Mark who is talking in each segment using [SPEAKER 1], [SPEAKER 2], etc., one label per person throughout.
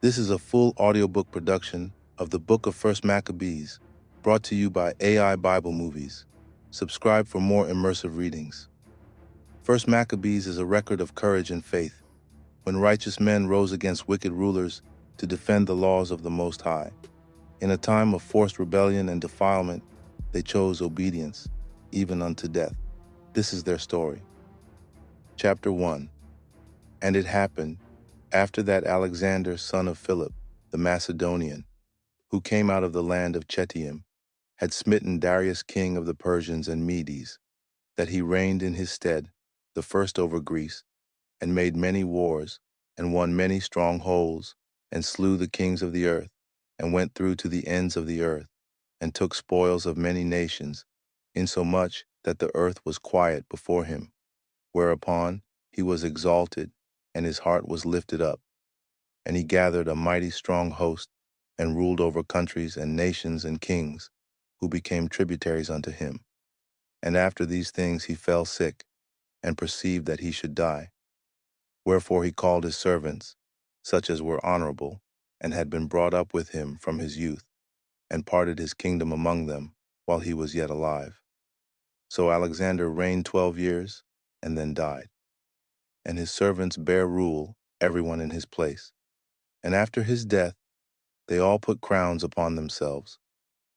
[SPEAKER 1] This is a full audiobook production of the Book of First Maccabees, brought to you by AI Bible Movies. Subscribe for more immersive readings. First Maccabees is a record of courage and faith, when righteous men rose against wicked rulers to defend the laws of the Most High. In a time of forced rebellion and defilement, they chose obedience, even unto death. This is their story. Chapter 1. And it happened, after that Alexander, son of Philip, the Macedonian, who came out of the land of Chetium, had smitten Darius king of the Persians and Medes, that he reigned in his stead, the first over Greece, and made many wars, and won many strongholds, and slew the kings of the earth, and went through to the ends of the earth, and took spoils of many nations, insomuch that the earth was quiet before him. Whereupon he was exalted, and his heart was lifted up, and he gathered a mighty strong host, and ruled over countries and nations and kings, who became tributaries unto him. And after these things he fell sick, and perceived that he should die. Wherefore he called his servants, such as were honorable, and had been brought up with him from his youth, and parted his kingdom among them, while he was yet alive. So Alexander reigned 12 years, and then died. And his servants bare rule, everyone in his place. And after his death, they all put crowns upon themselves.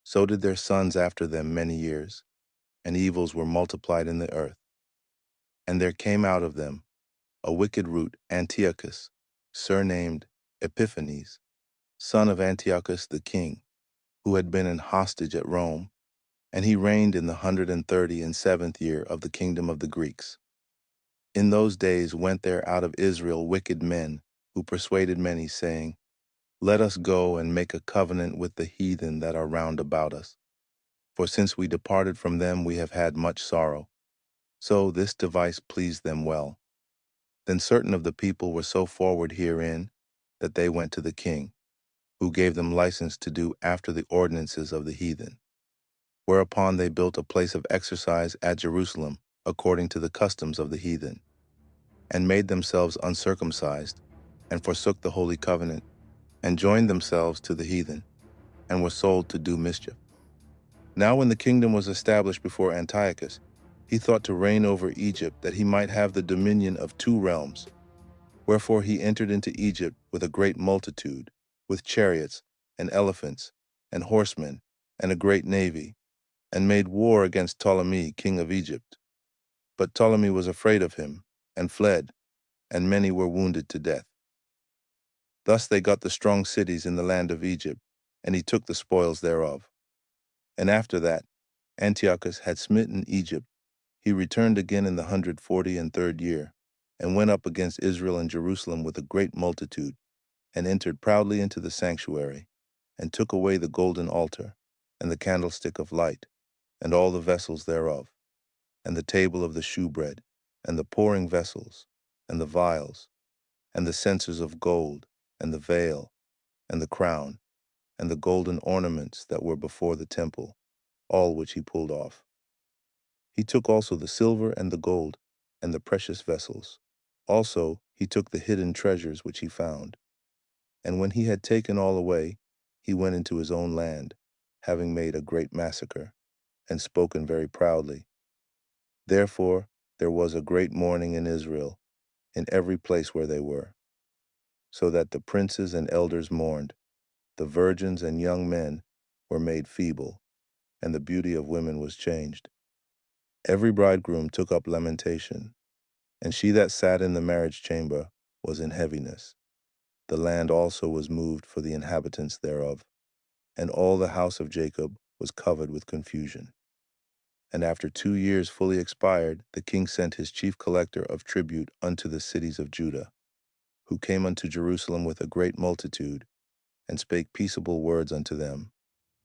[SPEAKER 1] So did their sons after them many years, and evils were multiplied in the earth. And there came out of them a wicked root, Antiochus, surnamed Epiphanes, son of Antiochus the king, who had been an hostage at Rome, and he reigned in the 137th year of the kingdom of the Greeks. In those days went there out of Israel wicked men, who persuaded many, saying, Let us go and make a covenant with the heathen that are round about us. For since we departed from them, we have had much sorrow. So this device pleased them well. Then certain of the people were so forward herein, that they went to the king, who gave them license to do after the ordinances of the heathen. Whereupon they built a place of exercise at Jerusalem, according to the customs of the heathen, and made themselves uncircumcised, and forsook the holy covenant, and joined themselves to the heathen, and were sold to do mischief. Now when the kingdom was established before Antiochus, he thought to reign over Egypt, that he might have the dominion of 2 realms. Wherefore he entered into Egypt with a great multitude, with chariots, and elephants, and horsemen, and a great navy, and made war against Ptolemy, king of Egypt. But Ptolemy was afraid of him, and fled, and many were wounded to death. Thus they got the strong cities in the land of Egypt, and he took the spoils thereof. And after that Antiochus had smitten Egypt, he returned again in the 143rd year, and went up against Israel and Jerusalem with a great multitude, and entered proudly into the sanctuary, and took away the golden altar, and the candlestick of light, and all the vessels thereof, and the table of the shewbread, and the pouring vessels, and the vials, and the censers of gold, and the veil, and the crown, and the golden ornaments that were before the temple, all which he pulled off. He took also the silver and the gold, and the precious vessels. Also he took the hidden treasures which he found. And when he had taken all away, he went into his own land, having made a great massacre, and spoken very proudly. Therefore there was a great mourning in Israel, in every place where they were, so that the princes and elders mourned, the virgins and young men were made feeble, and the beauty of women was changed. Every bridegroom took up lamentation, and she that sat in the marriage chamber was in heaviness. The land also was moved for the inhabitants thereof, and all the house of Jacob was covered with confusion. And after 2 years fully expired, the king sent his chief collector of tribute unto the cities of Judah, who came unto Jerusalem with a great multitude, and spake peaceable words unto them,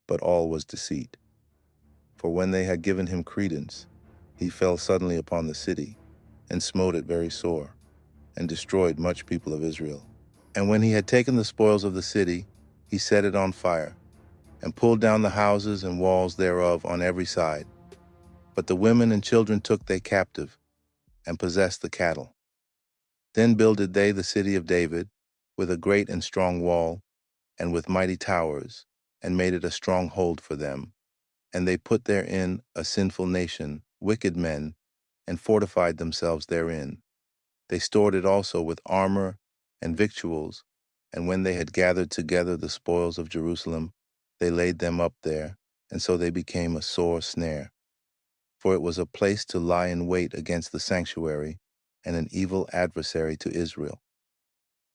[SPEAKER 1] but all was deceit. For when they had given him credence, he fell suddenly upon the city, and smote it very sore, and destroyed much people of Israel. And when he had taken the spoils of the city, he set it on fire, and pulled down the houses and walls thereof on every side. But the women and children took they captive, and possessed the cattle. Then builded they the city of David, with a great and strong wall, and with mighty towers, and made it a stronghold for them. And they put therein a sinful nation, wicked men, and fortified themselves therein. They stored it also with armor and victuals, and when they had gathered together the spoils of Jerusalem, they laid them up there, and so they became a sore snare. For it was a place to lie in wait against the sanctuary, and an evil adversary to Israel.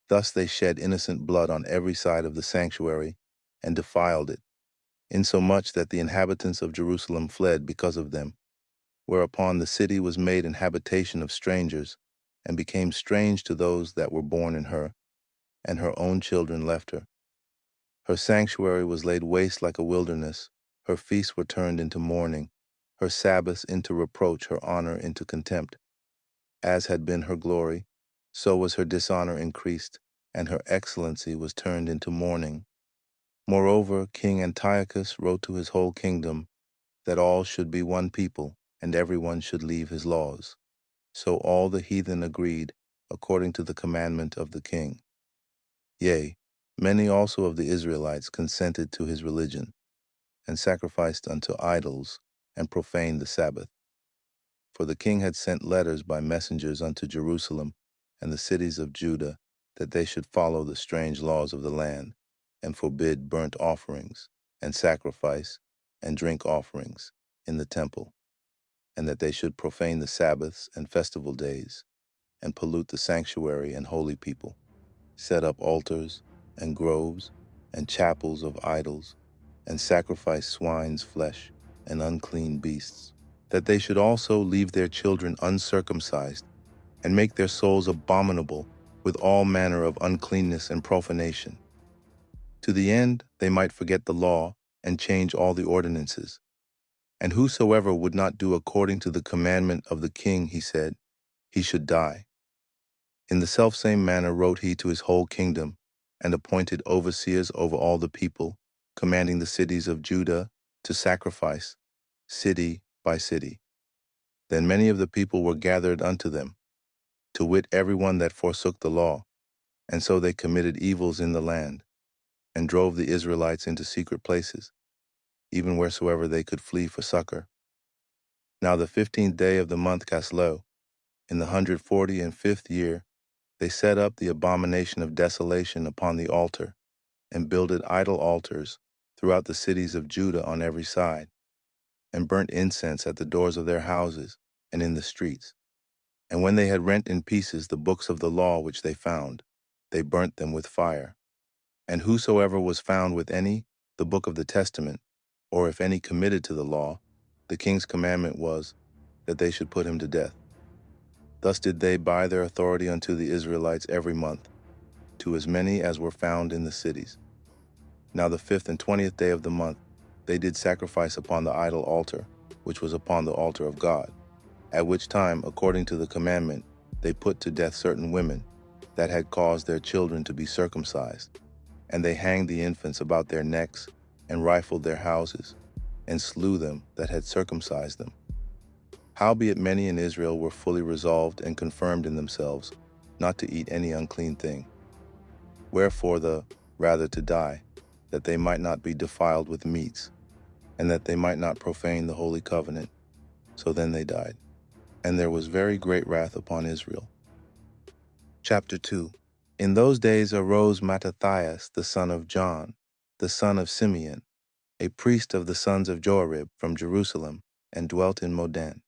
[SPEAKER 1] Thus they shed innocent blood on every side of the sanctuary, and defiled it, insomuch that the inhabitants of Jerusalem fled because of them. Whereupon the city was made an habitation of strangers, and became strange to those that were born in her, and her own children left her. Her sanctuary was laid waste like a wilderness, her feasts were turned into mourning, her Sabbaths into reproach, her honor into contempt. As had been her glory, so was her dishonor increased, and her excellency was turned into mourning. Moreover, King Antiochus wrote to his whole kingdom that all should be one people, and everyone should leave his laws. So all the heathen agreed, according to the commandment of the king. Yea, many also of the Israelites consented to his religion, and sacrificed unto idols, and profaned the Sabbath. For the king had sent letters by messengers unto Jerusalem and the cities of Judah, that they should follow the strange laws of the land, and forbid burnt offerings, and sacrifice, and drink offerings in the temple, and that they should profane the Sabbaths and festival days, and pollute the sanctuary and holy people, set up altars, and groves, and chapels of idols, and sacrifice swine's flesh and unclean beasts, that they should also leave their children uncircumcised, and make their souls abominable with all manner of uncleanness and profanation, to the end they might forget the law and change all the ordinances. And whosoever would not do according to the commandment of the king, he said, he should die. In the selfsame manner wrote he to his whole kingdom, and appointed overseers over all the people, commanding the cities of Judah to sacrifice, city by city. Then many of the people were gathered unto them, to wit every one that forsook the law, and so they committed evils in the land, and drove the Israelites into secret places, even wheresoever they could flee for succor. Now the 15th day of the month Caslu, in the 145th year, they set up the abomination of desolation upon the altar, and builded idol altars throughout the cities of Judah on every side, and burnt incense at the doors of their houses and in the streets. And when they had rent in pieces the books of the law which they found, they burnt them with fire. And whosoever was found with any, the book of the testament, or if any committed to the law, the king's commandment was that they should put him to death. Thus did they buy their authority unto the Israelites every month, to as many as were found in the cities. Now the 5th and 20th day of the month, they did sacrifice upon the idol altar, which was upon the altar of God, at which time, according to the commandment, they put to death certain women that had caused their children to be circumcised. And they hanged the infants about their necks, and rifled their houses, and slew them that had circumcised them. Howbeit many in Israel were fully resolved and confirmed in themselves not to eat any unclean thing. Wherefore the rather to die, that they might not be defiled with meats, and that they might not profane the holy covenant. So then they died. And there was very great wrath upon Israel. Chapter 2. In those days arose Mattathias the son of John, the son of Simeon, a priest of the sons of Joarib from Jerusalem, and dwelt in Modan.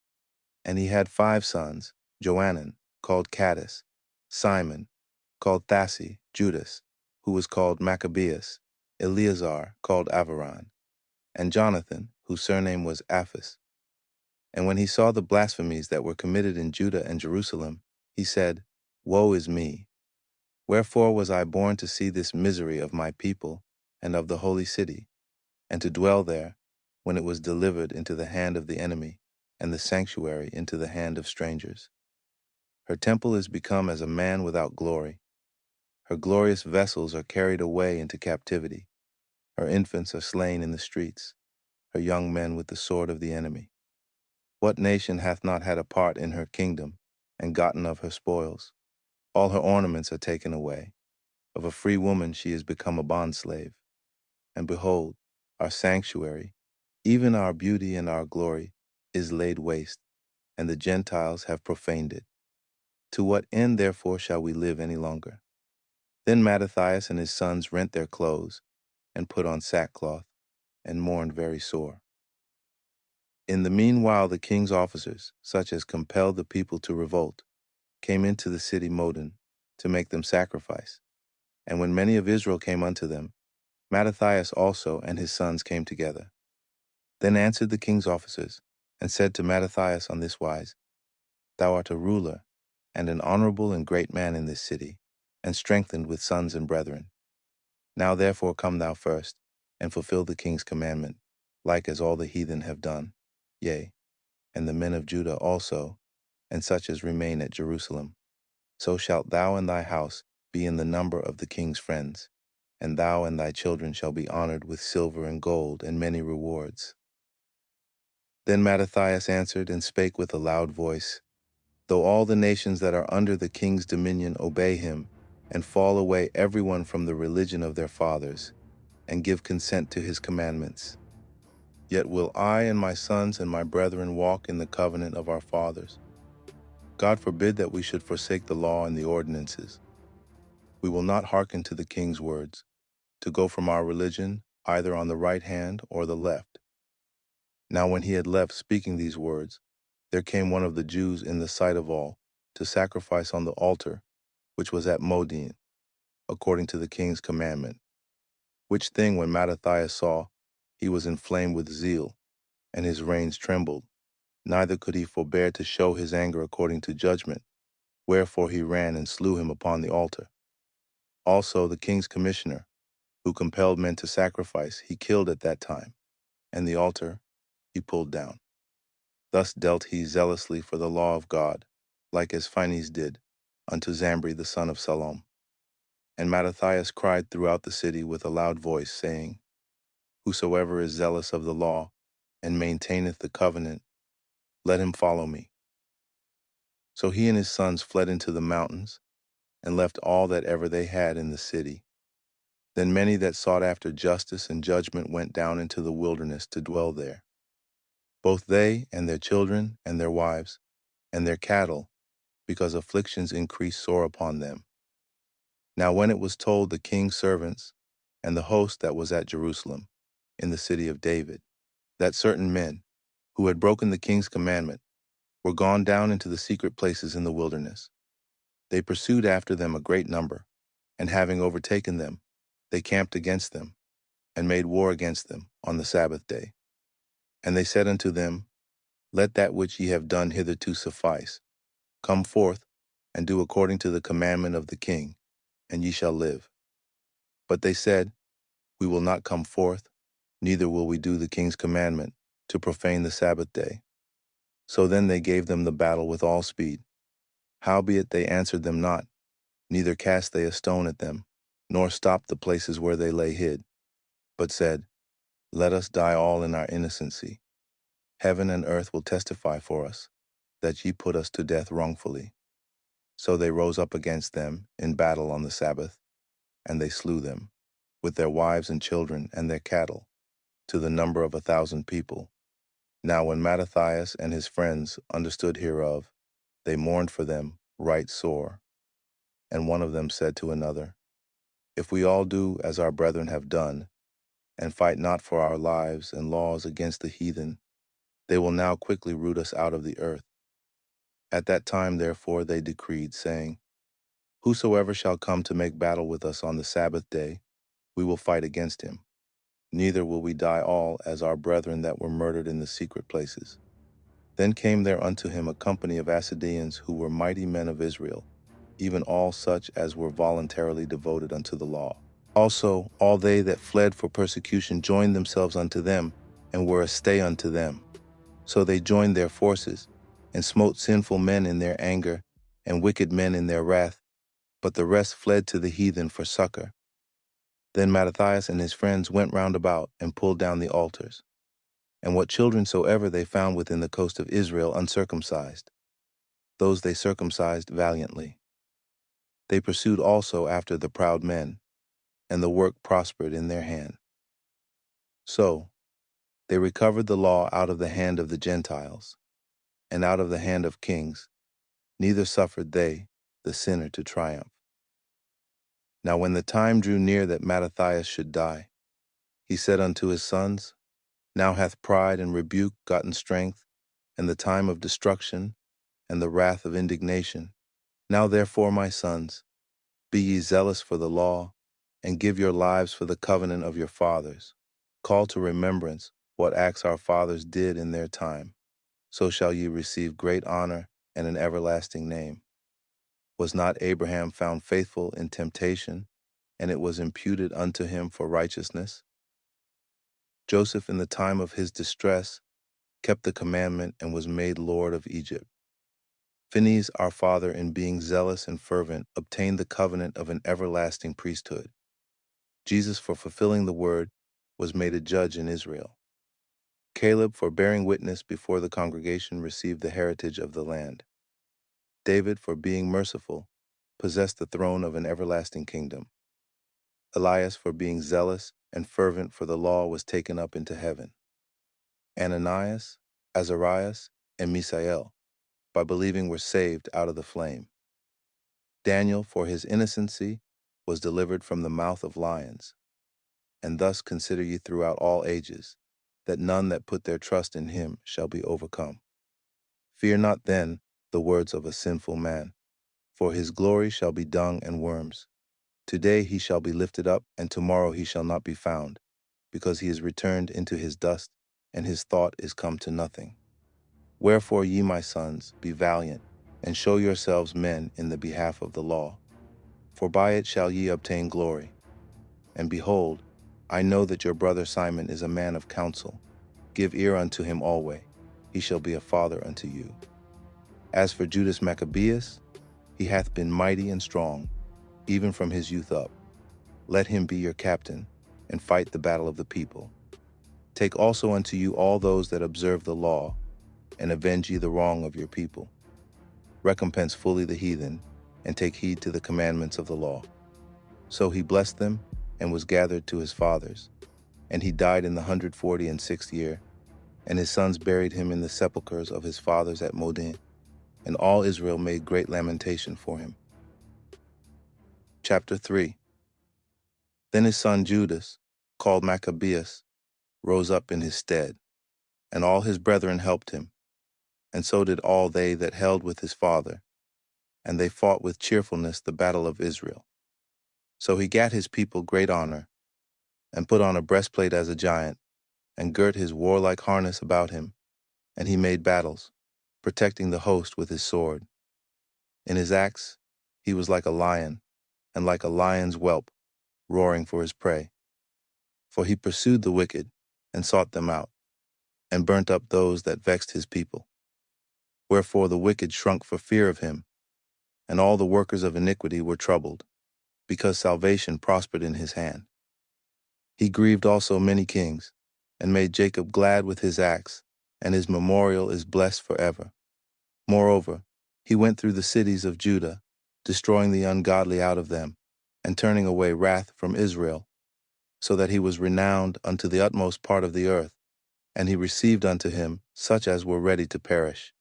[SPEAKER 1] And he had 5 sons, Joanan, called Caddis, Simon, called Thassi, Judas, who was called Maccabeus, Eleazar, called Avaran, and Jonathan, whose surname was Aphis. And when he saw the blasphemies that were committed in Judah and Jerusalem, he said, Woe is me! Wherefore was I born to see this misery of my people and of the holy city, and to dwell there, when it was delivered into the hand of the enemy, and the sanctuary into the hand of strangers. Her temple is become as a man without glory. Her glorious vessels are carried away into captivity. Her infants are slain in the streets, her young men with the sword of the enemy. What nation hath not had a part in her kingdom, and gotten of her spoils? All her ornaments are taken away. Of a free woman she is become a bondslave. And behold, our sanctuary, even our beauty and our glory, is laid waste, and the Gentiles have profaned it. To what end therefore shall we live any longer? Then Mattathias and his sons rent their clothes, and put on sackcloth, and mourned very sore. In the meanwhile the king's officers, such as compelled the people to revolt, came into the city Modin, to make them sacrifice. And when many of Israel came unto them, Mattathias also and his sons came together. Then answered the king's officers, and said to Mattathias on this wise, Thou art a ruler, and an honorable and great man in this city, and strengthened with sons and brethren. Now therefore come thou first, and fulfill the king's commandment, like as all the heathen have done, yea, and the men of Judah also, and such as remain at Jerusalem. So shalt thou and thy house be in the number of the king's friends, and thou and thy children shall be honored with silver and gold and many rewards. Then Mattathias answered and spake with a loud voice, Though all the nations that are under the king's dominion obey him, and fall away everyone from the religion of their fathers, and give consent to his commandments, yet will I and my sons and my brethren walk in the covenant of our fathers. God forbid that we should forsake the law and the ordinances. We will not hearken to the king's words, to go from our religion either on the right hand or the left. Now when he had left speaking these words, there came one of the Jews in the sight of all, to sacrifice on the altar, which was at Modin, according to the king's commandment. Which thing when Mattathias saw, he was inflamed with zeal, and his reins trembled, neither could he forbear to show his anger according to judgment, wherefore he ran and slew him upon the altar. Also the king's commissioner, who compelled men to sacrifice, he killed at that time, and the altar he pulled down. Thus dealt he zealously for the law of God, like as Phinehas did, unto Zambri the son of Salom. And Mattathias cried throughout the city with a loud voice, saying, Whosoever is zealous of the law, and maintaineth the covenant, let him follow me. So he and his sons fled into the mountains, and left all that ever they had in the city. Then many that sought after justice and judgment went down into the wilderness to dwell there, both they and their children and their wives, and their cattle, because afflictions increased sore upon them. Now when it was told the king's servants and the host that was at Jerusalem, in the city of David, that certain men, who had broken the king's commandment, were gone down into the secret places in the wilderness, they pursued after them a great number, and having overtaken them, they camped against them, and made war against them on the Sabbath day. And they said unto them, Let that which ye have done hitherto suffice. Come forth, and do according to the commandment of the king, and ye shall live. But they said, We will not come forth, neither will we do the king's commandment, to profane the Sabbath day. So then they gave them the battle with all speed. Howbeit they answered them not, neither cast they a stone at them, nor stopped the places where they lay hid, but said, Let us die all in our innocency. Heaven and earth will testify for us, that ye put us to death wrongfully. So they rose up against them in battle on the Sabbath, and they slew them, with their wives and children and their cattle, to the number of 1,000 people. Now when Mattathias and his friends understood hereof, they mourned for them right sore. And one of them said to another, If we all do as our brethren have done, and fight not for our lives and laws against the heathen, they will now quickly root us out of the earth. At that time, therefore, they decreed, saying, Whosoever shall come to make battle with us on the Sabbath day, we will fight against him. Neither will we die all as our brethren that were murdered in the secret places. Then came there unto him a company of Assadeans who were mighty men of Israel, even all such as were voluntarily devoted unto the law. Also all they that fled for persecution joined themselves unto them, and were a stay unto them. So they joined their forces, and smote sinful men in their anger, and wicked men in their wrath, but the rest fled to the heathen for succor. Then Mattathias and his friends went round about, and pulled down the altars. And what children soever they found within the coast of Israel uncircumcised, those they circumcised valiantly. They pursued also after the proud men, and the work prospered in their hand. So they recovered the law out of the hand of the Gentiles, and out of the hand of kings, neither suffered they the sinner to triumph. Now when the time drew near that Mattathias should die, he said unto his sons, Now hath pride and rebuke gotten strength, and the time of destruction, and the wrath of indignation. Now therefore, my sons, be ye zealous for the law, and give your lives for the covenant of your fathers. Call to remembrance what acts our fathers did in their time. So shall ye receive great honor and an everlasting name. Was not Abraham found faithful in temptation, and it was imputed unto him for righteousness? Joseph in the time of his distress kept the commandment and was made Lord of Egypt. Phinehas our father, in being zealous and fervent, obtained the covenant of an everlasting priesthood. Jesus, for fulfilling the word, was made a judge in Israel. Caleb, for bearing witness before the congregation, received the heritage of the land. David, for being merciful, possessed the throne of an everlasting kingdom. Elias, for being zealous and fervent for the law, was taken up into heaven. Ananias, Azarias, and Misael, by believing, were saved out of the flame. Daniel, for his innocency, was delivered from the mouth of lions. And thus consider ye throughout all ages, that none that put their trust in him shall be overcome. Fear not then the words of a sinful man, for his glory shall be dung and worms. Today he shall be lifted up, and tomorrow he shall not be found, because he is returned into his dust, and his thought is come to nothing. Wherefore, ye, my sons, be valiant, and show yourselves men in the behalf of the law. For by it shall ye obtain glory. And behold, I know that your brother Simon is a man of counsel. Give ear unto him alway, he shall be a father unto you. As for Judas Maccabeus, he hath been mighty and strong, even from his youth up. Let him be your captain, and fight the battle of the people. Take also unto you all those that observe the law, and avenge ye the wrong of your people. Recompense fully the heathen, and take heed to the commandments of the law. So he blessed them, and was gathered to his fathers. And he died in the 146th year, and his sons buried him in the sepulchres of his fathers at Modin, and all Israel made great lamentation for him. Chapter 3. Then his son Judas, called Maccabeus, rose up in his stead, and all his brethren helped him, and so did all they that held with his father, and they fought with cheerfulness the battle of Israel. So he gat his people great honor, and put on a breastplate as a giant, and girt his warlike harness about him, and he made battles, protecting the host with his sword. In his acts he was like a lion, and like a lion's whelp, roaring for his prey. For he pursued the wicked, and sought them out, and burnt up those that vexed his people. Wherefore the wicked shrunk for fear of him, and all the workers of iniquity were troubled, because salvation prospered in his hand. He grieved also many kings, and made Jacob glad with his acts, and his memorial is blessed forever. Moreover, he went through the cities of Judah, destroying the ungodly out of them, and turning away wrath from Israel, so that he was renowned unto the utmost part of the earth, and he received unto him such as were ready to perish.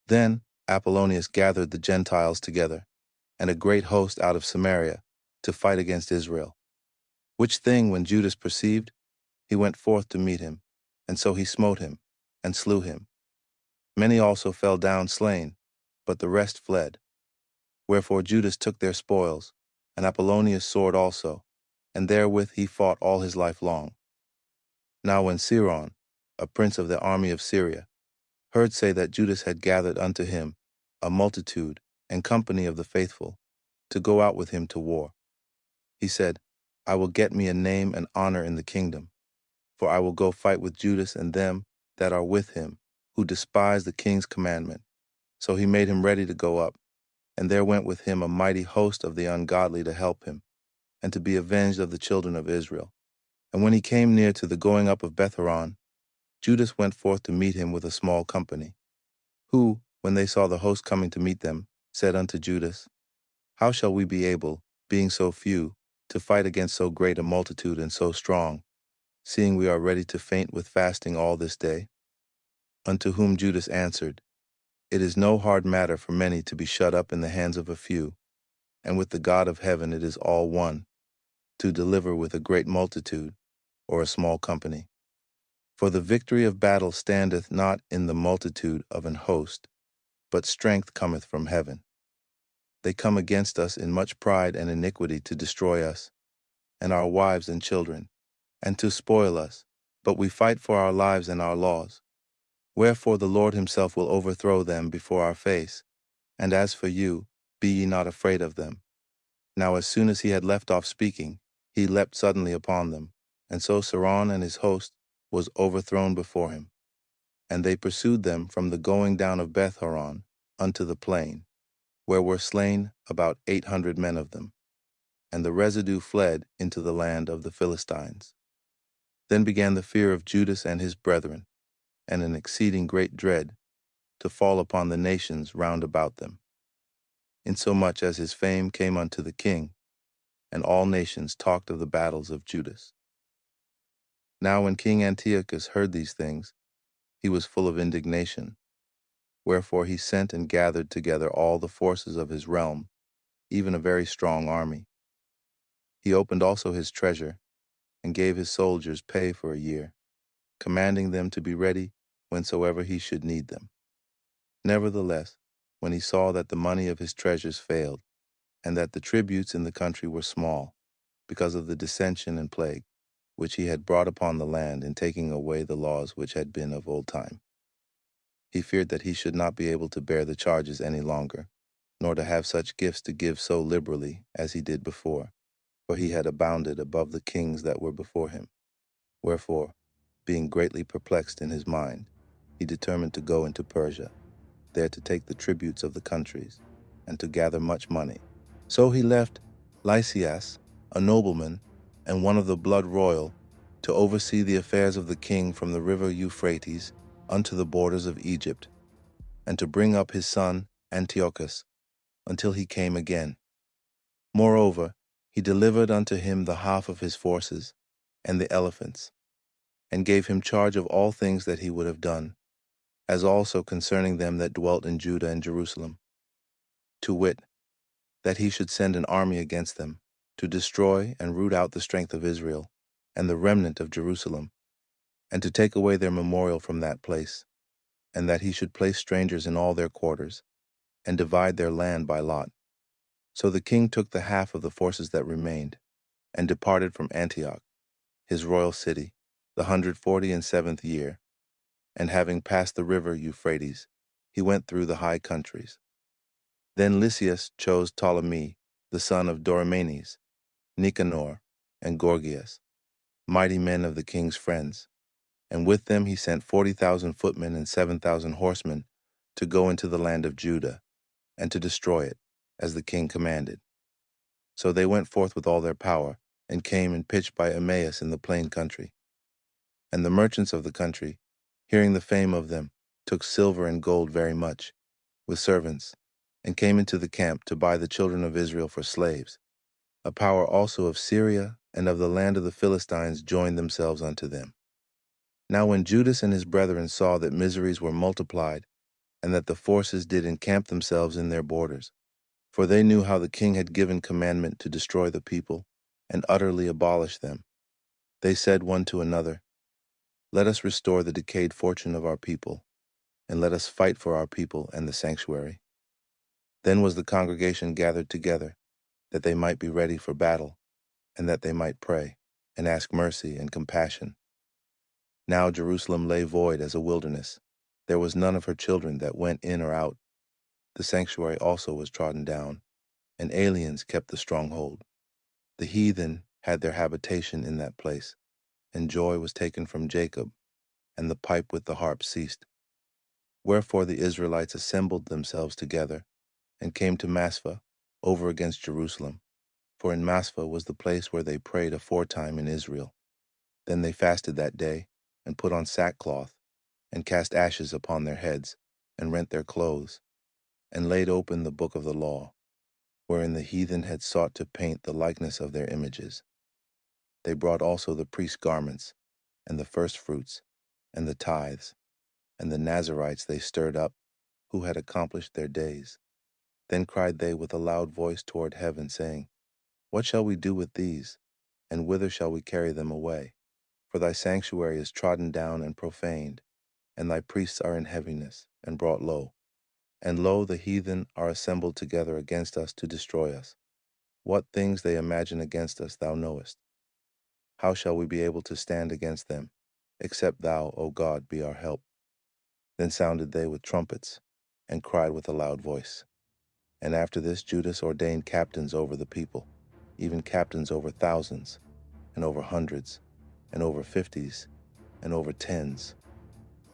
[SPEAKER 1] Then Apollonius gathered the Gentiles together, and a great host out of Samaria, to fight against Israel. Which thing when Judas perceived, he went forth to meet him, and so he smote him, and slew him. Many also fell down slain, but the rest fled. Wherefore Judas took their spoils, and Apollonius' sword also, and therewith he fought all his life long. Now when Siron, a prince of the army of Syria, heard say that Judas had gathered unto him a multitude and company of the faithful, to go out with him to war, he said, I will get me a name and honor in the kingdom, for I will go fight with Judas and them that are with him, who despise the king's commandment. So he made him ready to go up, and there went with him a mighty host of the ungodly to help him, and to be avenged of the children of Israel. And when he came near to the going up of Betharon, Judas went forth to meet him with a small company, who, when they saw the host coming to meet them, said unto Judas, How shall we be able, being so few, to fight against so great a multitude and so strong, seeing we are ready to faint with fasting all this day? Unto whom Judas answered, It is no hard matter for many to be shut up in the hands of a few, and with the God of heaven it is all one, to deliver with a great multitude, or a small company. For the victory of battle standeth not in the multitude of an host, but strength cometh from heaven. They come against us in much pride and iniquity to destroy us, and our wives and children, and to spoil us, but we fight for our lives and our laws. Wherefore the Lord himself will overthrow them before our face. And as for you, be ye not afraid of them. Now as soon as he had left off speaking, he leapt suddenly upon them, and so Saron and his host was overthrown before him. And they pursued them from the going down of Beth-horon unto the plain, where were slain about 800 men of them, and the residue fled into the land of the Philistines. Then began the fear of Judas and his brethren, and an exceeding great dread, to fall upon the nations round about them, insomuch as his fame came unto the king, and all nations talked of the battles of Judas. Now when King Antiochus heard these things, he was full of indignation, wherefore he sent and gathered together all the forces of his realm, even a very strong army. He opened also his treasure, and gave his soldiers pay for a year, commanding them to be ready whensoever he should need them. Nevertheless, when he saw that the money of his treasures failed, and that the tributes in the country were small, because of the dissension and plague, which he had brought upon the land in taking away the laws which had been of old time, he feared that he should not be able to bear the charges any longer, nor to have such gifts to give so liberally as he did before, for he had abounded above the kings that were before him. Wherefore, being greatly perplexed in his mind, he determined to go into Persia, there to take the tributes of the countries, and to gather much money. So he left Lysias, a nobleman, and one of the blood royal, to oversee the affairs of the king from the river Euphrates unto the borders of Egypt, and to bring up his son Antiochus, until he came again. Moreover, he delivered unto him the half of his forces, and the elephants, and gave him charge of all things that he would have done, as also concerning them that dwelt in Judah and Jerusalem, to wit, that he should send an army against them, to destroy and root out the strength of Israel, and the remnant of Jerusalem, and to take away their memorial from that place, and that he should place strangers in all their quarters, and divide their land by lot. So the king took the half of the forces that remained, and departed from Antioch, his royal city, the 147th year, and having passed the river Euphrates, he went through the high countries. Then Lysias chose Ptolemy, the son of Dorimenes, Nicanor, and Gorgias, mighty men of the king's friends, and with them he sent 40,000 footmen and 7,000 horsemen to go into the land of Judah, and to destroy it, as the king commanded. So they went forth with all their power, and came and pitched by Emmaus in the plain country. And the merchants of the country, hearing the fame of them, took silver and gold very much, with servants, and came into the camp to buy the children of Israel for slaves. A power also of Syria and of the land of the Philistines joined themselves unto them. Now when Judas and his brethren saw that miseries were multiplied, and that the forces did encamp themselves in their borders, for they knew how the king had given commandment to destroy the people, and utterly abolish them, they said one to another, Let us restore the decayed fortune of our people, and let us fight for our people and the sanctuary. Then was the congregation gathered together, that they might be ready for battle, and that they might pray, and ask mercy and compassion. Now Jerusalem lay void as a wilderness. There was none of her children that went in or out. The sanctuary also was trodden down, and aliens kept the stronghold. The heathen had their habitation in that place, and joy was taken from Jacob, and the pipe with the harp ceased. Wherefore the Israelites assembled themselves together, and came to Maspha, over against Jerusalem. For in Maspha was the place where they prayed aforetime in Israel. Then they fasted that day, and put on sackcloth, and cast ashes upon their heads, and rent their clothes, and laid open the book of the law. wherein the heathen had sought to paint the likeness of their images. They brought also the priest's garments, and the firstfruits, and the tithes, and the Nazarites they stirred up, who had accomplished their days. Then cried they with a loud voice toward heaven, saying, What shall we do with these, and whither shall we carry them away? For thy sanctuary is trodden down and profaned, and thy priests are in heaviness, and brought low. And lo, the heathen are assembled together against us to destroy us. What things they imagine against us thou knowest. How shall we be able to stand against them, except thou, O God, be our help? Then sounded they with trumpets, and cried with a loud voice. And after this Judas ordained captains over the people, even captains over thousands, and over hundreds, and over fifties, and over tens.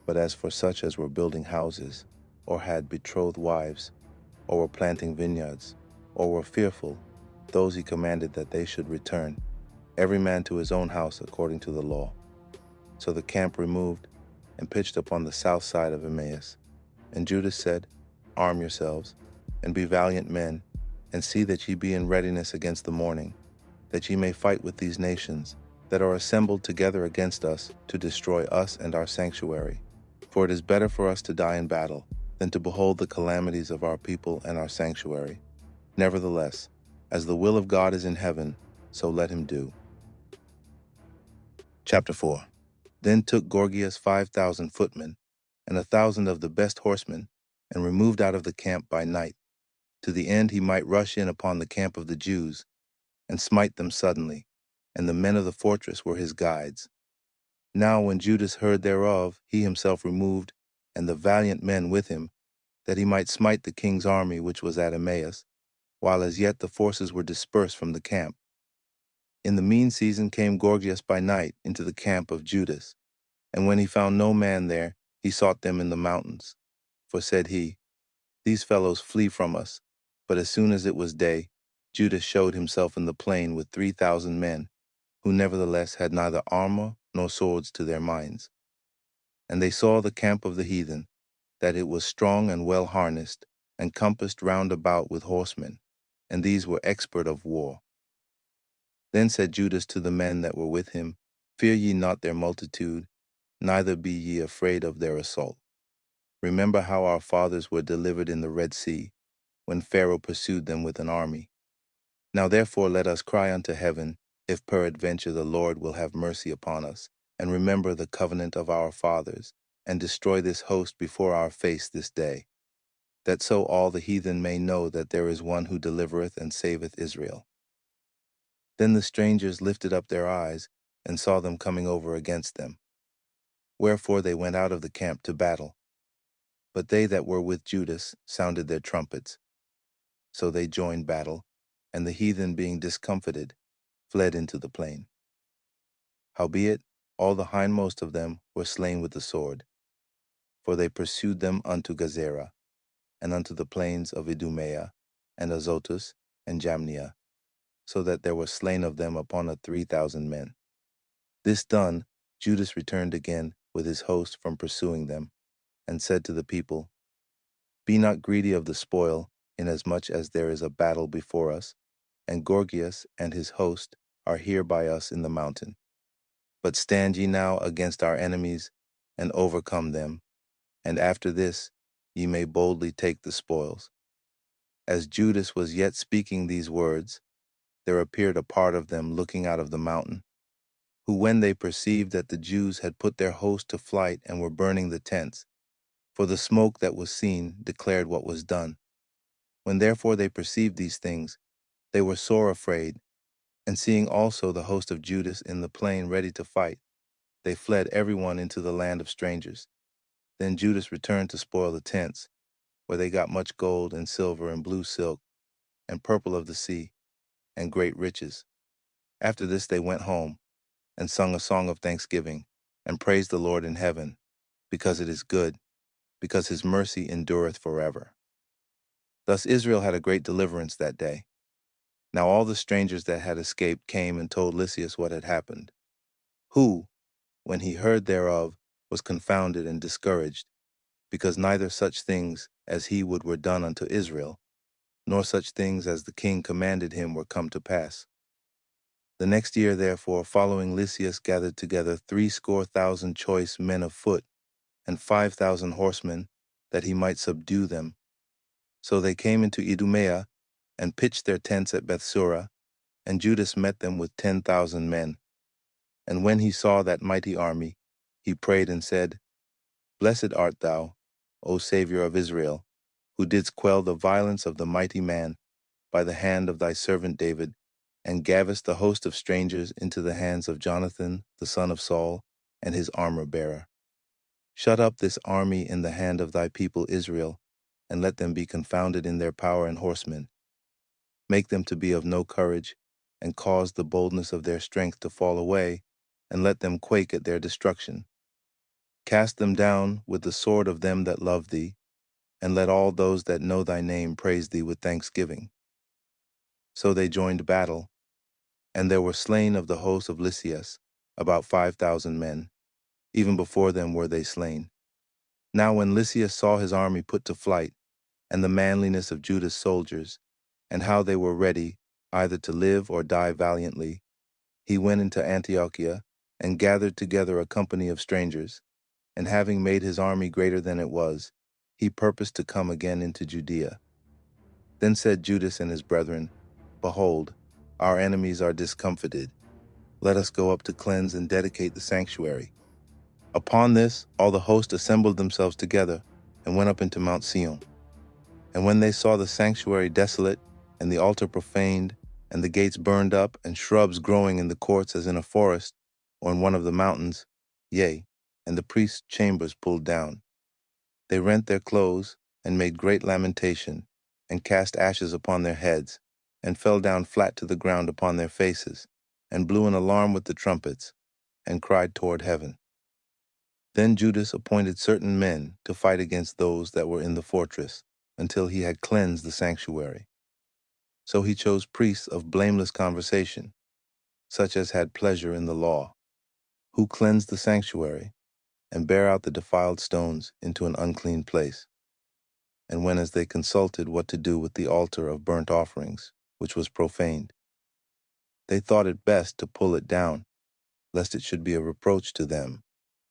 [SPEAKER 1] But as for such as were building houses, or had betrothed wives, or were planting vineyards, or were fearful, those he commanded that they should return, every man to his own house according to the law. So the camp removed, and pitched upon the south side of Emmaus. And Judas said, Arm yourselves, and be valiant men, and see that ye be in readiness against the morning, that ye may fight with these nations that are assembled together against us to destroy us and our sanctuary. For it is better for us to die in battle than to behold the calamities of our people and our sanctuary. Nevertheless, as the will of God is in heaven, so let him do. Chapter 4. Then took Gorgias 5,000 footmen, and 1,000 of the best horsemen, and removed out of the camp by night, to the end he might rush in upon the camp of the Jews, and smite them suddenly, and the men of the fortress were his guides. Now when Judas heard thereof, he himself removed, and the valiant men with him, that he might smite the king's army which was at Emmaus, while as yet the forces were dispersed from the camp. In the mean season came Gorgias by night into the camp of Judas, and when he found no man there, he sought them in the mountains. For said he, These fellows flee from us. But as soon as it was day, Judas showed himself in the plain with 3,000 men, who nevertheless had neither armor nor swords to their minds. And they saw the camp of the heathen, that it was strong and well harnessed, and compassed round about with horsemen, and these were expert of war. Then said Judas to the men that were with him, Fear ye not their multitude, neither be ye afraid of their assault. Remember how our fathers were delivered in the Red Sea, when Pharaoh pursued them with an army. Now therefore let us cry unto heaven, if peradventure the Lord will have mercy upon us, and remember the covenant of our fathers, and destroy this host before our face this day, that so all the heathen may know that there is one who delivereth and saveth Israel. Then the strangers lifted up their eyes, and saw them coming over against them. Wherefore they went out of the camp to battle. But they that were with Judas sounded their trumpets. So they joined battle, and the heathen being discomfited, fled into the plain. Howbeit, all the hindmost of them were slain with the sword, for they pursued them unto Gazera, and unto the plains of Idumea, and Azotus, and Jamnia, so that there were slain of them upon 3,000 men. This done, Judas returned again with his host from pursuing them, and said to the people, Be not greedy of the spoil, inasmuch as there is a battle before us, and Gorgias and his host are here by us in the mountain. But stand ye now against our enemies, and overcome them, and after this ye may boldly take the spoils. As Judas was yet speaking these words, there appeared a part of them looking out of the mountain, who when they perceived that the Jews had put their host to flight and were burning the tents, for the smoke that was seen declared what was done. When therefore they perceived these things, they were sore afraid, and seeing also the host of Judas in the plain ready to fight, they fled every one into the land of strangers. Then Judas returned to spoil the tents, where they got much gold and silver and blue silk, and purple of the sea, and great riches. After this they went home, and sung a song of thanksgiving, and praised the Lord in heaven, because it is good, because his mercy endureth forever. Thus Israel had a great deliverance that day. Now all the strangers that had escaped came and told Lysias what had happened, who, when he heard thereof, was confounded and discouraged, because neither such things as he would were done unto Israel, nor such things as the king commanded him were come to pass. The next year, therefore, following Lysias gathered together 70,000 choice men of foot, and 5,000 horsemen, that he might subdue them. So they came into Idumea, and pitched their tents at Bethsura, and Judas met them with 10,000 men. And when he saw that mighty army, he prayed and said, Blessed art thou, O Saviour of Israel, who didst quell the violence of the mighty man by the hand of thy servant David, and gavest the host of strangers into the hands of Jonathan, the son of Saul, and his armor-bearer. Shut up this army in the hand of thy people Israel, and let them be confounded in their power and horsemen. Make them to be of no courage, and cause the boldness of their strength to fall away, and let them quake at their destruction. Cast them down with the sword of them that love thee, and let all those that know thy name praise thee with thanksgiving. So they joined battle, and there were slain of the host of Lysias about 5,000 men. Even before them were they slain. Now when Lysias saw his army put to flight, and the manliness of Judas' soldiers, and how they were ready either to live or die valiantly, he went into Antiochia, and gathered together a company of strangers, and having made his army greater than it was, he purposed to come again into Judea. Then said Judas and his brethren, Behold, our enemies are discomfited. Let us go up to cleanse and dedicate the sanctuary. Upon this, all the host assembled themselves together, and went up into Mount Sion. And when they saw the sanctuary desolate, and the altar profaned, and the gates burned up, and shrubs growing in the courts as in a forest, or in one of the mountains, yea, and the priest's chambers pulled down, they rent their clothes, and made great lamentation, and cast ashes upon their heads, and fell down flat to the ground upon their faces, and blew an alarm with the trumpets, and cried toward heaven. Then Judas appointed certain men to fight against those that were in the fortress, until he had cleansed the sanctuary. So he chose priests of blameless conversation, such as had pleasure in the law, who cleansed the sanctuary, and bare out the defiled stones into an unclean place. And when as they consulted what to do with the altar of burnt offerings, which was profaned, they thought it best to pull it down, lest it should be a reproach to them,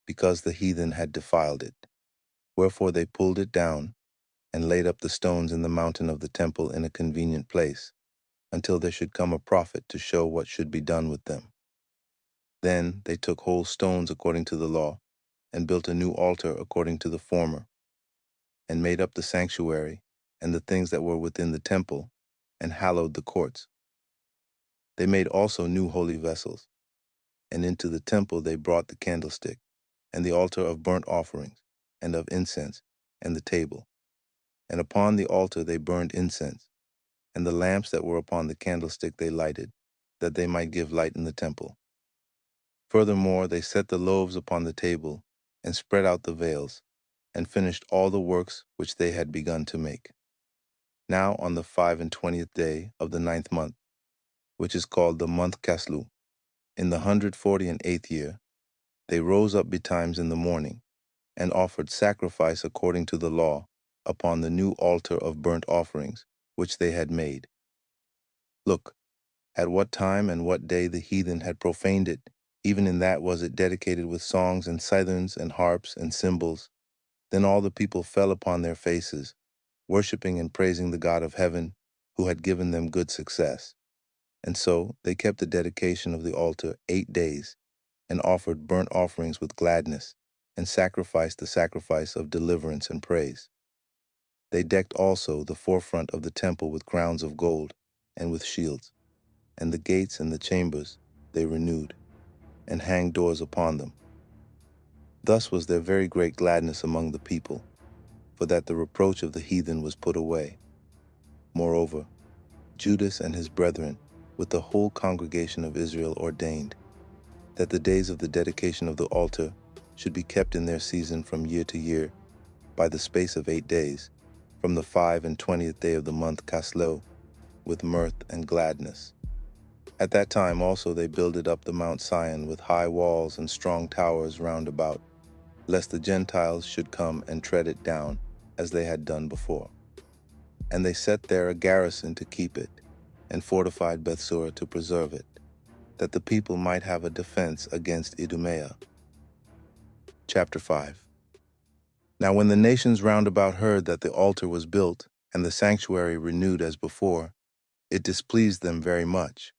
[SPEAKER 1] because the heathen had defiled it. Wherefore they pulled it down, and laid up the stones in the mountain of the temple in a convenient place, until there should come a prophet to show what should be done with them. Then they took whole stones according to the law, and built a new altar according to the former, and made up the sanctuary, and the things that were within the temple, and hallowed the courts. They made also new holy vessels, and into the temple they brought the candlestick, and the altar of burnt offerings, and of incense, and the table. And upon the altar they burned incense, and the lamps that were upon the candlestick they lighted, that they might give light in the temple. Furthermore, they set the loaves upon the table, and spread out the veils, and finished all the works which they had begun to make. Now on the 25th day of the 9th month, which is called the month Caslu, in the 148th year, they rose up betimes in the morning, and offered sacrifice according to the law upon the new altar of burnt offerings, which they had made. Look, at what time and what day the heathen had profaned it, even in that was it dedicated with songs and citherns and harps and cymbals. Then all the people fell upon their faces, worshiping and praising the God of heaven, who had given them good success. And so they kept the dedication of the altar 8 days, and offered burnt offerings with gladness, and sacrificed the sacrifice of deliverance and praise. They decked also the forefront of the temple with crowns of gold, and with shields, and the gates and the chambers they renewed, and hanged doors upon them. Thus was there very great gladness among the people, for that the reproach of the heathen was put away. Moreover, Judas and his brethren, with the whole congregation of Israel, ordained that the days of the dedication of the altar should be kept in their season from year to year, by the space of 8 days, from the 25th day of the month Caslu, with mirth and gladness. At that time also they builded up the Mount Sion with high walls and strong towers round about, lest the Gentiles should come and tread it down, as they had done before. And they set there a garrison to keep it, and fortified Bethsura to preserve it, that the people might have a defense against Idumea. Chapter 5. Now when the nations round about heard that the altar was built, and the sanctuary renewed as before, it displeased them very much.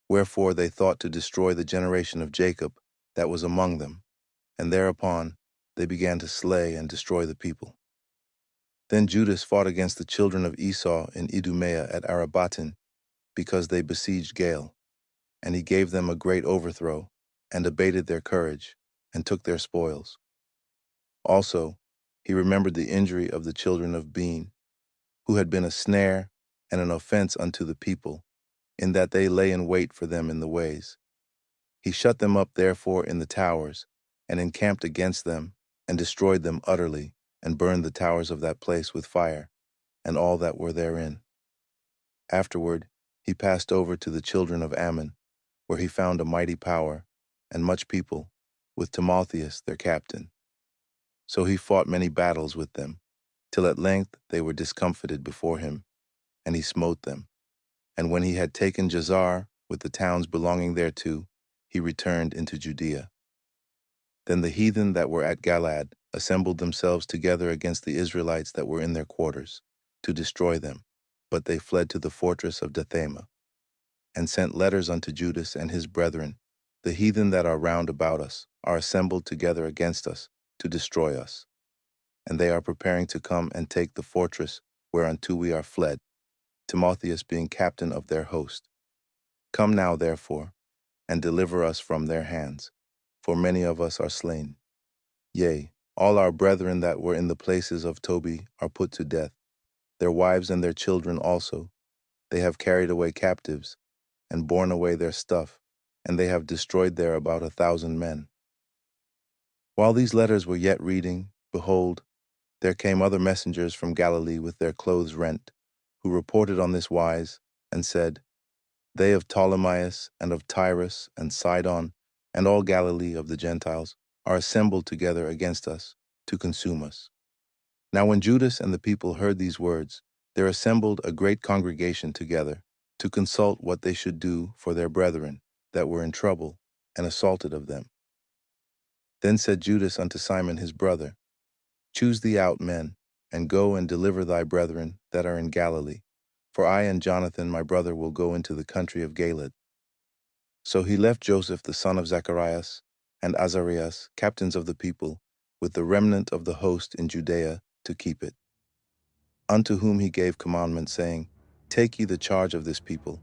[SPEAKER 1] Wherefore they thought to destroy the generation of Jacob that was among them, and thereupon they began to slay and destroy the people. Then Judas fought against the children of Esau in Idumea at Arabatin, because they besieged Gael, and he gave them a great overthrow, and abated their courage, and took their spoils. Also, he remembered the injury of the children of Bean, who had been a snare and an offense unto the people, in that they lay in wait for them in the ways. He shut them up therefore in the towers, and encamped against them, and destroyed them utterly, and burned the towers of that place with fire, and all that were therein. Afterward he passed over to the children of Ammon, where he found a mighty power, and much people, with Timotheus their captain. So he fought many battles with them, till at length they were discomfited before him, and he smote them. And when he had taken Jazar with the towns belonging thereto, he returned into Judea. Then the heathen that were at Galaad assembled themselves together against the Israelites that were in their quarters, to destroy them. But they fled to the fortress of Dathema, and sent letters unto Judas and his brethren, the heathen that are round about us are assembled together against us, to destroy us. And they are preparing to come and take the fortress whereunto we are fled, Timotheus being captain of their host. Come now, therefore, and deliver us from their hands, for many of us are slain. Yea, all our brethren that were in the places of Tobi are put to death, their wives and their children also. They have carried away captives, and borne away their stuff, and they have destroyed there about 1,000 men. While these letters were yet reading, behold, there came other messengers from Galilee with their clothes rent, who reported on this wise, and said, They of Ptolemais and of Tyrus and Sidon, and all Galilee of the Gentiles, are assembled together against us, to consume us. Now when Judas and the people heard these words, there assembled a great congregation together, to consult what they should do for their brethren that were in trouble and assaulted of them. Then said Judas unto Simon his brother, Choose thee out men, and go and deliver thy brethren that are in Galilee, for I and Jonathan my brother will go into the country of Galad. So he left Joseph the son of Zacharias, and Azarias, captains of the people, with the remnant of the host in Judea, to keep it. Unto whom he gave commandment, saying, Take ye the charge of this people,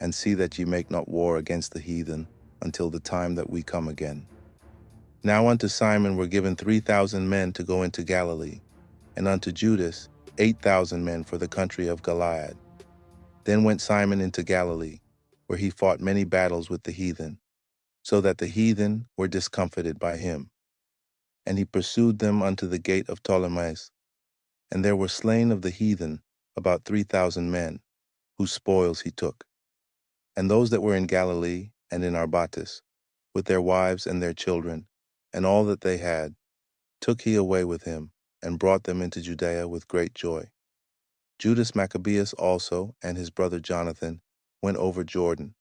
[SPEAKER 1] and see that ye make not war against the heathen, until the time that we come again. Now unto Simon were given 3,000 men to go into Galilee, and unto Judas 8,000 men for the country of Gilead. Then went Simon into Galilee, where he fought many battles with the heathen, so that the heathen were discomfited by him. And he pursued them unto the gate of Ptolemais, and there were slain of the heathen about 3,000 men, whose spoils he took. And those that were in Galilee and in Arbatis, with their wives and their children, and all that they had, took he away with him, and brought them into Judea with great joy. Judas Maccabeus also and his brother Jonathan went over Jordan,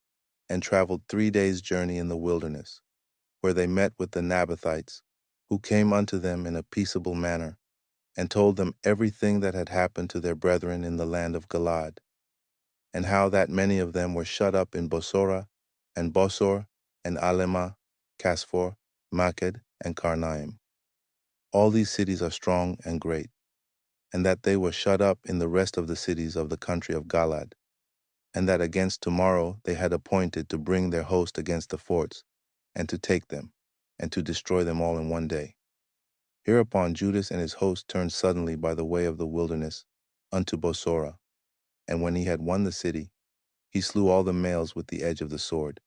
[SPEAKER 1] and traveled 3 days' journey in the wilderness, where they met with the Nabathites, who came unto them in a peaceable manner, and told them everything that had happened to their brethren in the land of Galaad, and how that many of them were shut up in Bosora, and Bosor, and Alema, Casphor, Maked, and Karnaim. All these cities are strong and great, and that they were shut up in the rest of the cities of the country of Galaad, and that against tomorrow they had appointed to bring their host against the forts, and to take them, and to destroy them all in one day. Hereupon Judas and his host turned suddenly by the way of the wilderness unto Bosora, and when he had won the city, he slew all the males with the edge of the sword,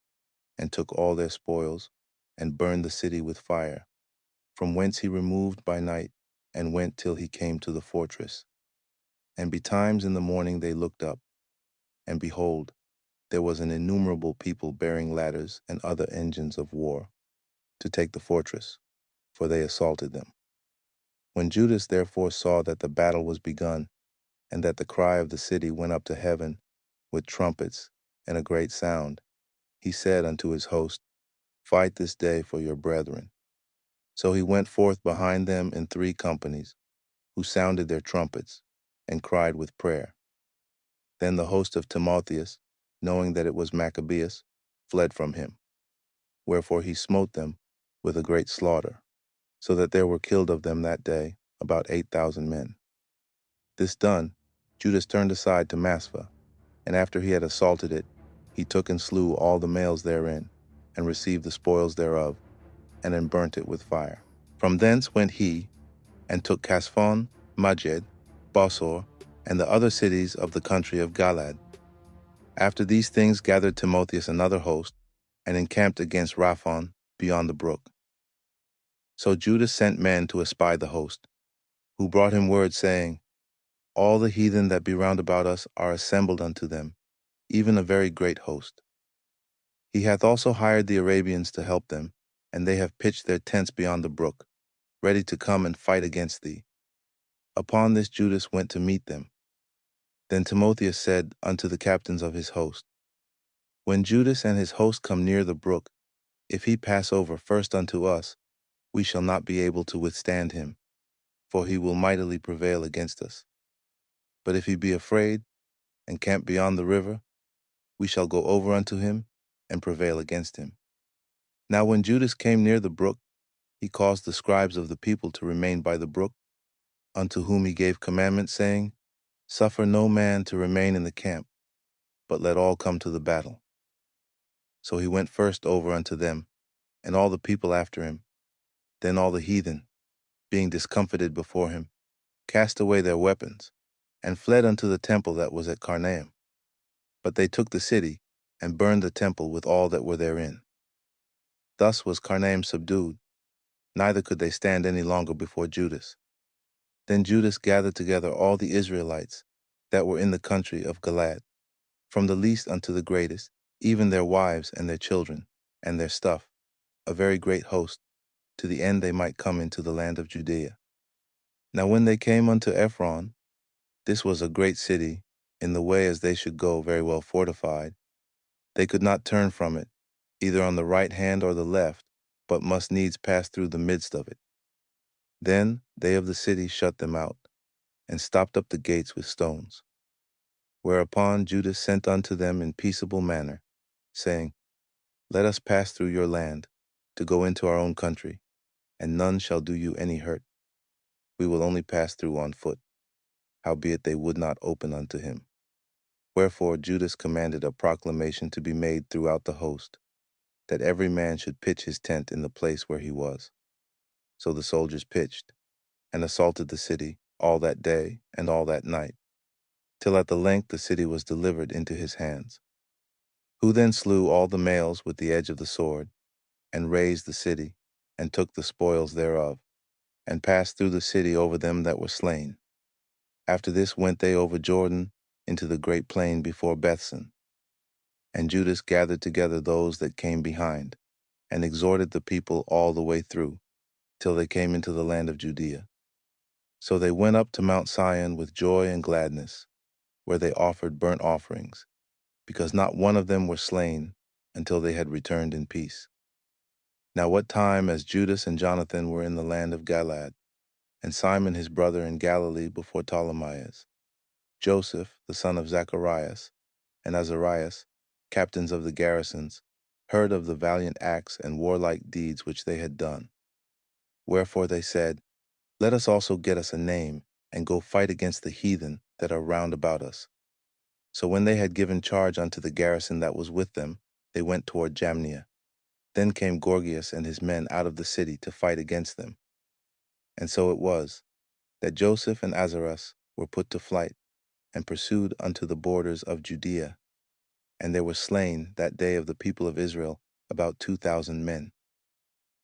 [SPEAKER 1] and took all their spoils, and burned the city with fire, from whence he removed by night, and went till he came to the fortress. And betimes in the morning they looked up, and behold, there was an innumerable people bearing ladders and other engines of war, to take the fortress, for they assaulted them. When Judas therefore saw that the battle was begun, and that the cry of the city went up to heaven with trumpets and a great sound, he said unto his host, Fight this day for your brethren. So he went forth behind them in 3 companies, who sounded their trumpets, and cried with prayer. Then the host of Timotheus, knowing that it was Maccabeus, fled from him. Wherefore he smote them with a great slaughter, so that there were killed of them that day about 8,000 men. This done, Judas turned aside to Maspha, and after he had assaulted it, he took and slew all the males therein, and received the spoils thereof, and then burnt it with fire. From thence went he, and took Casphon, Maged, Bosor, and the other cities of the country of Galad. After these things gathered Timotheus another host, and encamped against Raphon beyond the brook. So Judas sent men to espy the host, who brought him word, saying, All the heathen that be round about us are assembled unto them, even a very great host. He hath also hired the Arabians to help them, and they have pitched their tents beyond the brook, ready to come and fight against thee. Upon this Judas went to meet them. Then Timotheus said unto the captains of his host, When Judas and his host come near the brook, if he pass over first unto us, we shall not be able to withstand him, for he will mightily prevail against us. But if he be afraid, and camp beyond the river, we shall go over unto him, and prevail against him. Now when Judas came near the brook, he caused the scribes of the people to remain by the brook, unto whom he gave commandment, saying, Suffer no man to remain in the camp, but let all come to the battle. So he went first over unto them, and all the people after him. Then all the heathen, being discomfited before him, cast away their weapons, and fled unto the temple that was at Carnaim. But they took the city, and burned the temple with all that were therein. Thus was Carnaim subdued, neither could they stand any longer before Judas. Then Judas gathered together all the Israelites that were in the country of Galad, from the least unto the greatest, even their wives and their children, and their stuff, a very great host, to the end they might come into the land of Judea. Now when they came unto Ephron, this was a great city, in the way as they should go very well fortified. They could not turn from it, either on the right hand or the left, but must needs pass through the midst of it. Then they of the city shut them out, and stopped up the gates with stones. Whereupon Judas sent unto them in peaceable manner, saying, Let us pass through your land, to go into our own country, and none shall do you any hurt. We will only pass through on foot. Howbeit they would not open unto him. Wherefore Judas commanded a proclamation to be made throughout the host, that every man should pitch his tent in the place where he was. So the soldiers pitched, and assaulted the city all that day and all that night, till at the length the city was delivered into his hands, who then slew all the males with the edge of the sword, and razed the city, and took the spoils thereof, and passed through the city over them that were slain. After this went they over Jordan into the great plain before Bethsan. And Judas gathered together those that came behind, and exhorted the people all the way through, till they came into the land of Judea. So they went up to Mount Sion with joy and gladness, where they offered burnt offerings, because not one of them were slain until they had returned in peace. Now what time as Judas and Jonathan were in the land of Galad, and Simon his brother in Galilee before Ptolemais, Joseph the son of Zacharias, and Azarias, captains of the garrisons, heard of the valiant acts and warlike deeds which they had done. Wherefore they said, Let us also get us a name, and go fight against the heathen that are round about us. So when they had given charge unto the garrison that was with them, they went toward Jamnia. Then came Gorgias and his men out of the city to fight against them. And so it was, that Joseph and Azarias were put to flight, and pursued unto the borders of Judea. And there were slain that day of the people of Israel about 2,000 men.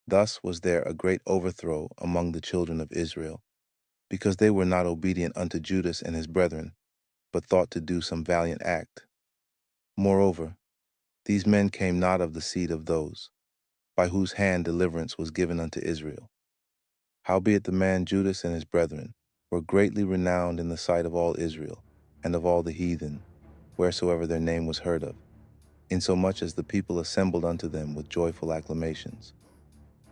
[SPEAKER 1] Thus was there a great overthrow among the children of Israel, because they were not obedient unto Judas and his brethren, but thought to do some valiant act. Moreover, these men came not of the seed of those, by whose hand deliverance was given unto Israel. Howbeit the man Judas and his brethren, were greatly renowned in the sight of all Israel and of all the heathen, wheresoever their name was heard of, insomuch as the people assembled unto them with joyful acclamations.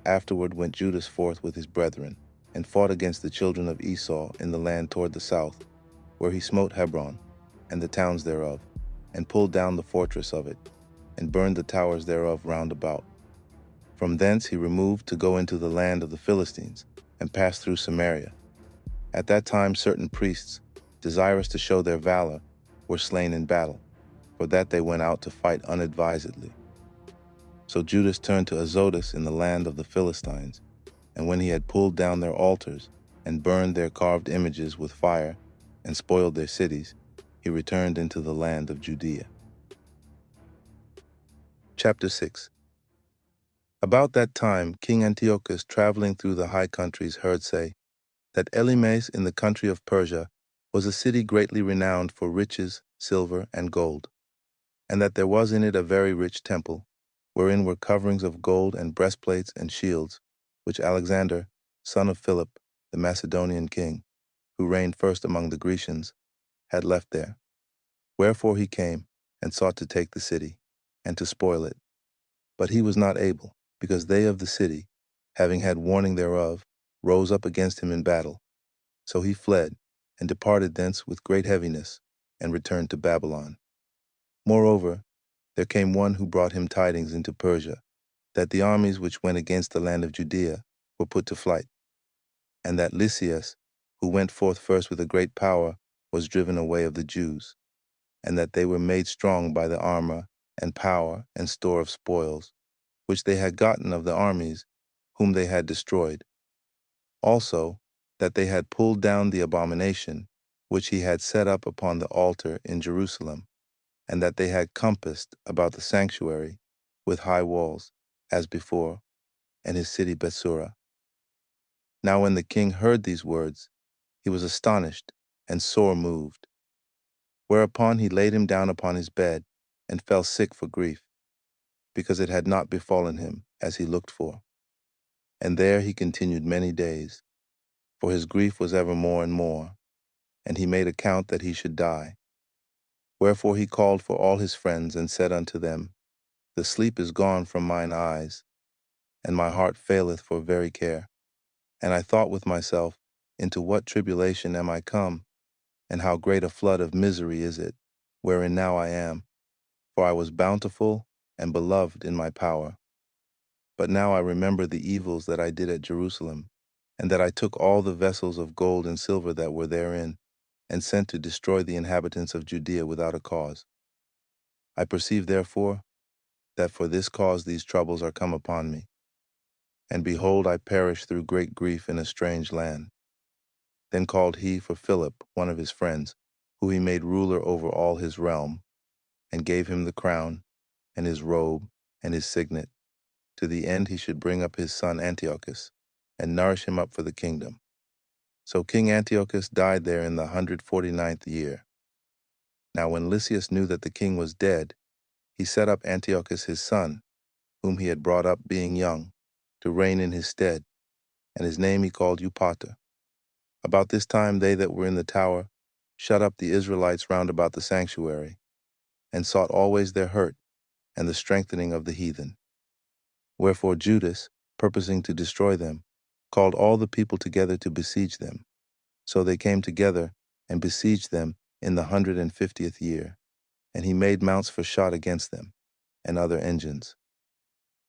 [SPEAKER 1] Afterward went Judas forth with his brethren, and fought against the children of Esau in the land toward the south, where he smote Hebron, and the towns thereof, and pulled down the fortress of it, and burned the towers thereof round about. From thence he removed to go into the land of the Philistines, and passed through Samaria. At that time certain priests, desirous to show their valor, were slain in battle, for that they went out to fight unadvisedly. So Judas turned to Azotus in the land of the Philistines, and when he had pulled down their altars, and burned their carved images with fire, and spoiled their cities, he returned into the land of Judea. Chapter 6. About that time King Antiochus, traveling through the high countries, heard say that Elymas in the country of Persia was a city greatly renowned for riches, silver, and gold, and that there was in it a very rich temple, wherein were coverings of gold and breastplates and shields, which Alexander, son of Philip, the Macedonian king, who reigned first among the Grecians, had left there. Wherefore he came and sought to take the city, and to spoil it. But he was not able, because they of the city, having had warning thereof, rose up against him in battle. So he fled, and departed thence with great heaviness, and returned to Babylon. Moreover, there came one who brought him tidings into Persia, that the armies which went against the land of Judea were put to flight, and that Lysias, who went forth first with a great power, was driven away of the Jews, and that they were made strong by the armor and power and store of spoils, which they had gotten of the armies whom they had destroyed. Also, that they had pulled down the abomination which he had set up upon the altar in Jerusalem, and that they had compassed about the sanctuary with high walls, as before, and his city Bethsura. Now when the king heard these words, he was astonished and sore moved. Whereupon he laid him down upon his bed, and fell sick for grief, because it had not befallen him as he looked for. And there he continued many days, for his grief was ever more and more, and he made account that he should die. Wherefore he called for all his friends, and said unto them, The sleep is gone from mine eyes, and my heart faileth for very care. And I thought with myself, Into what tribulation am I come, and how great a flood of misery is it, wherein now I am? For I was bountiful and beloved in my power. But now I remember the evils that I did at Jerusalem, and that I took all the vessels of gold and silver that were therein, and sent to destroy the inhabitants of Judea without a cause. I perceive therefore that for this cause these troubles are come upon me. And behold, I perish through great grief in a strange land. Then called he for Philip, one of his friends, who he made ruler over all his realm, and gave him the crown, and his robe, and his signet, to the end he should bring up his son Antiochus, and nourish him up for the kingdom. So King Antiochus died there in the 149th year. Now when Lysias knew that the king was dead, he set up Antiochus his son, whom he had brought up being young, to reign in his stead, and his name he called Eupator. About this time they that were in the tower shut up the Israelites round about the sanctuary, and sought always their hurt, and the strengthening of the heathen. Wherefore Judas, purposing to destroy them, called all the people together to besiege them. So they came together and besieged them in the 150th year, and he made mounts for shot against them, and other engines.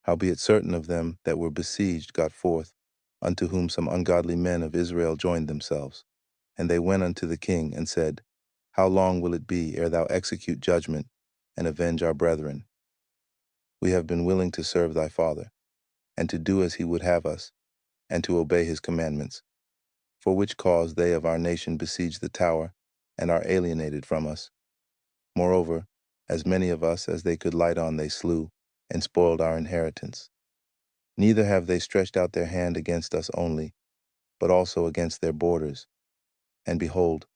[SPEAKER 1] Howbeit certain of them that were besieged got forth, unto whom some ungodly men of Israel joined themselves. And they went unto the king, and said, How long will it be ere thou execute judgment, and avenge our brethren? We have been willing to serve thy father, and to do as he would have us, and to obey his commandments, for which cause they of our nation besiege the tower, and are alienated from us. Moreover, as many of us as they could light on they slew, and spoiled our inheritance. Neither have they stretched out their hand against us only, but also against their borders. And behold,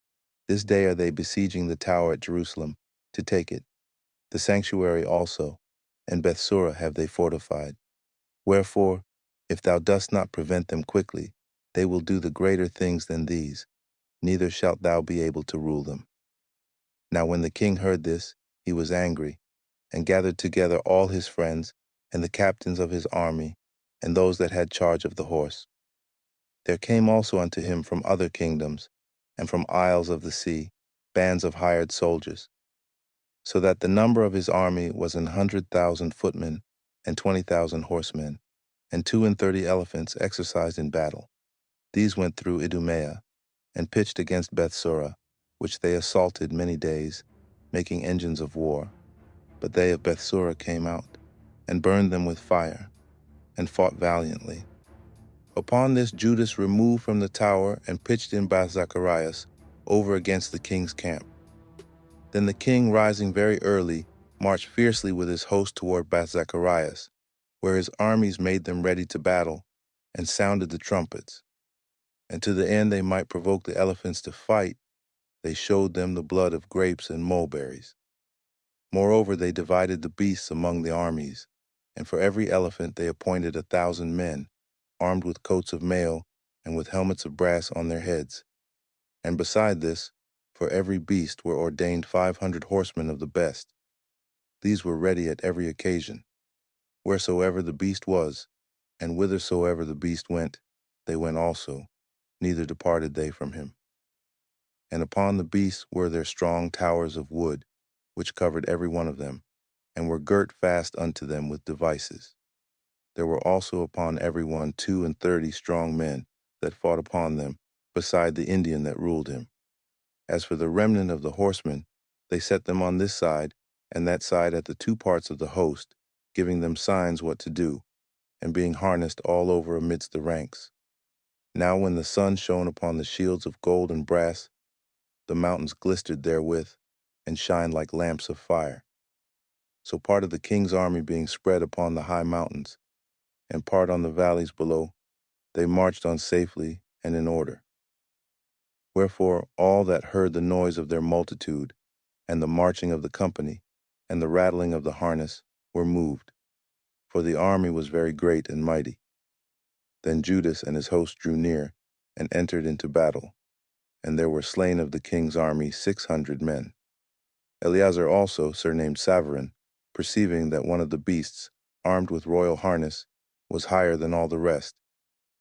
[SPEAKER 1] this day are they besieging the tower at Jerusalem, to take it. The sanctuary also, and Bethsura have they fortified. Wherefore, if thou dost not prevent them quickly, they will do the greater things than these. neither shalt thou be able to rule them. Now when the king heard this, he was angry, and gathered together all his friends, and the captains of his army, and those that had charge of the horse. There came also unto him from other kingdoms, and from isles of the sea, bands of hired soldiers, so that the number of his army was 100,000 footmen, and 20,000 horsemen, and 32 elephants exercised in battle. These went through Idumea, and pitched against Bethsura, which they assaulted many days, making engines of war. But they of Bethsura came out, and burned them with fire, and fought valiantly. Upon this Judas removed from the tower, and pitched in Bath-Zacharias, over against the king's camp. Then the king, rising very early, marched fiercely with his host toward Bath-Zacharias, where his armies made them ready to battle, and sounded the trumpets. And to the end they might provoke the elephants to fight, they showed them the blood of grapes and mulberries. Moreover, they divided the beasts among the armies, and for every elephant they appointed 1,000 men, armed with coats of mail, and with helmets of brass on their heads. And beside this, for every beast were ordained 500 horsemen of the best. These were ready at every occasion. Wheresoever the beast was, and whithersoever the beast went, they went also, neither departed they from him. And upon the beasts were their strong towers of wood, which covered every one of them, and were girt fast unto them with devices. There were also upon every one 32 strong men that fought upon them, beside the Indian that ruled him. As for the remnant of the horsemen, they set them on this side and that side at the two parts of the host, giving them signs what to do, and being harnessed all over amidst the ranks. Now when the sun shone upon the shields of gold and brass, the mountains glistered therewith, and shined like lamps of fire. So part of the king's army being spread upon the high mountains, and part on the valleys below, they marched on safely and in order. Wherefore all that heard the noise of their multitude, and the marching of the company, and the rattling of the harness, were moved, for the army was very great and mighty. Then Judas and his host drew near, and entered into battle, and there were slain of the king's army 600 men. Eleazar also, surnamed Savarin, perceiving that one of the beasts, armed with royal harness, was higher than all the rest,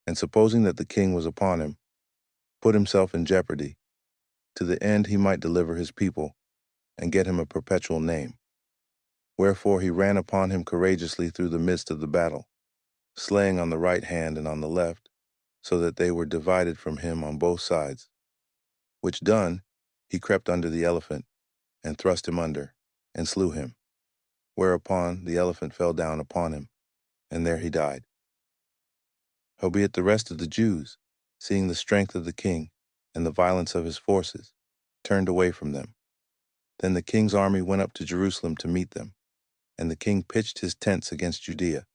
[SPEAKER 1] and supposing that the king was upon him, put himself in jeopardy, to the end he might deliver his people, and get him a perpetual name. Wherefore he ran upon him courageously through the midst of the battle, slaying on the right hand and on the left, so that they were divided from him on both sides. Which done, he crept under the elephant, and thrust him under, and slew him. Whereupon the elephant fell down upon him, and there he died. Howbeit the rest of the Jews, seeing the strength of the king, and the violence of his forces, turned away from them. Then the king's army went up to Jerusalem to meet them, and the king pitched his tents against Judea,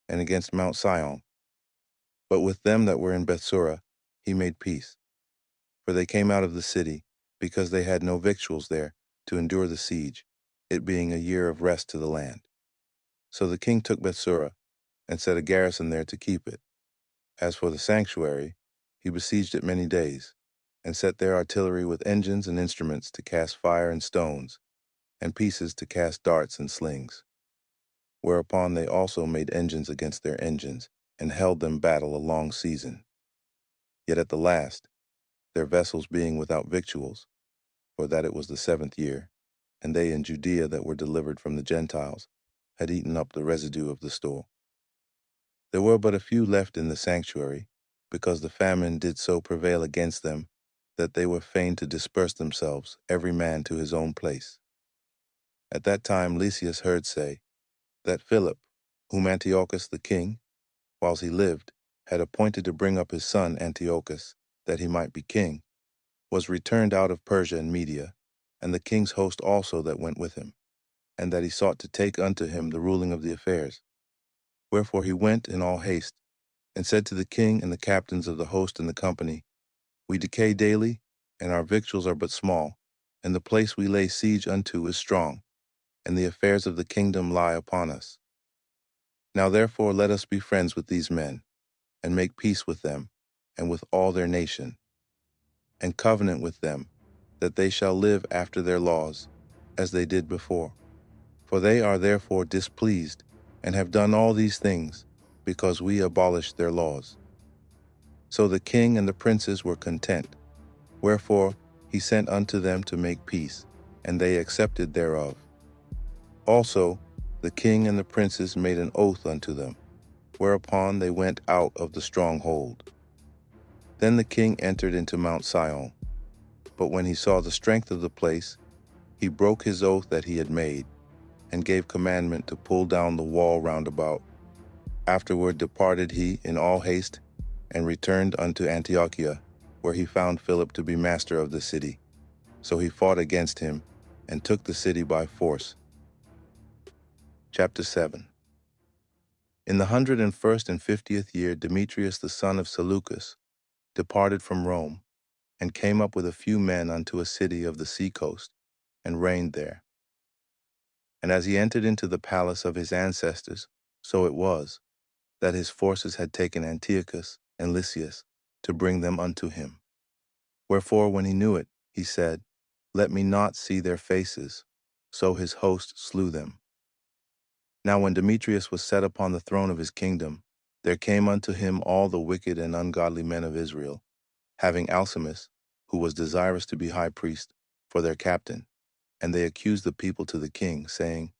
[SPEAKER 1] and against Mount Sion. But with them that were in Bethsura he made peace. For they came out of the city, because they had no victuals there to endure the siege, it being a year of rest to the land. So the king took Bethsura, and set a garrison there to keep it. As for the sanctuary, he besieged it many days, and set there artillery with engines and instruments to cast fire and stones, and pieces to cast darts and slings. Whereupon they also made engines against their engines, and held them battle a long season. Yet at the last, their vessels being without victuals, for that it was the 7th year, and they in Judea that were delivered from the Gentiles had eaten up the residue of the store. There were but a few left in the sanctuary, because the famine did so prevail against them that they were fain to disperse themselves, every man to his own place. At that time Lysias heard say, that Philip, whom Antiochus the king, whilst he lived, had appointed to bring up his son Antiochus, that he might be king, was returned out of Persia and Media, and the king's host also that went with him, and that he sought to take unto him the ruling of the affairs. Wherefore he went in all haste, and said to the king and the captains of the host and the company, We decay daily, and our victuals are but small, and the place we lay siege unto is strong, and the affairs of the kingdom lie upon us. Now therefore let us be friends with these men, and make peace with them, and with all their nation. and covenant with them, that they shall live after their laws, as they did before. For they are therefore displeased, and have done all these things, because we abolished their laws. So the king and the princes were content. Wherefore he sent unto them to make peace, and they accepted thereof. Also the king and the princes made an oath unto them, whereupon they went out of the stronghold. Then the king entered into Mount Sion, but when he saw the strength of the place, he broke his oath that he had made, and gave commandment to pull down the wall round about. Afterward departed he in all haste, and returned unto Antiochus, where he found Philip to be master of the city. So he fought against him, and took the city by force. Chapter 7. In the 150th year, Demetrius the son of Seleucus departed from Rome, and came up with a few men unto a city of the sea coast, and reigned there. And as he entered into the palace of his ancestors, so it was, that his forces had taken Antiochus and Lysias, to bring them unto him. Wherefore, when he knew it, he said, Let me not see their faces. So his host slew them. Now when Demetrius was set upon the throne of his kingdom, there came unto him all the wicked and ungodly men of Israel, having Alcimus, who was desirous to be high priest, for their captain. And they accused the people to the king, saying,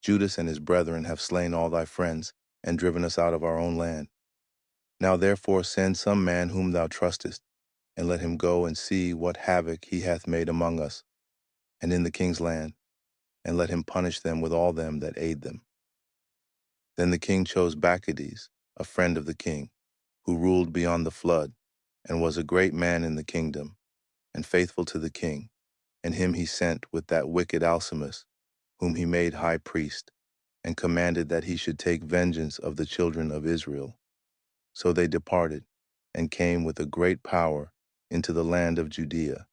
[SPEAKER 1] Judas and his brethren have slain all thy friends, and driven us out of our own land. Now therefore send some man whom thou trustest, and let him go and see what havoc he hath made among us, and in the king's land, and let him punish them with all them that aid them. Then the king chose Maccabees, a friend of the king, who ruled beyond the flood, and was a great man in the kingdom, and faithful to the king, and him he sent with that wicked Alcimus, whom he made high priest, and commanded that he should take vengeance of the children of Israel. So they departed, and came with a great power into the land of Judea,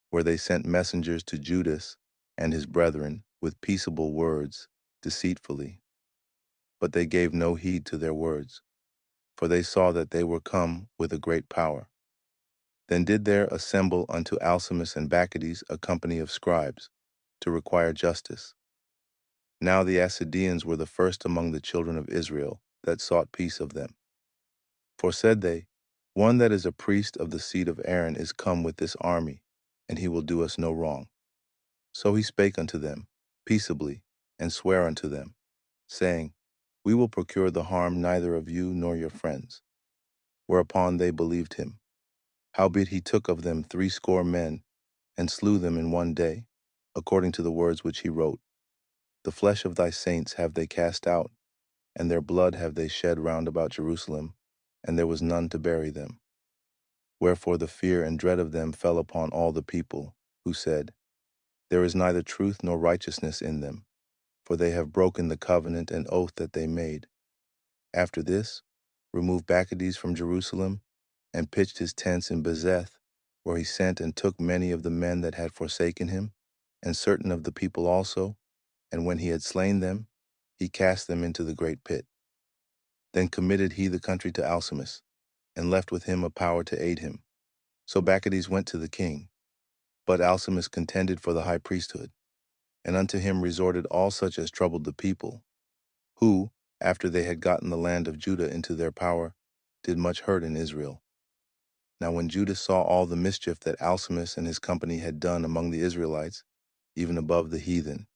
[SPEAKER 1] where they sent messengers to Judas and his brethren with peaceable words, deceitfully. But they gave no heed to their words, for they saw that they were come with a great power. Then did there assemble unto Alcimus and Maccabees a company of scribes, to require justice. Now the Assadeans were the first among the children of Israel that sought peace of them. For said they, One that is a priest of the seed of Aaron is come with this army, and he will do us no wrong. So he spake unto them, peaceably, and sware unto them, saying, We will procure the harm neither of you nor your friends. Whereupon they believed him. Howbeit he took of them 80 men, and slew them in one day, according to the words which he wrote. The flesh of thy saints have they cast out, and their blood have they shed round about Jerusalem, and there was none to bury them. Wherefore the fear and dread of them fell upon all the people, who said, There is neither truth nor righteousness in them, for they have broken the covenant and oath that they made. After this, removed Maccabees from Jerusalem, and pitched his tents in Bezeth, where he sent and took many of the men that had forsaken him, and certain of the people also, and when he had slain them, he cast them into the great pit. Then committed he the country to Alcimus, and left with him a power to aid him. So Maccabees went to the king, but Alcimus contended for the high priesthood, and unto him resorted all such as troubled the people, who, after they had gotten the land of Judah into their power, did much hurt in Israel. Now when Judas saw all the mischief that Alcimus and his company had done among the Israelites, even above the heathen,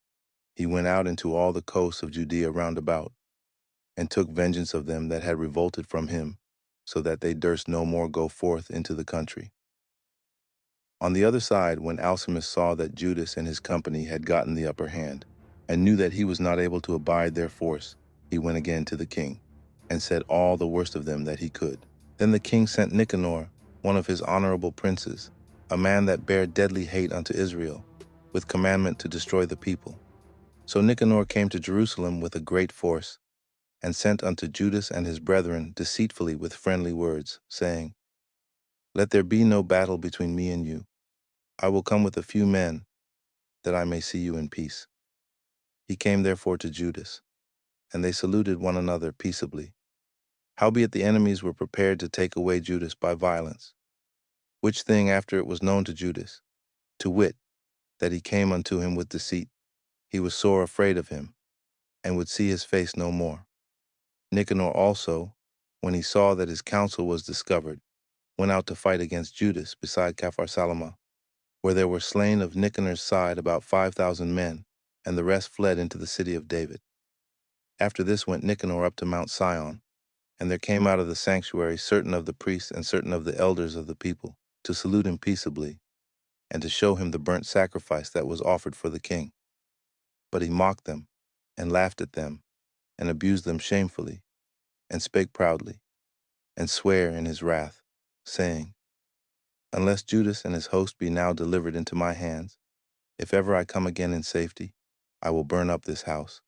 [SPEAKER 1] he went out into all the coasts of Judea round about, and took vengeance of them that had revolted from him, so that they durst no more go forth into the country. On the other side, when Alcimus saw that Judas and his company had gotten the upper hand, and knew that he was not able to abide their force, he went again to the king, and said all the worst of them that he could. Then the king sent Nicanor, one of his honorable princes, a man that bare deadly hate unto Israel, with commandment to destroy the people. So Nicanor came to Jerusalem with a great force, and sent unto Judas and his brethren deceitfully with friendly words, saying, Let there be no battle between me and you. I will come with a few men, that I may see you in peace. He came therefore to Judas, and they saluted one another peaceably. Howbeit the enemies were prepared to take away Judas by violence. which thing after it was known to Judas, to wit, that he came unto him with deceit, he was sore afraid of him, and would see his face no more. Nicanor also, when he saw that his counsel was discovered, went out to fight against Judas beside Capharsalama, where there were slain of Nicanor's side about 5,000 men, and the rest fled into the city of David. After this went Nicanor up to Mount Sion, and there came out of the sanctuary certain of the priests and certain of the elders of the people, to salute him peaceably, and to show him the burnt sacrifice that was offered for the king. But he mocked them, and laughed at them, and abused them shamefully, and spake proudly, and sware in his wrath, saying, Unless Judas and his host be now delivered into my hands, if ever I come again in safety, I will burn up this house.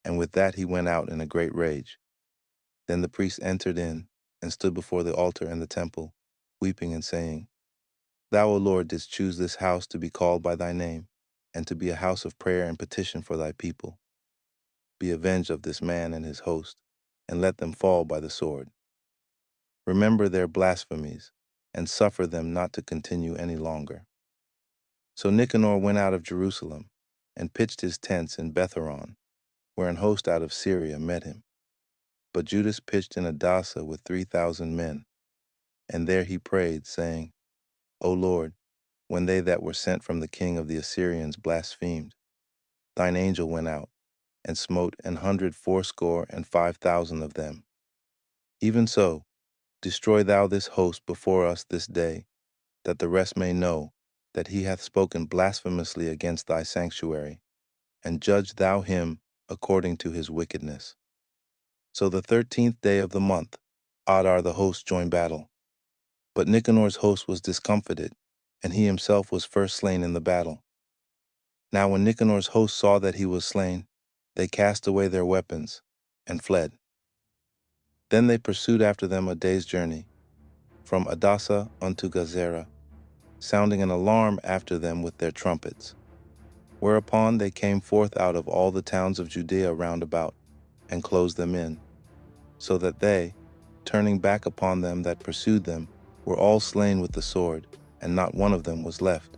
[SPEAKER 1] And with that he went out in a great rage. Then the priests entered in, and stood before the altar in the temple, weeping and saying, Thou, O Lord, didst choose this house to be called by thy name, and to be a house of prayer and petition for thy people. Be avenged of this man and his host, and let them fall by the sword. Remember their blasphemies, and suffer them not to continue any longer. So Nicanor went out of Jerusalem, and pitched his tents in Betharon, where an host out of Syria met him. But Judas pitched in Adasa with 3,000 men, and there he prayed, saying, O Lord, when they that were sent from the king of the Assyrians blasphemed, thine angel went out, and smote 180,500 of them. Even so, destroy thou this host before us this day, that the rest may know that he hath spoken blasphemously against thy sanctuary, and judge thou him according to his wickedness. So the 13th day of the month, Adar the host joined battle. But Nicanor's host was discomfited, and he himself was first slain in the battle. Now when Nicanor's host saw that he was slain, they cast away their weapons, and fled. Then they pursued after them a day's journey, from Adasa unto Gazera, sounding an alarm after them with their trumpets. Whereupon they came forth out of all the towns of Judea round about, and closed them in, so that they, turning back upon them that pursued them, were all slain with the sword, and not one of them was left.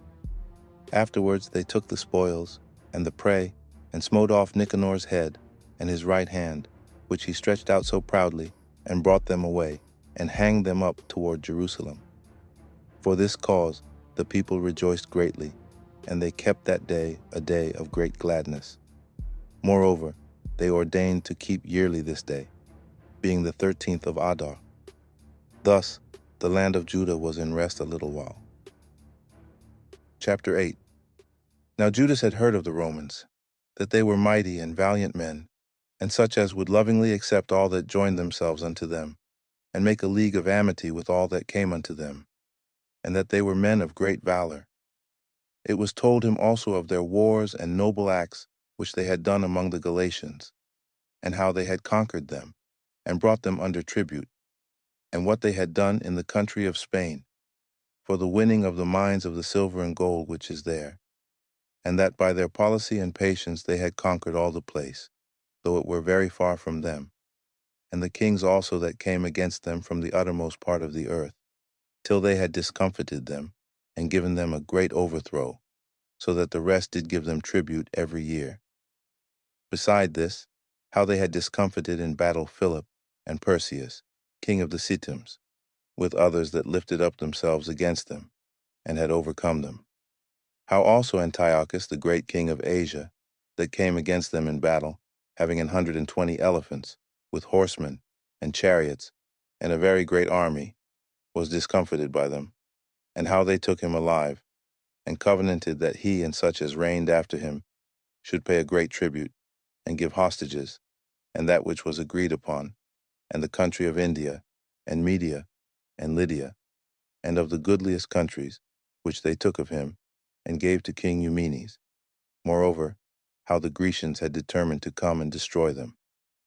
[SPEAKER 1] Afterwards they took the spoils, and the prey, and smote off Nicanor's head, and his right hand, which he stretched out so proudly, and brought them away, and hanged them up toward Jerusalem. For this cause the people rejoiced greatly, and they kept that day a day of great gladness. Moreover, they ordained to keep yearly this day, being the 13th of Adar. Thus the land of Judah was in rest a little while. Chapter 8. Now Judas had heard of the Romans, that they were mighty and valiant men, and such as would lovingly accept all that joined themselves unto them, and make a league of amity with all that came unto them, and that they were men of great valor. It was told him also of their wars and noble acts which they had done among the Galatians, and how they had conquered them, and brought them under tribute, and what they had done in the country of Spain, for the winning of the mines of the silver and gold which is there, and that by their policy and patience they had conquered all the place, though it were very far from them, and the kings also that came against them from the uttermost part of the earth, till they had discomfited them, and given them a great overthrow, so that the rest did give them tribute every year. Beside this, how they had discomfited in battle Philip and Perseus, king of the Cittims, with others that lifted up themselves against them, and had overcome them. How also Antiochus, the great king of Asia, that came against them in battle, having 120 elephants, with horsemen, and chariots, and a very great army, was discomfited by them, and how they took him alive, and covenanted that he and such as reigned after him should pay a great tribute, and give hostages, and that which was agreed upon, and the country of India, and Media, and Lydia, and of the goodliest countries, which they took of him, and gave to King Eumenes. Moreover, how the Grecians had determined to come and destroy them,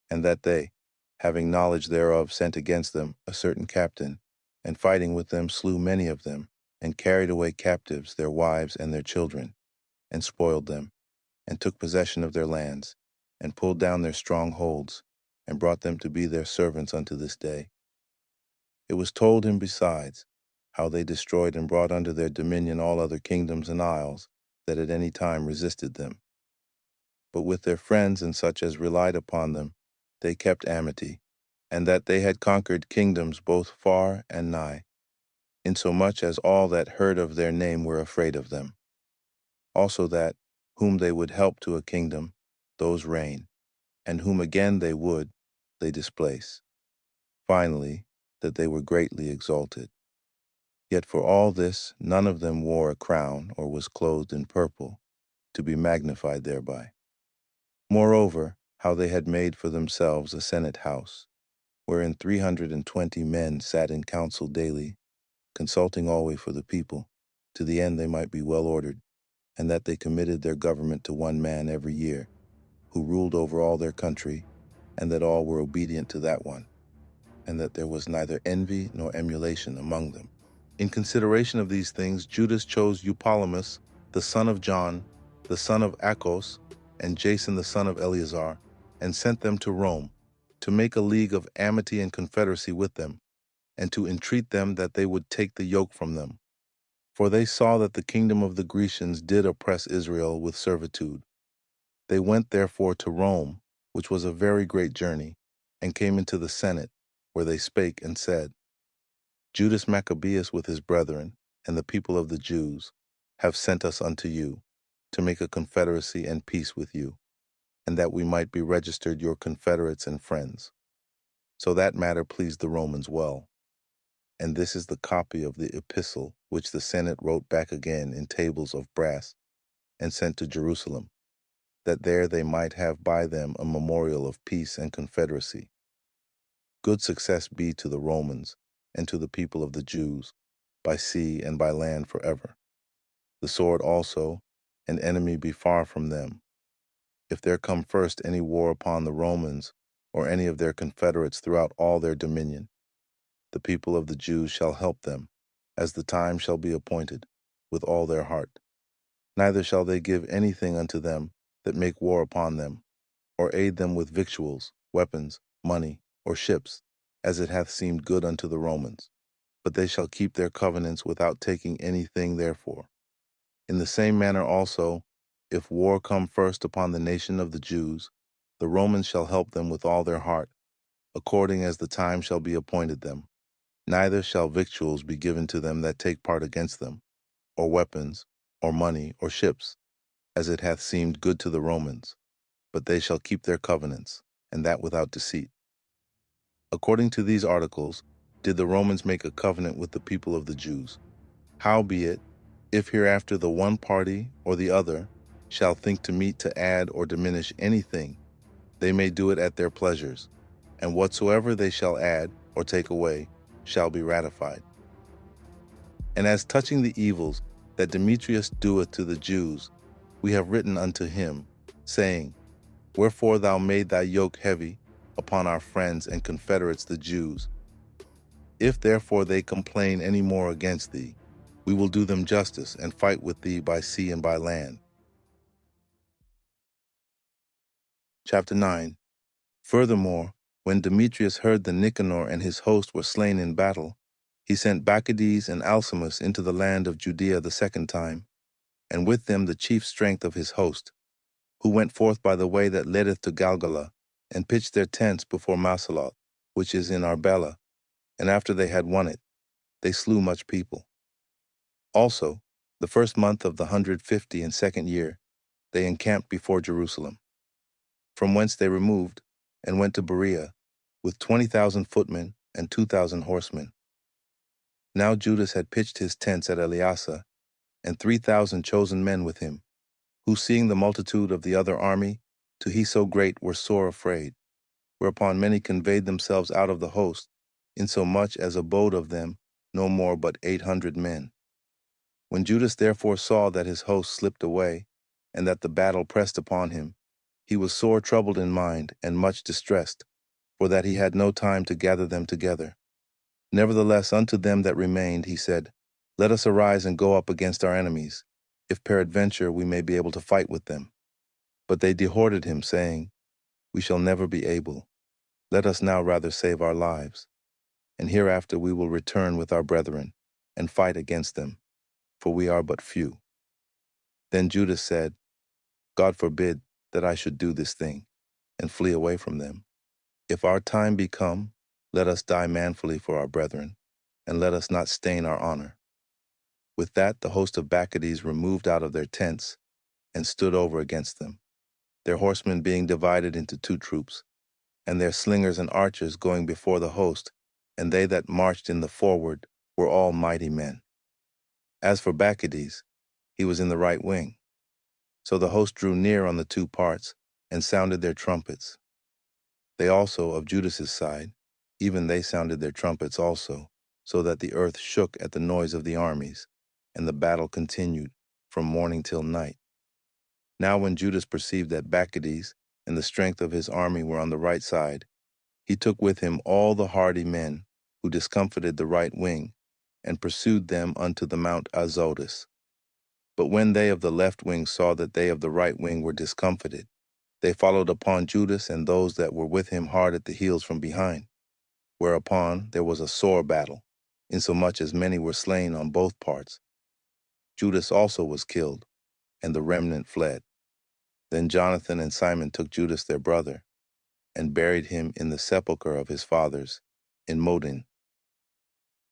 [SPEAKER 1] and that they, having knowledge thereof, sent against them a certain captain, and fighting with them slew many of them, and carried away captives their wives and their children, and spoiled them, and took possession of their lands, and pulled down their strongholds, and brought them to be their servants unto this day. It was told him besides, how they destroyed and brought under their dominion all other kingdoms and isles that at any time resisted them. But with their friends and such as relied upon them, they kept amity, and that they had conquered kingdoms both far and nigh, insomuch as all that heard of their name were afraid of them. Also that, whom they would help to a kingdom, those reign, and whom again they would, they displace. Finally, that they were greatly exalted. Yet for all this, none of them wore a crown or was clothed in purple, to be magnified thereby. Moreover, how they had made for themselves a senate house, wherein 320 men sat in council daily, consulting always for the people, to the end they might be well ordered, and that they committed their government to one man every year, who ruled over all their country, and that all were obedient to that one, and that there was neither envy nor emulation among them. In consideration of these things, Judas chose Eupolemus, the son of John, the son of Achos, and Jason the son of Eleazar, and sent them to Rome, to make a league of amity and confederacy with them, and to entreat them that they would take the yoke from them. For they saw that the kingdom of the Grecians did oppress Israel with servitude. They went therefore to Rome, which was a very great journey, and came into the Senate, where they spake and said, Judas Maccabeus with his brethren, and the people of the Jews, have sent us unto you, to make a confederacy and peace with you, and that we might be registered your confederates and friends. So that matter pleased the Romans well. And this is the copy of the epistle which the Senate wrote back again in tables of brass, and sent to Jerusalem, that there they might have by them a memorial of peace and confederacy. Good success be to the Romans, and to the people of the Jews, by sea and by land forever. The sword also, an enemy be far from them. If there come first any war upon the Romans, or any of their confederates throughout all their dominion, the people of the Jews shall help them, as the time shall be appointed, with all their heart. Neither shall they give anything unto them that make war upon them, or aid them with victuals, weapons, money, or ships, as it hath seemed good unto the Romans. But they shall keep their covenants without taking anything therefore. In the same manner also, if war come first upon the nation of the Jews, the Romans shall help them with all their heart, according as the time shall be appointed them. Neither shall victuals be given to them that take part against them, or weapons, or money, or ships, as it hath seemed good to the Romans, but they shall keep their covenants, and that without deceit. According to these articles, did the Romans make a covenant with the people of the Jews. Howbeit, if hereafter the one party or the other shall think to meet to add or diminish anything, they may do it at their pleasures, and whatsoever they shall add or take away shall be ratified. And as touching the evils that Demetrius doeth to the Jews, we have written unto him, saying, Wherefore thou made thy yoke heavy upon our friends and confederates the Jews. If therefore they complain any more against thee, we will do them justice and fight with thee by sea and by land. Chapter 9. Furthermore, when Demetrius heard that Nicanor and his host were slain in battle, he sent Bacchides and Alcimus into the land of Judea the second time, and with them the chief strength of his host, who went forth by the way that leadeth to Galgala, and pitched their tents before Masaloth, which is in Arbela, and after they had won it, they slew much people. Also, the first month of the 152nd year, they encamped before Jerusalem, from whence they removed, and went to Berea, with 20,000 footmen and 2,000 horsemen. Now Judas had pitched his tents at Eleasa, and 3,000 chosen men with him, who seeing the multitude of the other army, to he so great were sore afraid, whereupon many conveyed themselves out of the host, insomuch as abode of them no more but 800 men. When Judas therefore saw that his host slipped away, and that the battle pressed upon him, he was sore troubled in mind and much distressed, for that he had no time to gather them together. Nevertheless unto them that remained he said, Let us arise and go up against our enemies, if peradventure we may be able to fight with them. But they dehorted him, saying, We shall never be able. Let us now rather save our lives, and hereafter we will return with our brethren, and fight against them, for we are but few." Then Judas said, "God forbid that I should do this thing, and flee away from them. If our time be come, let us die manfully for our brethren, and let us not stain our honor." With that the host of Bacchides removed out of their tents, and stood over against them, their horsemen being divided into two troops, and their slingers and archers going before the host, and they that marched in the forward were all mighty men. As for Bacchides, he was in the right wing. So the host drew near on the two parts, and sounded their trumpets. They also of Judas's side, even they sounded their trumpets also, so that the earth shook at the noise of the armies, and the battle continued from morning till night. Now when Judas perceived that Bacchides and the strength of his army were on the right side, he took with him all the hardy men who discomfited the right wing, and pursued them unto the Mount Azotus. But when they of the left wing saw that they of the right wing were discomfited, they followed upon Judas and those that were with him hard at the heels from behind, whereupon there was a sore battle, insomuch as many were slain on both parts. Judas also was killed, and the remnant fled. Then Jonathan and Simon took Judas their brother, and buried him in the sepulchre of his fathers, in Modin.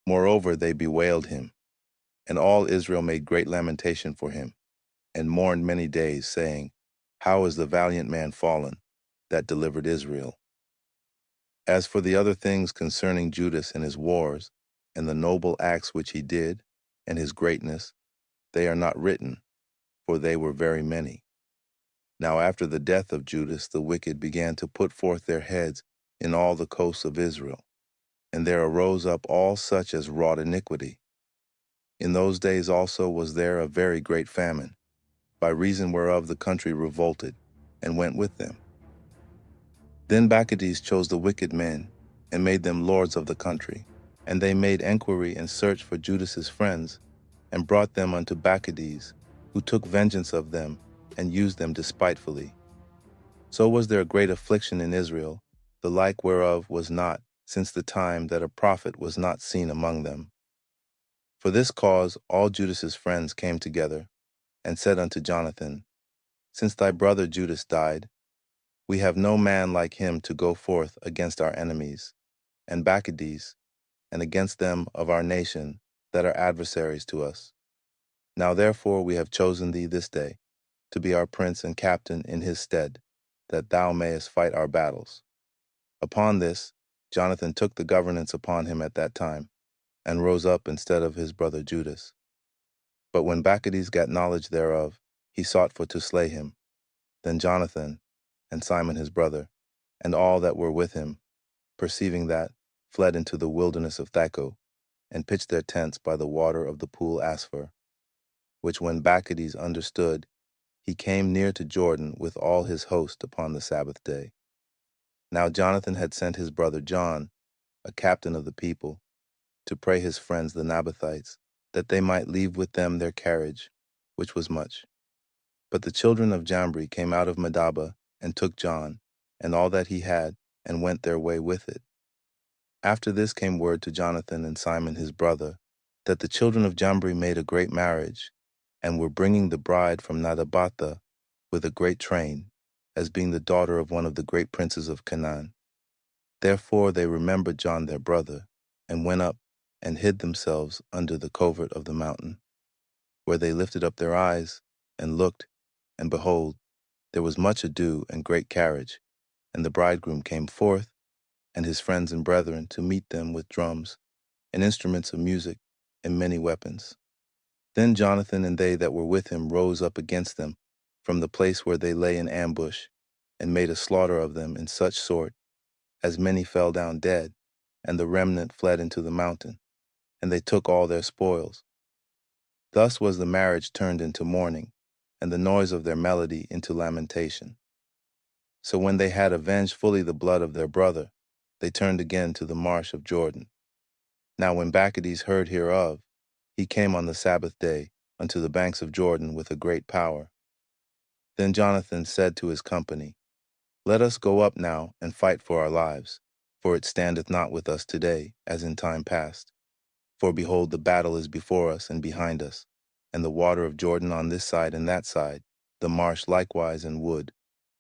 [SPEAKER 1] Moreover, they bewailed him, and all Israel made great lamentation for him, and mourned many days, saying, "How is the valiant man fallen, that delivered Israel?" As for the other things concerning Judas and his wars, and the noble acts which he did, and his greatness, they are not written, for they were very many. Now after the death of Judas, the wicked began to put forth their heads in all the coasts of Israel, and there arose up all such as wrought iniquity. In those days also was there a very great famine, by reason whereof the country revolted, and went with them. Then Bacchides chose the wicked men, and made them lords of the country. And they made enquiry and search for Judas's friends, and brought them unto Bacchides, who took vengeance of them, and used them despitefully. So was there a great affliction in Israel, the like whereof was not, since the time that a prophet was not seen among them. For this cause all Judas's friends came together, and said unto Jonathan, "Since thy brother Judas died, we have no man like him to go forth against our enemies, and Bacchides, and against them of our nation that are adversaries to us. Now therefore we have chosen thee this day to be our prince and captain in his stead, that thou mayest fight our battles." Upon this, Jonathan took the governance upon him at that time, and rose up instead of his brother Judas. But when Bacchides got knowledge thereof, he sought for to slay him. Then Jonathan, and Simon his brother, and all that were with him, perceiving that, fled into the wilderness of Thaco, and pitched their tents by the water of the pool Asphar, which when Bacchides understood, he came near to Jordan with all his host upon the Sabbath day. Now Jonathan had sent his brother John, a captain of the people, to pray his friends the Nabathites, that they might leave with them their carriage, which was much. But the children of Jambri came out of Medaba, and took John, and all that he had, and went their way with it. After this came word to Jonathan and Simon his brother, that the children of Jambri made a great marriage, and were bringing the bride from Nadabatha with a great train, as being the daughter of one of the great princes of Canaan. Therefore they remembered John their brother, and went up, and hid themselves under the covert of the mountain, where they lifted up their eyes, and looked, and behold, there was much ado and great carriage, and the bridegroom came forth, and his friends and brethren, to meet them with drums, and instruments of music, and many weapons. Then Jonathan and they that were with him rose up against them from the place where they lay in ambush, and made a slaughter of them in such sort, as many fell down dead, and the remnant fled into the mountain, and they took all their spoils. Thus was the marriage turned into mourning, and the noise of their melody into lamentation. So when they had avenged fully the blood of their brother, they turned again to the marsh of Jordan. Now when Bacchides heard hereof, he came on the Sabbath day unto the banks of Jordan with a great power. Then Jonathan said to his company, "Let us go up now and fight for our lives, for it standeth not with us today, as in time past." For behold, the battle is before us and behind us, and the water of Jordan on this side and that side, the marsh likewise and wood,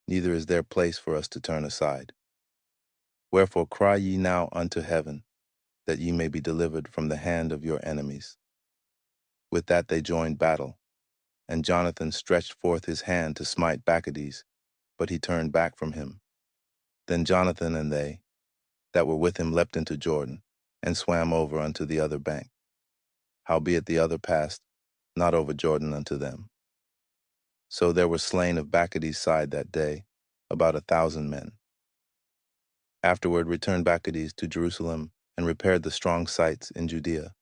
[SPEAKER 1] neither is there place for us to turn aside. Wherefore cry ye now unto heaven, that ye may be delivered from the hand of your enemies. With that they joined battle, and Jonathan stretched forth his hand to smite Maccabees, but he turned back from him. Then Jonathan and they that were with him leapt into Jordan, and swam over unto the other bank. Howbeit the other passed not over Jordan unto them. So there were slain of Maccabees' side that day about 1,000 men. Afterward returned Maccabees to Jerusalem, and repaired the strong sites in Judea,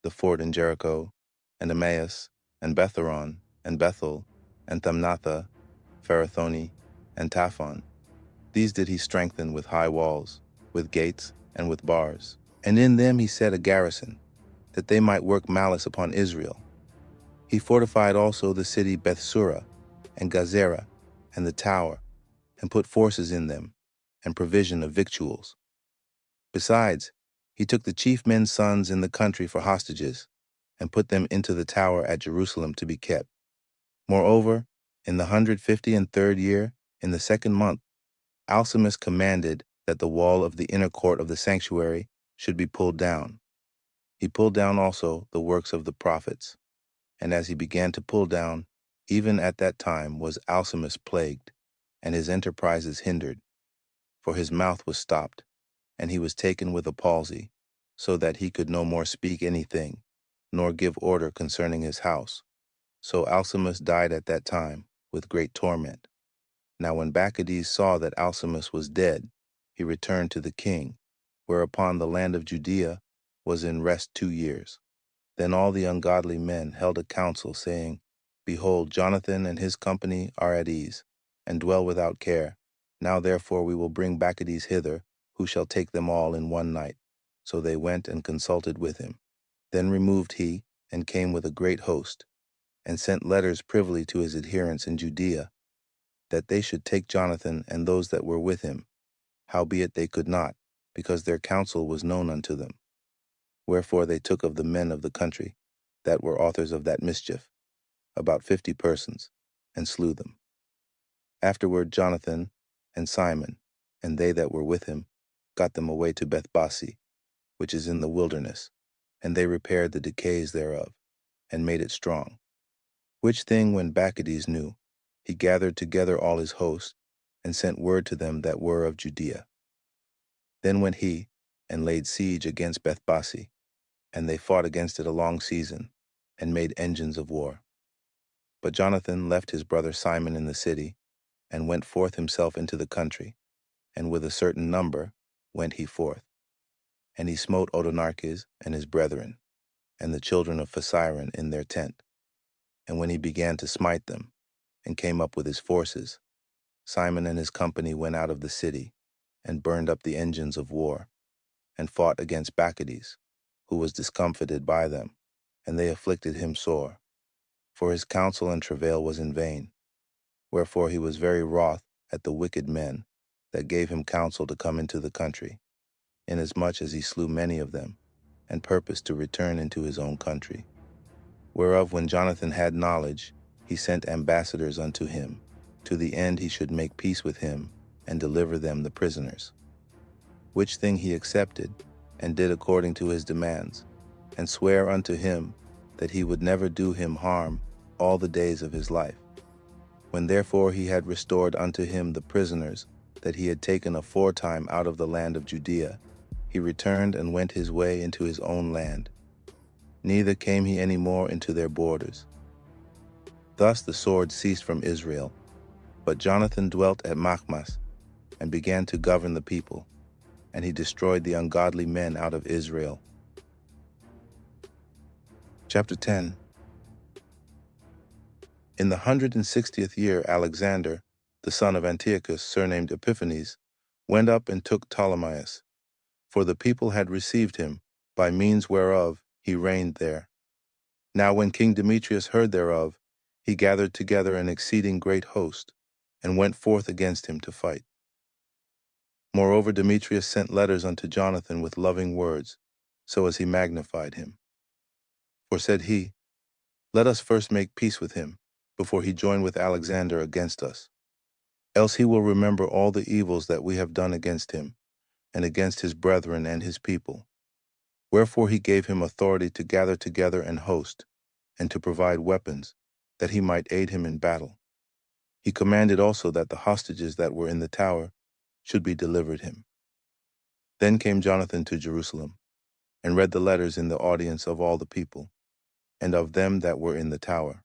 [SPEAKER 1] the fort in Jericho, and Emmaus, and Betharon, and Bethel, and Thamnatha, Pharathoni, and Taphon. These did he strengthen with high walls, with gates, and with bars. And in them he set a garrison, that they might work malice upon Israel. He fortified also the city Bethsura, and Gazera, and the tower, and put forces in them, and provision of victuals. Besides, he took the chief men's sons in the country for hostages, and put them into the tower at Jerusalem to be kept. Moreover, in the 153rd year, in the 2nd month, Alcimus commanded that the wall of the inner court of the sanctuary should be pulled down. He pulled down also the works of the prophets. And as he began to pull down, even at that time was Alcimus plagued, and his enterprises hindered, for his mouth was stopped, and he was taken with a palsy, so that he could no more speak anything, nor give order concerning his house. So Alcimus died at that time with great torment. Now when Maccabees saw that Alcimus was dead, he returned to the king, whereupon the land of Judea was in rest 2 years. Then all the ungodly men held a council, saying, Behold, Jonathan and his company are at ease, and dwell without care. Now therefore we will bring Maccabees hither, who shall take them all in one night. So they went and consulted with him. Then removed he, and came with a great host, and sent letters privily to his adherents in Judea, that they should take Jonathan and those that were with him. Howbeit they could not, because their counsel was known unto them. Wherefore they took of the men of the country, that were authors of that mischief, about 50 persons, and slew them. Afterward Jonathan and Simon, and they that were with him, got them away to Bethbasi, which is in the wilderness, and they repaired the decays thereof, and made it strong. Which thing when Maccabees knew, he gathered together all his host, and sent word to them that were of Judea. Then went he, and laid siege against Bethbasi, and they fought against it a long season, and made engines of war. But Jonathan left his brother Simon in the city, and went forth himself into the country, and with a certain number went he forth. And he smote Odonaarches and his brethren, and the children of Phasiron in their tent. And when he began to smite them, and came up with his forces, Simon and his company went out of the city, and burned up the engines of war, and fought against Maccabees, who was discomfited by them, and they afflicted him sore. For his counsel and travail was in vain. Wherefore he was very wroth at the wicked men that gave him counsel to come into the country, inasmuch as he slew many of them, and purposed to return into his own country. Whereof when Jonathan had knowledge, he sent ambassadors unto him, to the end he should make peace with him, and deliver them the prisoners. Which thing he accepted, and did according to his demands, and sware unto him that he would never do him harm all the days of his life. When therefore he had restored unto him the prisoners that he had taken aforetime out of the land of Judea, he returned and went his way into his own land. Neither came he any more into their borders. Thus the sword ceased from Israel. But Jonathan dwelt at Machmas, and began to govern the people, and he destroyed the ungodly men out of Israel. Chapter 10. In the 160th year Alexander, the son of Antiochus, surnamed Epiphanes, went up and took Ptolemais, for the people had received him, by means whereof he reigned there. Now when King Demetrius heard thereof, he gathered together an exceeding great host, and went forth against him to fight. Moreover Demetrius sent letters unto Jonathan with loving words, so as he magnified him. For said he, let us first make peace with him, before he join with Alexander against us. Else he will remember all the evils that we have done against him, and against his brethren and his people. Wherefore he gave him authority to gather together an host, and to provide weapons, that he might aid him in battle. He commanded also that the hostages that were in the tower should be delivered him. Then came Jonathan to Jerusalem, and read the letters in the audience of all the people, and of them that were in the tower,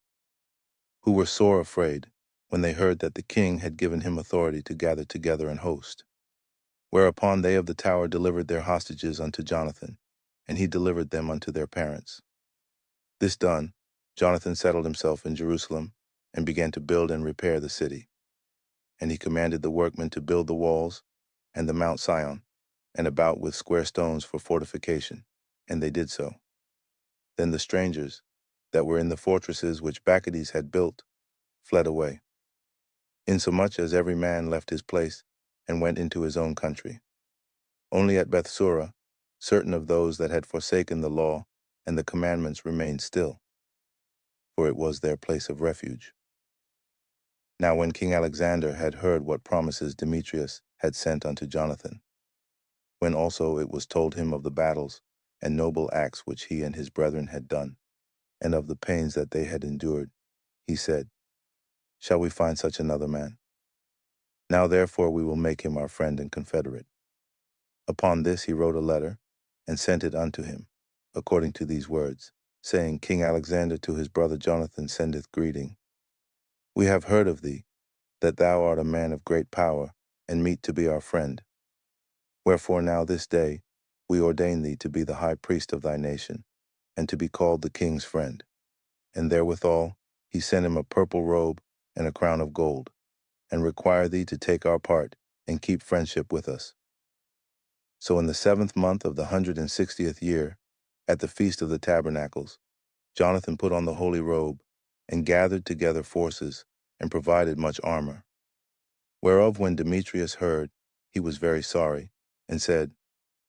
[SPEAKER 1] who were sore afraid, when they heard that the king had given him authority to gather together an host. Whereupon they of the tower delivered their hostages unto Jonathan, and he delivered them unto their parents. This done, Jonathan settled himself in Jerusalem, and began to build and repair the city. And he commanded the workmen to build the walls, and the Mount Sion, and about with square stones for fortification, and they did so. Then the strangers, that were in the fortresses which Maccabees had built, fled away, insomuch as every man left his place, and went into his own country. Only at Bethsura, certain of those that had forsaken the law and the commandments remained still, for it was their place of refuge. Now when King Alexander had heard what promises Demetrius had sent unto Jonathan, when also it was told him of the battles and noble acts which he and his brethren had done, and of the pains that they had endured, he said, shall we find such another man? Now therefore we will make him our friend and confederate. Upon this he wrote a letter, and sent it unto him, according to these words, saying, King Alexander to his brother Jonathan sendeth greeting. We have heard of thee, that thou art a man of great power, and meet to be our friend. Wherefore now this day we ordain thee to be the high priest of thy nation, and to be called the king's friend. And therewithal he sent him a purple robe and a crown of gold, and require thee to take our part, and keep friendship with us. So in the 7th month of the 160th year, at the feast of the tabernacles, Jonathan put on the holy robe, and gathered together forces, and provided much armor. Whereof when Demetrius heard, he was very sorry, and said,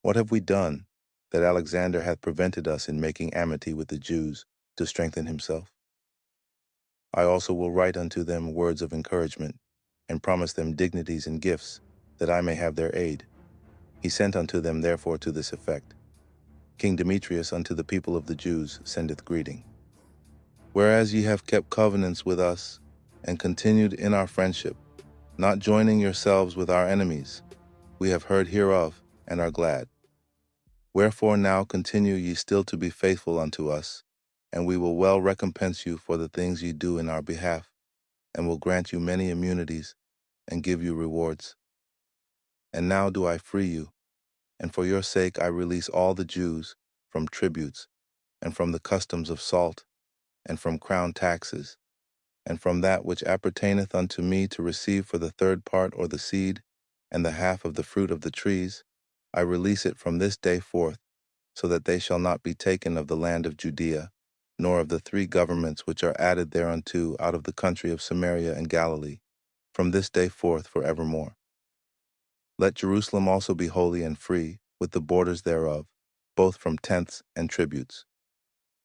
[SPEAKER 1] What have we done, that Alexander hath prevented us in making amity with the Jews, to strengthen himself? I also will write unto them words of encouragement, and promise them dignities and gifts, that I may have their aid. He sent unto them therefore to this effect, King Demetrius unto the people of the Jews sendeth greeting. Whereas ye have kept covenants with us, and continued in our friendship, not joining yourselves with our enemies, we have heard hereof, and are glad. Wherefore now continue ye still to be faithful unto us, and we will well recompense you for the things ye do in our behalf, and will grant you many immunities, and give you rewards. And now do I free you, and for your sake I release all the Jews from tributes, and from the customs of salt, and from crown taxes, and from that which appertaineth unto me to receive for the third part or the seed, and the half of the fruit of the trees, I release it from this day forth, so that they shall not be taken of the land of Judea, nor of the 3 governments which are added thereunto out of the country of Samaria and Galilee, from this day forth forevermore. Let Jerusalem also be holy and free, with the borders thereof, both from tenths and tributes.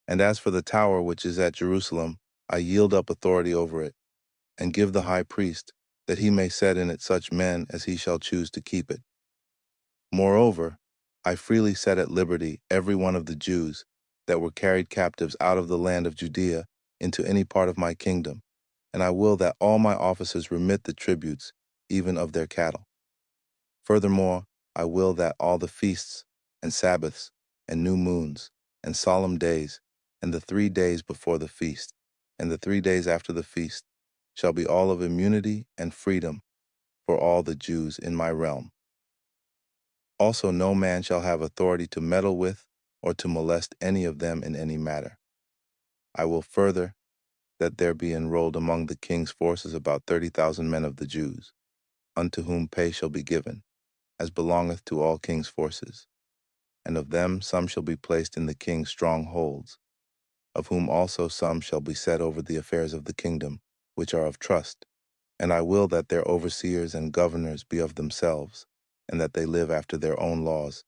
[SPEAKER 1] And as for the tower which is at Jerusalem, I yield up authority over it, and give the high priest, that he may set in it such men as he shall choose to keep it. Moreover, I freely set at liberty every one of the Jews that were carried captives out of the land of Judea into any part of my kingdom, and I will that all my officers remit the tributes, even of their cattle. Furthermore, I will that all the feasts and Sabbaths and new moons and solemn days and the 3 days before the feast and the 3 days after the feast shall be all of immunity and freedom for all the Jews in my realm. Also no man shall have authority to meddle with or to molest any of them in any matter. I will further that there be enrolled among the king's forces about 30,000 men of the Jews, unto whom pay shall be given, as belongeth to all king's forces. And of them some shall be placed in the king's strongholds, of whom also some shall be set over the affairs of the kingdom, which are of trust. And I will that their overseers and governors be of themselves, and that they live after their own laws,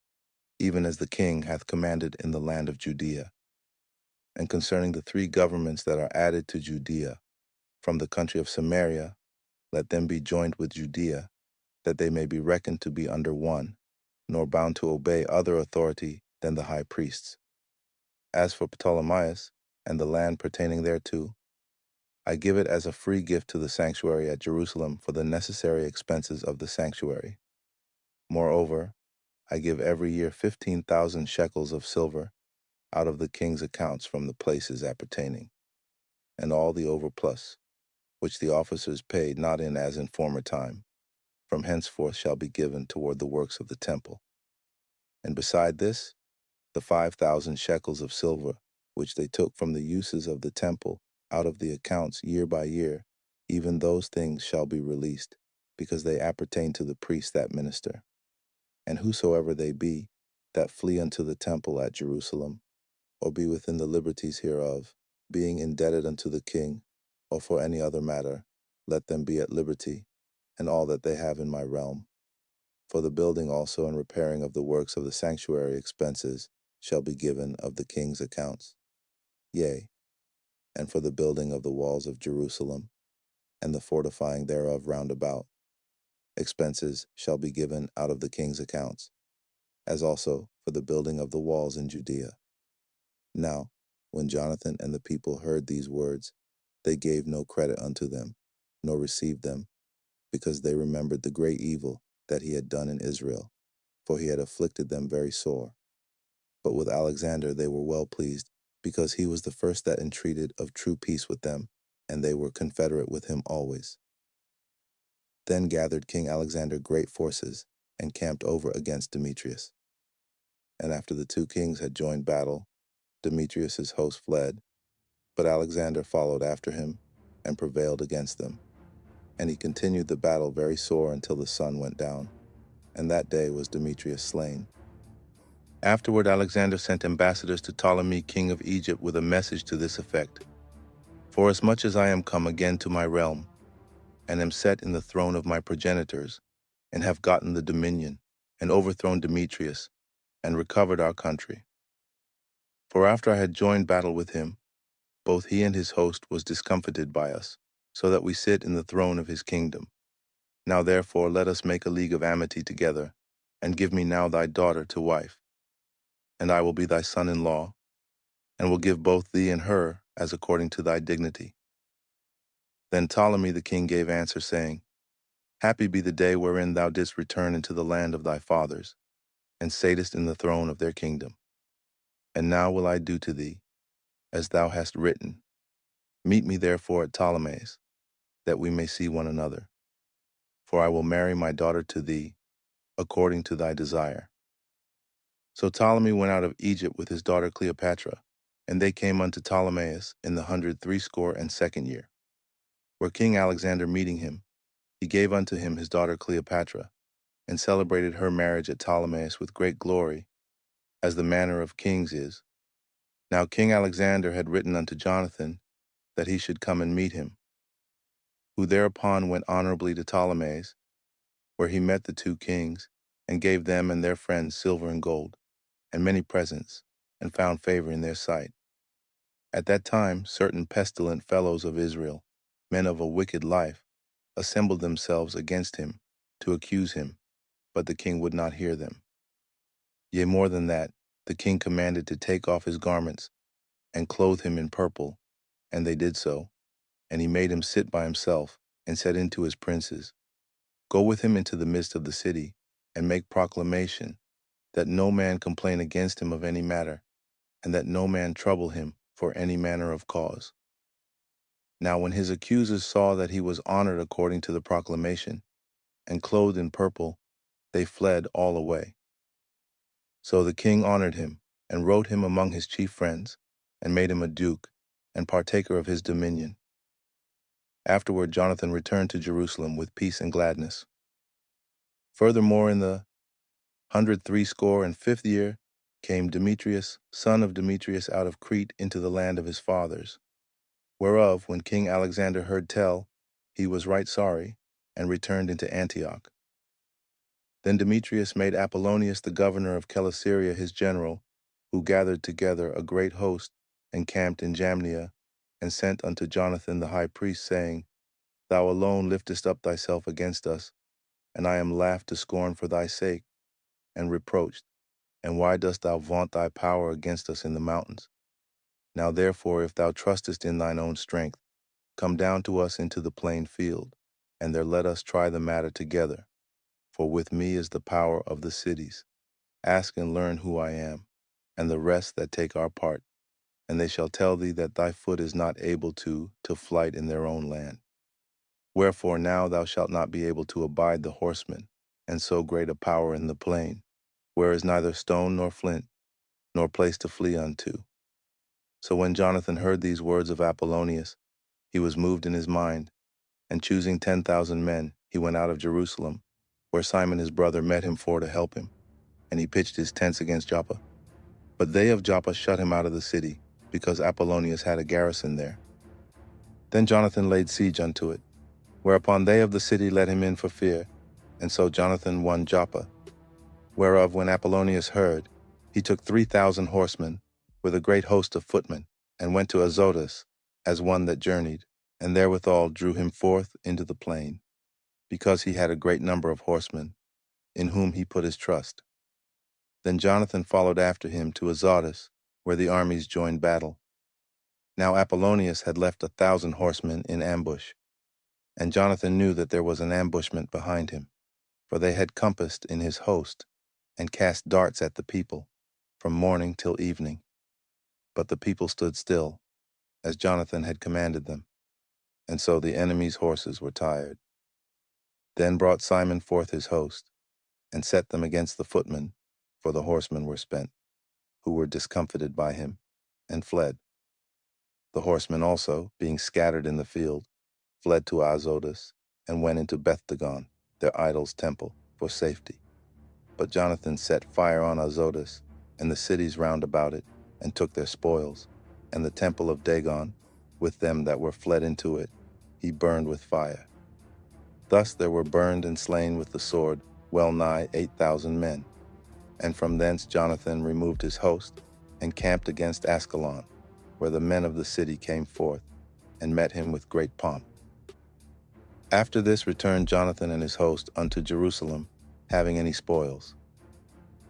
[SPEAKER 1] even as the king hath commanded in the land of Judea. And concerning the 3 governments that are added to Judea, from the country of Samaria, let them be joined with Judea, that they may be reckoned to be under one, nor bound to obey other authority than the high priests. As for Ptolemaeus, and the land pertaining thereto, I give it as a free gift to the sanctuary at Jerusalem for the necessary expenses of the sanctuary. Moreover, I give every year 15,000 shekels of silver out of the king's accounts from the places appertaining, and all the overplus, which the officers paid not in as in former time, from henceforth shall be given toward the works of the temple. And beside this, the 5,000 shekels of silver, which they took from the uses of the temple out of the accounts year by year, even those things shall be released, because they appertain to the priests that minister. And whosoever they be, that flee unto the temple at Jerusalem, or be within the liberties hereof, being indebted unto the king, or for any other matter, let them be at liberty, and all that they have in my realm. For the building also and repairing of the works of the sanctuary expenses shall be given of the king's accounts. Yea, and for the building of the walls of Jerusalem, and the fortifying thereof round about, expenses shall be given out of the king's accounts, as also for the building of the walls in Judea. Now, when Jonathan and the people heard these words, they gave no credit unto them, nor received them, because they remembered the great evil that he had done in Israel, for he had afflicted them very sore. But with Alexander they were well pleased, because he was the first that entreated of true peace with them, and they were confederate with him always. Then gathered King Alexander great forces, and camped over against Demetrius. And after the 2 kings had joined battle, Demetrius's host fled, but Alexander followed after him, and prevailed against them. And he continued the battle very sore until the sun went down, and that day was Demetrius slain. Afterward Alexander sent ambassadors to Ptolemy king of Egypt with a message to this effect: Forasmuch as I am come again to my realm, and am set in the throne of my progenitors, and have gotten the dominion, and overthrown Demetrius, and recovered our country. For after I had joined battle with him, both he and his host was discomfited by us, so that we sit in the throne of his kingdom. Now therefore let us make a league of amity together, and give me now thy daughter to wife, and I will be thy son-in-law, and will give both thee and her as according to thy dignity. Then Ptolemy the king gave answer, saying, Happy be the day wherein thou didst return into the land of thy fathers, and satest in the throne of their kingdom. And now will I do to thee, as thou hast written. Meet me therefore at Ptolemais, that we may see one another. For I will marry my daughter to thee, according to thy desire. So Ptolemy went out of Egypt with his daughter Cleopatra, and they came unto Ptolemais in the 162nd year, where King Alexander meeting him, he gave unto him his daughter Cleopatra, and celebrated her marriage at Ptolemais with great glory, as the manner of kings is. Now King Alexander had written unto Jonathan that he should come and meet him, who thereupon went honorably to Ptolemais, where he met the 2 kings, and gave them and their friends silver and gold, and many presents, and found favor in their sight. At that time certain pestilent fellows of Israel, men of a wicked life, assembled themselves against him to accuse him, but the king would not hear them. Yea, more than that, the king commanded to take off his garments and clothe him in purple, and they did so. And he made him sit by himself, and said unto his princes, Go with him into the midst of the city, and make proclamation, that no man complain against him of any matter, and that no man trouble him for any manner of cause. Now when his accusers saw that he was honored according to the proclamation, and clothed in purple, they fled all away. So the king honored him, and wrote him among his chief friends, and made him a duke, and partaker of his dominion. Afterward Jonathan returned to Jerusalem with peace and gladness. Furthermore, in the 165th year came Demetrius, son of Demetrius, out of Crete into the land of his fathers, whereof when King Alexander heard tell, he was right sorry, and returned into Antioch. Then Demetrius made Apollonius the governor of Celesyria his general, who gathered together a great host, and camped in Jamnia, and sent unto Jonathan the high priest, saying, Thou alone liftest up thyself against us, and I am laughed to scorn for thy sake, and reproached. And why dost thou vaunt thy power against us in the mountains? Now therefore, if thou trustest in thine own strength, come down to us into the plain field, and there let us try the matter together. For with me is the power of the cities. Ask and learn who I am, and the rest that take our part, and they shall tell thee that thy foot is not able to flight in their own land. Wherefore now thou shalt not be able to abide the horsemen, and so great a power in the plain, where is neither stone nor flint, nor place to flee unto. So when Jonathan heard these words of Apollonius, he was moved in his mind, and choosing 10,000 men, he went out of Jerusalem, where Simon his brother met him for to help him, and he pitched his tents against Joppa. But they of Joppa shut him out of the city, because Apollonius had a garrison there. Then Jonathan laid siege unto it, whereupon they of the city let him in for fear, and so Jonathan won Joppa. Whereof when Apollonius heard, he took 3,000 horsemen, with a great host of footmen, and went to Azotus, as one that journeyed, and therewithal drew him forth into the plain, because he had a great number of horsemen, in whom he put his trust. Then Jonathan followed after him to Azotus, where the armies joined battle. Now Apollonius had left 1,000 horsemen in ambush, and Jonathan knew that there was an ambushment behind him, for they had compassed in his host, and cast darts at the people, from morning till evening. But the people stood still, as Jonathan had commanded them, and so the enemy's horses were tired. Then brought Simon forth his host, and set them against the footmen, for the horsemen were spent, who were discomfited by him, and fled. The horsemen also, being scattered in the field, fled to Azotus, and went into Beth-dagon, their idol's temple, for safety. But Jonathan set fire on Azotus, and the cities round about it, and took their spoils, and the temple of Dagon, with them that were fled into it, he burned with fire. Thus there were burned and slain with the sword well nigh 8,000 men. And from thence Jonathan removed his host, and camped against Askelon, where the men of the city came forth, and met him with great pomp. After this returned Jonathan and his host unto Jerusalem, having any spoils.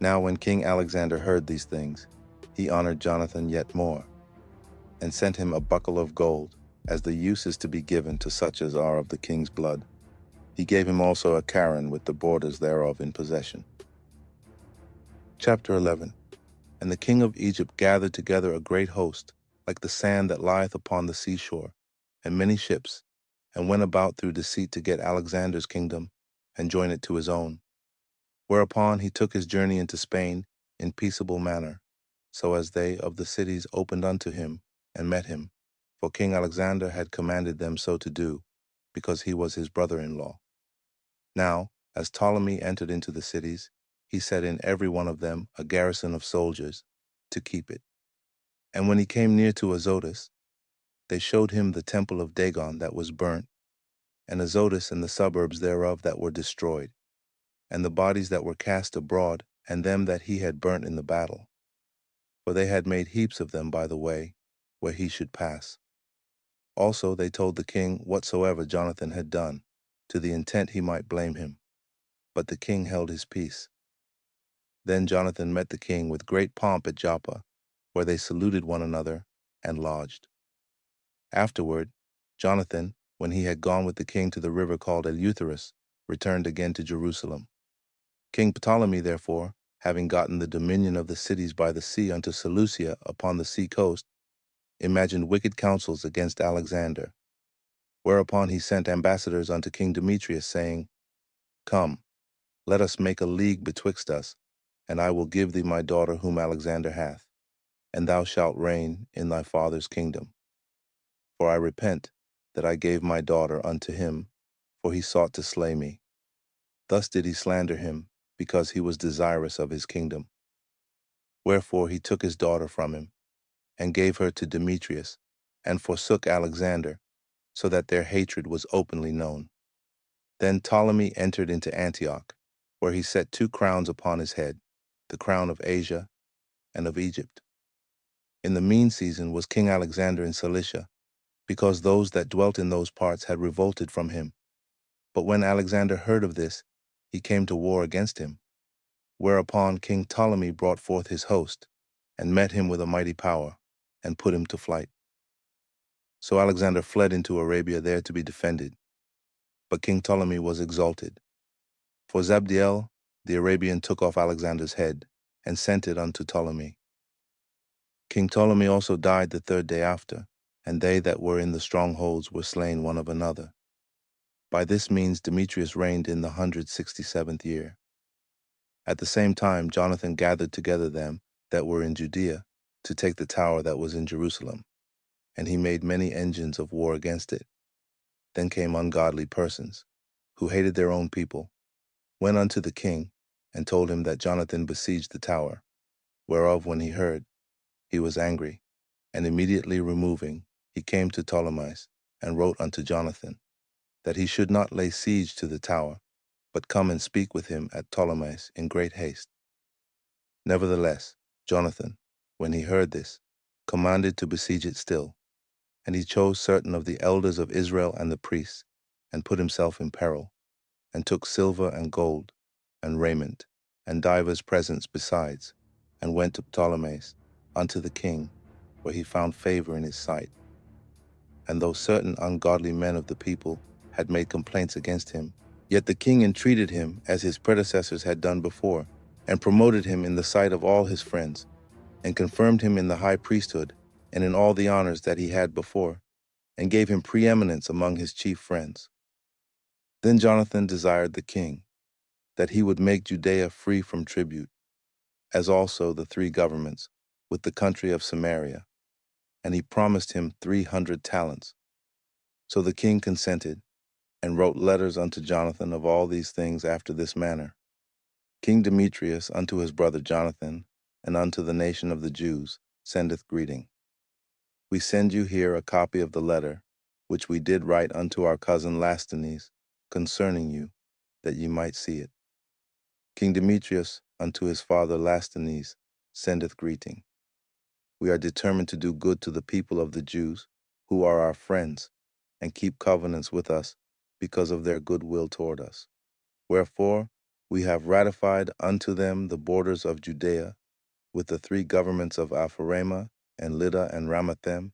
[SPEAKER 1] Now when King Alexander heard these things, he honored Jonathan yet more, and sent him a buckle of gold, as the use is to be given to such as are of the king's blood. He gave him also a cairn with the borders thereof in possession. Chapter 11. And the king of Egypt gathered together a great host, like the sand that lieth upon the seashore, and many ships, and went about through deceit to get Alexander's kingdom, and join it to his own. Whereupon he took his journey into Spain in peaceable manner, so as they of the cities opened unto him, and met him, for King Alexander had commanded them so to do, because he was his brother-in-law. Now, as Ptolemy entered into the cities, he set in every one of them a garrison of soldiers, to keep it. And when he came near to Azotus, they showed him the temple of Dagon that was burnt, and Azotus and the suburbs thereof that were destroyed, and the bodies that were cast abroad, and them that he had burnt in the battle. For they had made heaps of them by the way, where he should pass. Also they told the king whatsoever Jonathan had done, to the intent he might blame him. But the king held his peace. Then Jonathan met the king with great pomp at Joppa, where they saluted one another, and lodged. Afterward, Jonathan, when he had gone with the king to the river called Eleutherus, returned again to Jerusalem. King Ptolemy, therefore, having gotten the dominion of the cities by the sea unto Seleucia upon the sea coast, imagined wicked counsels against Alexander. Whereupon he sent ambassadors unto King Demetrius, saying, Come, let us make a league betwixt us, and I will give thee my daughter whom Alexander hath, and thou shalt reign in thy father's kingdom. For I repent that I gave my daughter unto him, for he sought to slay me. Thus did he slander him, because he was desirous of his kingdom. Wherefore he took his daughter from him, and gave her to Demetrius, and forsook Alexander, so that their hatred was openly known. Then Ptolemy entered into Antioch, where he set 2 crowns upon his head, the crown of Asia and of Egypt. In the mean season was King Alexander in Cilicia, because those that dwelt in those parts had revolted from him. But when Alexander heard of this, he came to war against him. Whereupon King Ptolemy brought forth his host, and met him with a mighty power, and put him to flight. So Alexander fled into Arabia there to be defended. But King Ptolemy was exalted. For Zabdiel the Arabian took off Alexander's head, and sent it unto Ptolemy. King Ptolemy also died the 3rd day after, and they that were in the strongholds were slain one of another. By this means Demetrius reigned in the 167th year. At the same time Jonathan gathered together them that were in Judea to take the tower that was in Jerusalem, and he made many engines of war against it. Then came ungodly persons, who hated their own people, went unto the king, and told him that Jonathan besieged the tower, whereof when he heard, he was angry, and immediately removing, he came to Ptolemy, and wrote unto Jonathan, that he should not lay siege to the tower, but come and speak with him at Ptolemais in great haste. Nevertheless, Jonathan, when he heard this, commanded to besiege it still, and he chose certain of the elders of Israel and the priests, and put himself in peril, and took silver and gold, and raiment, and divers presents besides, and went to Ptolemais unto the king, where he found favor in his sight. And though certain ungodly men of the people had made complaints against him, yet the king entreated him as his predecessors had done before, and promoted him in the sight of all his friends, and confirmed him in the high priesthood and in all the honors that he had before, and gave him preeminence among his chief friends. Then Jonathan desired the king that he would make Judea free from tribute, as also the 3 governments, with the country of Samaria, and he promised him 300 talents. So the king consented, and wrote letters unto Jonathan of all these things after this manner. King Demetrius unto his brother Jonathan, and unto the nation of the Jews, sendeth greeting. We send you here a copy of the letter, which we did write unto our cousin Lasthenes, concerning you, that ye might see it. King Demetrius unto his father Lasthenes sendeth greeting. We are determined to do good to the people of the Jews, who are our friends, and keep covenants with us because of their goodwill toward us. Wherefore, we have ratified unto them the borders of Judea, with the 3 governments of Alpharema, and Lydda, and Ramathaim,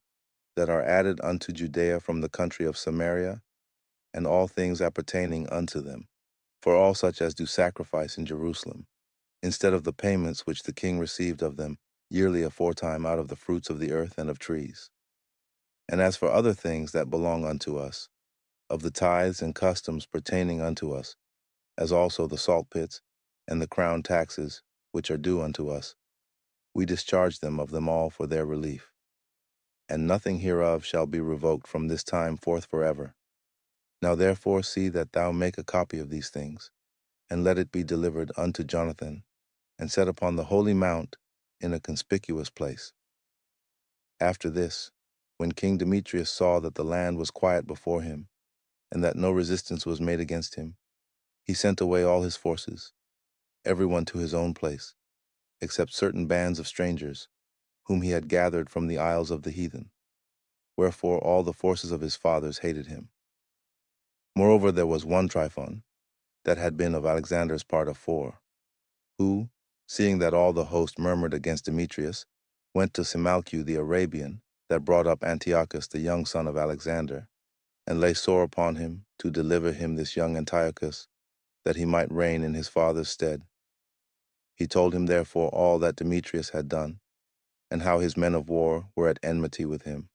[SPEAKER 1] that are added unto Judea from the country of Samaria, and all things appertaining unto them, for all such as do sacrifice in Jerusalem, instead of the payments which the king received of them yearly aforetime out of the fruits of the earth and of trees. And as for other things that belong unto us, of the tithes and customs pertaining unto us, as also the salt pits and the crown taxes which are due unto us, we discharge them of them all for their relief. And nothing hereof shall be revoked from this time forth forever. Now therefore see that thou make a copy of these things, and let it be delivered unto Jonathan, and set upon the holy mount in a conspicuous place. After this, when King Demetrius saw that the land was quiet before him, and that no resistance was made against him, he sent away all his forces, every one to his own place, except certain bands of strangers, whom he had gathered from the isles of the heathen. Wherefore all the forces of his fathers hated him. Moreover, there was one Tryphon, that had been of Alexander's part afore, who, seeing that all the host murmured against Demetrius, went to Simalcu the Arabian, that brought up Antiochus the young son of Alexander, and lay sore upon him to deliver him this young Antiochus, that he might reign in his father's stead. He told him therefore all that Demetrius had done, and how his men of war were at enmity with him,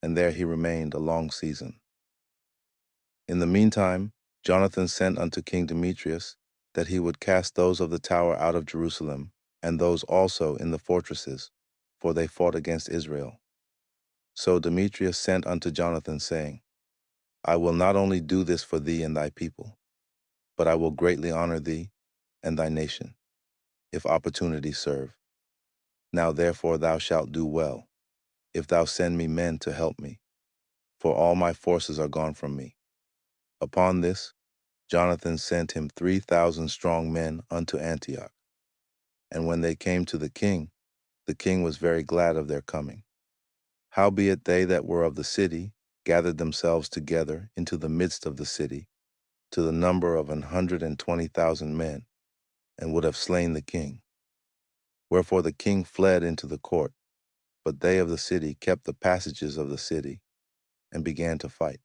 [SPEAKER 1] and there he remained a long season. In the meantime, Jonathan sent unto King Demetrius that he would cast those of the tower out of Jerusalem, and those also in the fortresses, for they fought against Israel. So Demetrius sent unto Jonathan, saying, I will not only do this for thee and thy people, but I will greatly honor thee and thy nation, if opportunity serve. Now therefore thou shalt do well, if thou send me men to help me, for all my forces are gone from me. Upon this, Jonathan sent him 3,000 strong men unto Antioch. And when they came to the king was very glad of their coming. Howbeit they that were of the city gathered themselves together into the midst of the city, to the number of 120,000 men, and would have slain the king. Wherefore the king fled into the court, but they of the city kept the passages of the city, and began to fight.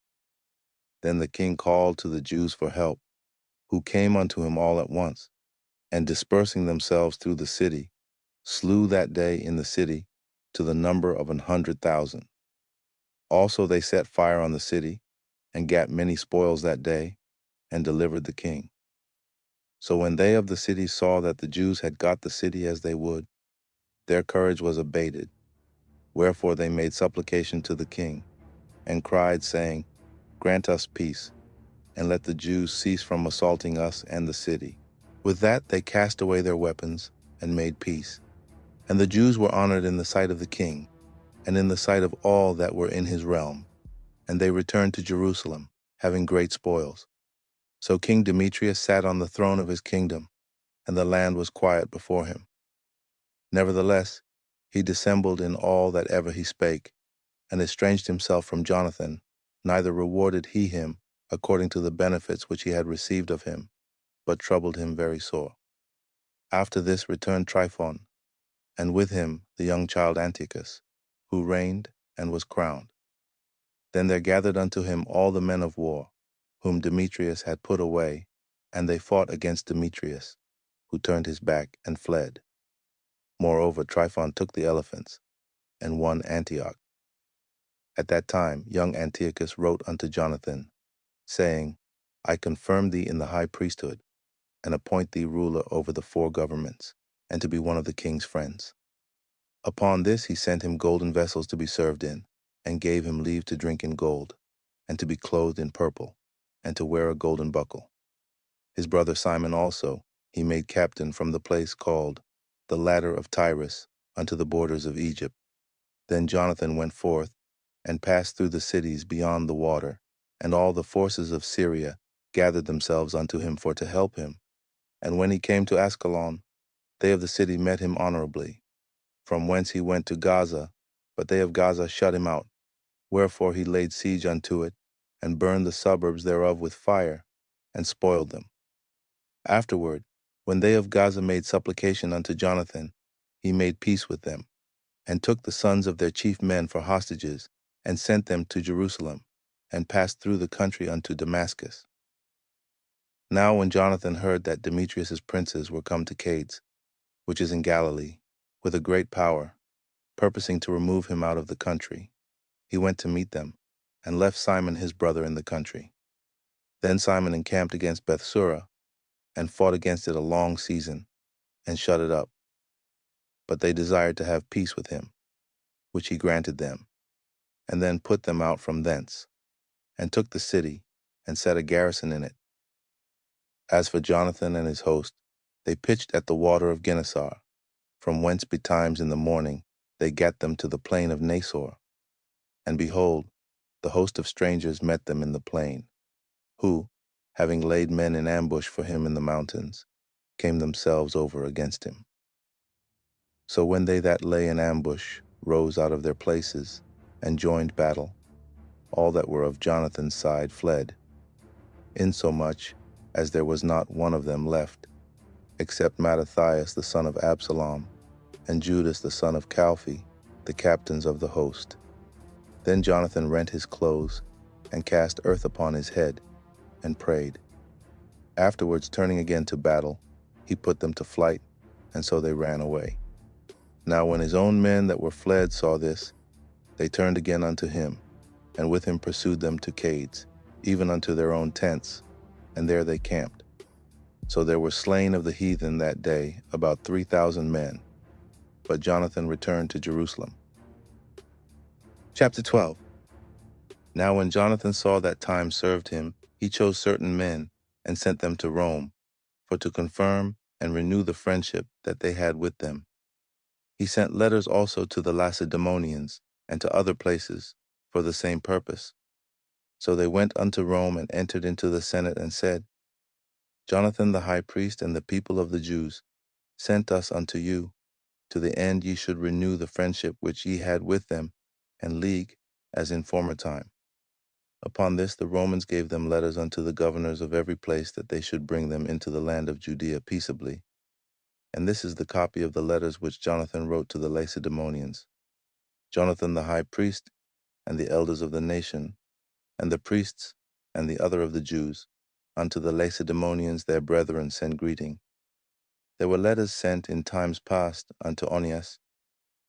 [SPEAKER 1] Then the king called to the Jews for help, who came unto him all at once, and dispersing themselves through the city, slew that day in the city to the number of 100,000. Also they set fire on the city, and gat many spoils that day, and delivered the king. So when they of the city saw that the Jews had got the city as they would, their courage was abated. Wherefore they made supplication to the king, and cried, saying, Grant us peace, and let the Jews cease from assaulting us and the city. With that they cast away their weapons, and made peace. And the Jews were honored in the sight of the king, and in the sight of all that were in his realm. And they returned to Jerusalem, having great spoils. So King Demetrius sat on the throne of his kingdom, and the land was quiet before him. Nevertheless, he dissembled in all that ever he spake, and estranged himself from Jonathan, neither rewarded he him according to the benefits which he had received of him, but troubled him very sore. After this returned Tryphon, and with him the young child Antiochus, who reigned and was crowned. Then there gathered unto him all the men of war, whom Demetrius had put away, and they fought against Demetrius, who turned his back and fled. Moreover, Tryphon took the elephants, and won Antioch. At that time young Antiochus wrote unto Jonathan, saying, I confirm thee in the high priesthood, and appoint thee ruler over the 4 governments, and to be one of the king's friends. Upon this he sent him golden vessels to be served in, and gave him leave to drink in gold, and to be clothed in purple, and to wear a golden buckle. His brother Simon also he made captain from the place called the Ladder of Tyrus unto the borders of Egypt. Then Jonathan went forth, and passed through the cities beyond the water, and all the forces of Syria gathered themselves unto him for to help him. And when he came to Ascalon, they of the city met him honorably, from whence he went to Gaza, but they of Gaza shut him out. Wherefore he laid siege unto it, and burned the suburbs thereof with fire, and spoiled them. Afterward, when they of Gaza made supplication unto Jonathan, he made peace with them, and took the sons of their chief men for hostages, and sent them to Jerusalem, and passed through the country unto Damascus. Now when Jonathan heard that Demetrius's princes were come to Cades, which is in Galilee, with a great power, purposing to remove him out of the country, he went to meet them, and left Simon his brother in the country. Then Simon encamped against Bethsura, and fought against it a long season, and shut it up. But they desired to have peace with him, which he granted them, and then put them out from thence, and took the city, and set a garrison in it. As for Jonathan and his host, they pitched at the water of Gennesar, from whence betimes in the morning they gat them to the plain of Nasor. And behold, the host of strangers met them in the plain, who, having laid men in ambush for him in the mountains, came themselves over against him. So when they that lay in ambush rose out of their places, and joined battle, all that were of Jonathan's side fled, insomuch as there was not one of them left, except Mattathias the son of Absalom, and Judas the son of Calphi, the captains of the host. Then Jonathan rent his clothes, and cast earth upon his head, and prayed. Afterwards, turning again to battle, he put them to flight, and so they ran away. Now when his own men that were fled saw this, they turned again unto him, and with him pursued them to Cades, even unto their own tents, and there they camped. So there were slain of the heathen that day about 3,000 men. But Jonathan returned to Jerusalem. Chapter 12. Now when Jonathan saw that time served him, he chose certain men, and sent them to Rome, for to confirm and renew the friendship that they had with them. He sent letters also to the Lacedaemonians, and to other places, for the same purpose. So they went unto Rome, and entered into the Senate, and said, Jonathan the high priest and the people of the Jews sent us unto you, to the end ye should renew the friendship which ye had with them, and league, as in former time. Upon this the Romans gave them letters unto the governors of every place, that they should bring them into the land of Judea peaceably. And this is the copy of the letters which Jonathan wrote to the Lacedaemonians. Jonathan the high priest, and the elders of the nation, and the priests, and the other of the Jews, unto the Lacedaemonians their brethren send greeting. There were letters sent in times past unto Onias,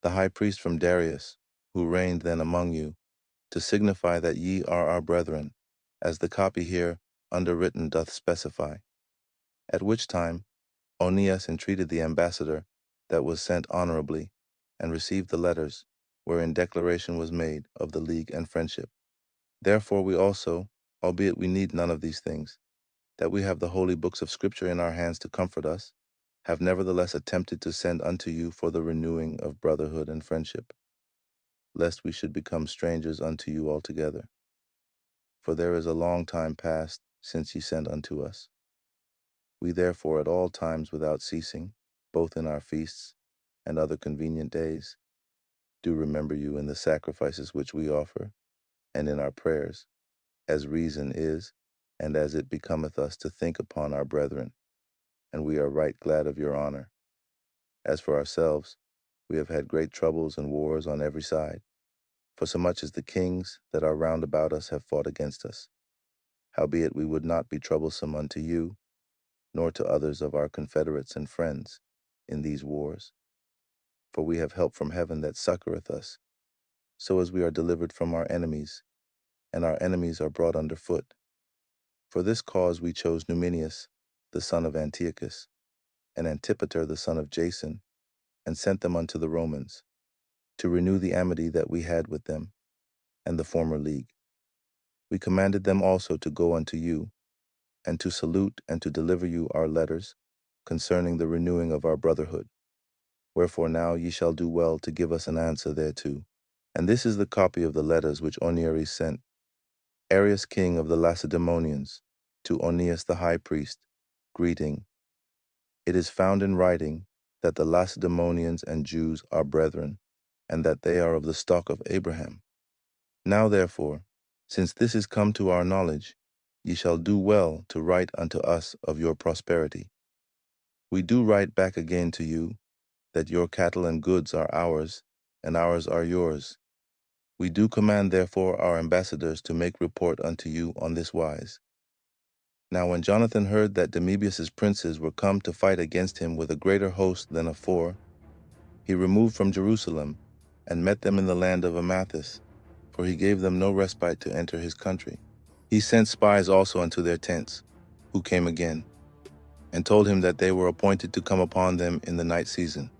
[SPEAKER 1] the high priest from Darius, who reigned then among you, to signify that ye are our brethren, as the copy here underwritten doth specify. At which time Onias entreated the ambassador that was sent honorably, and received the letters, wherein declaration was made of the league and friendship. Therefore we also, albeit we need none of these things, that we have the holy books of Scripture in our hands to comfort us, have nevertheless attempted to send unto you for the renewing of brotherhood and friendship, lest we should become strangers unto you altogether. For there is a long time past since ye sent unto us. We therefore at all times without ceasing, both in our feasts and other convenient days, do remember you in the sacrifices which we offer, and in our prayers, as reason is, and as it becometh us to think upon our brethren, and we are right glad of your honor. As for ourselves, we have had great troubles and wars on every side, for so much as the kings that are round about us have fought against us. Howbeit we would not be troublesome unto you, nor to others of our confederates and friends in these wars. For we have help from heaven that succoureth us, so as we are delivered from our enemies, and our enemies are brought under foot. For this cause we chose Numenius, the son of Antiochus, and Antipater the son of Jason, and sent them unto the Romans, to renew the amity that we had with them, and the former league. We commanded them also to go unto you, and to salute and to deliver you our letters concerning the renewing of our brotherhood. Wherefore now ye shall do well to give us an answer thereto. And this is the copy of the letters which Onias sent, Arius king of the Lacedaemonians, to Onias the high priest, greeting. It is found in writing that the Lacedaemonians and Jews are brethren, and that they are of the stock of Abraham. Now therefore, since this is come to our knowledge, ye shall do well to write unto us of your prosperity. We do write back again to you, that your cattle and goods are ours, and ours are yours. We do command therefore our ambassadors to make report unto you on this wise. Now when Jonathan heard that Demetrius' princes were come to fight against him with a greater host than afore, he removed from Jerusalem, and met them in the land of Amathus, for he gave them no respite to enter his country. He sent spies also unto their tents, who came again, and told him that they were appointed to come upon them in the night season.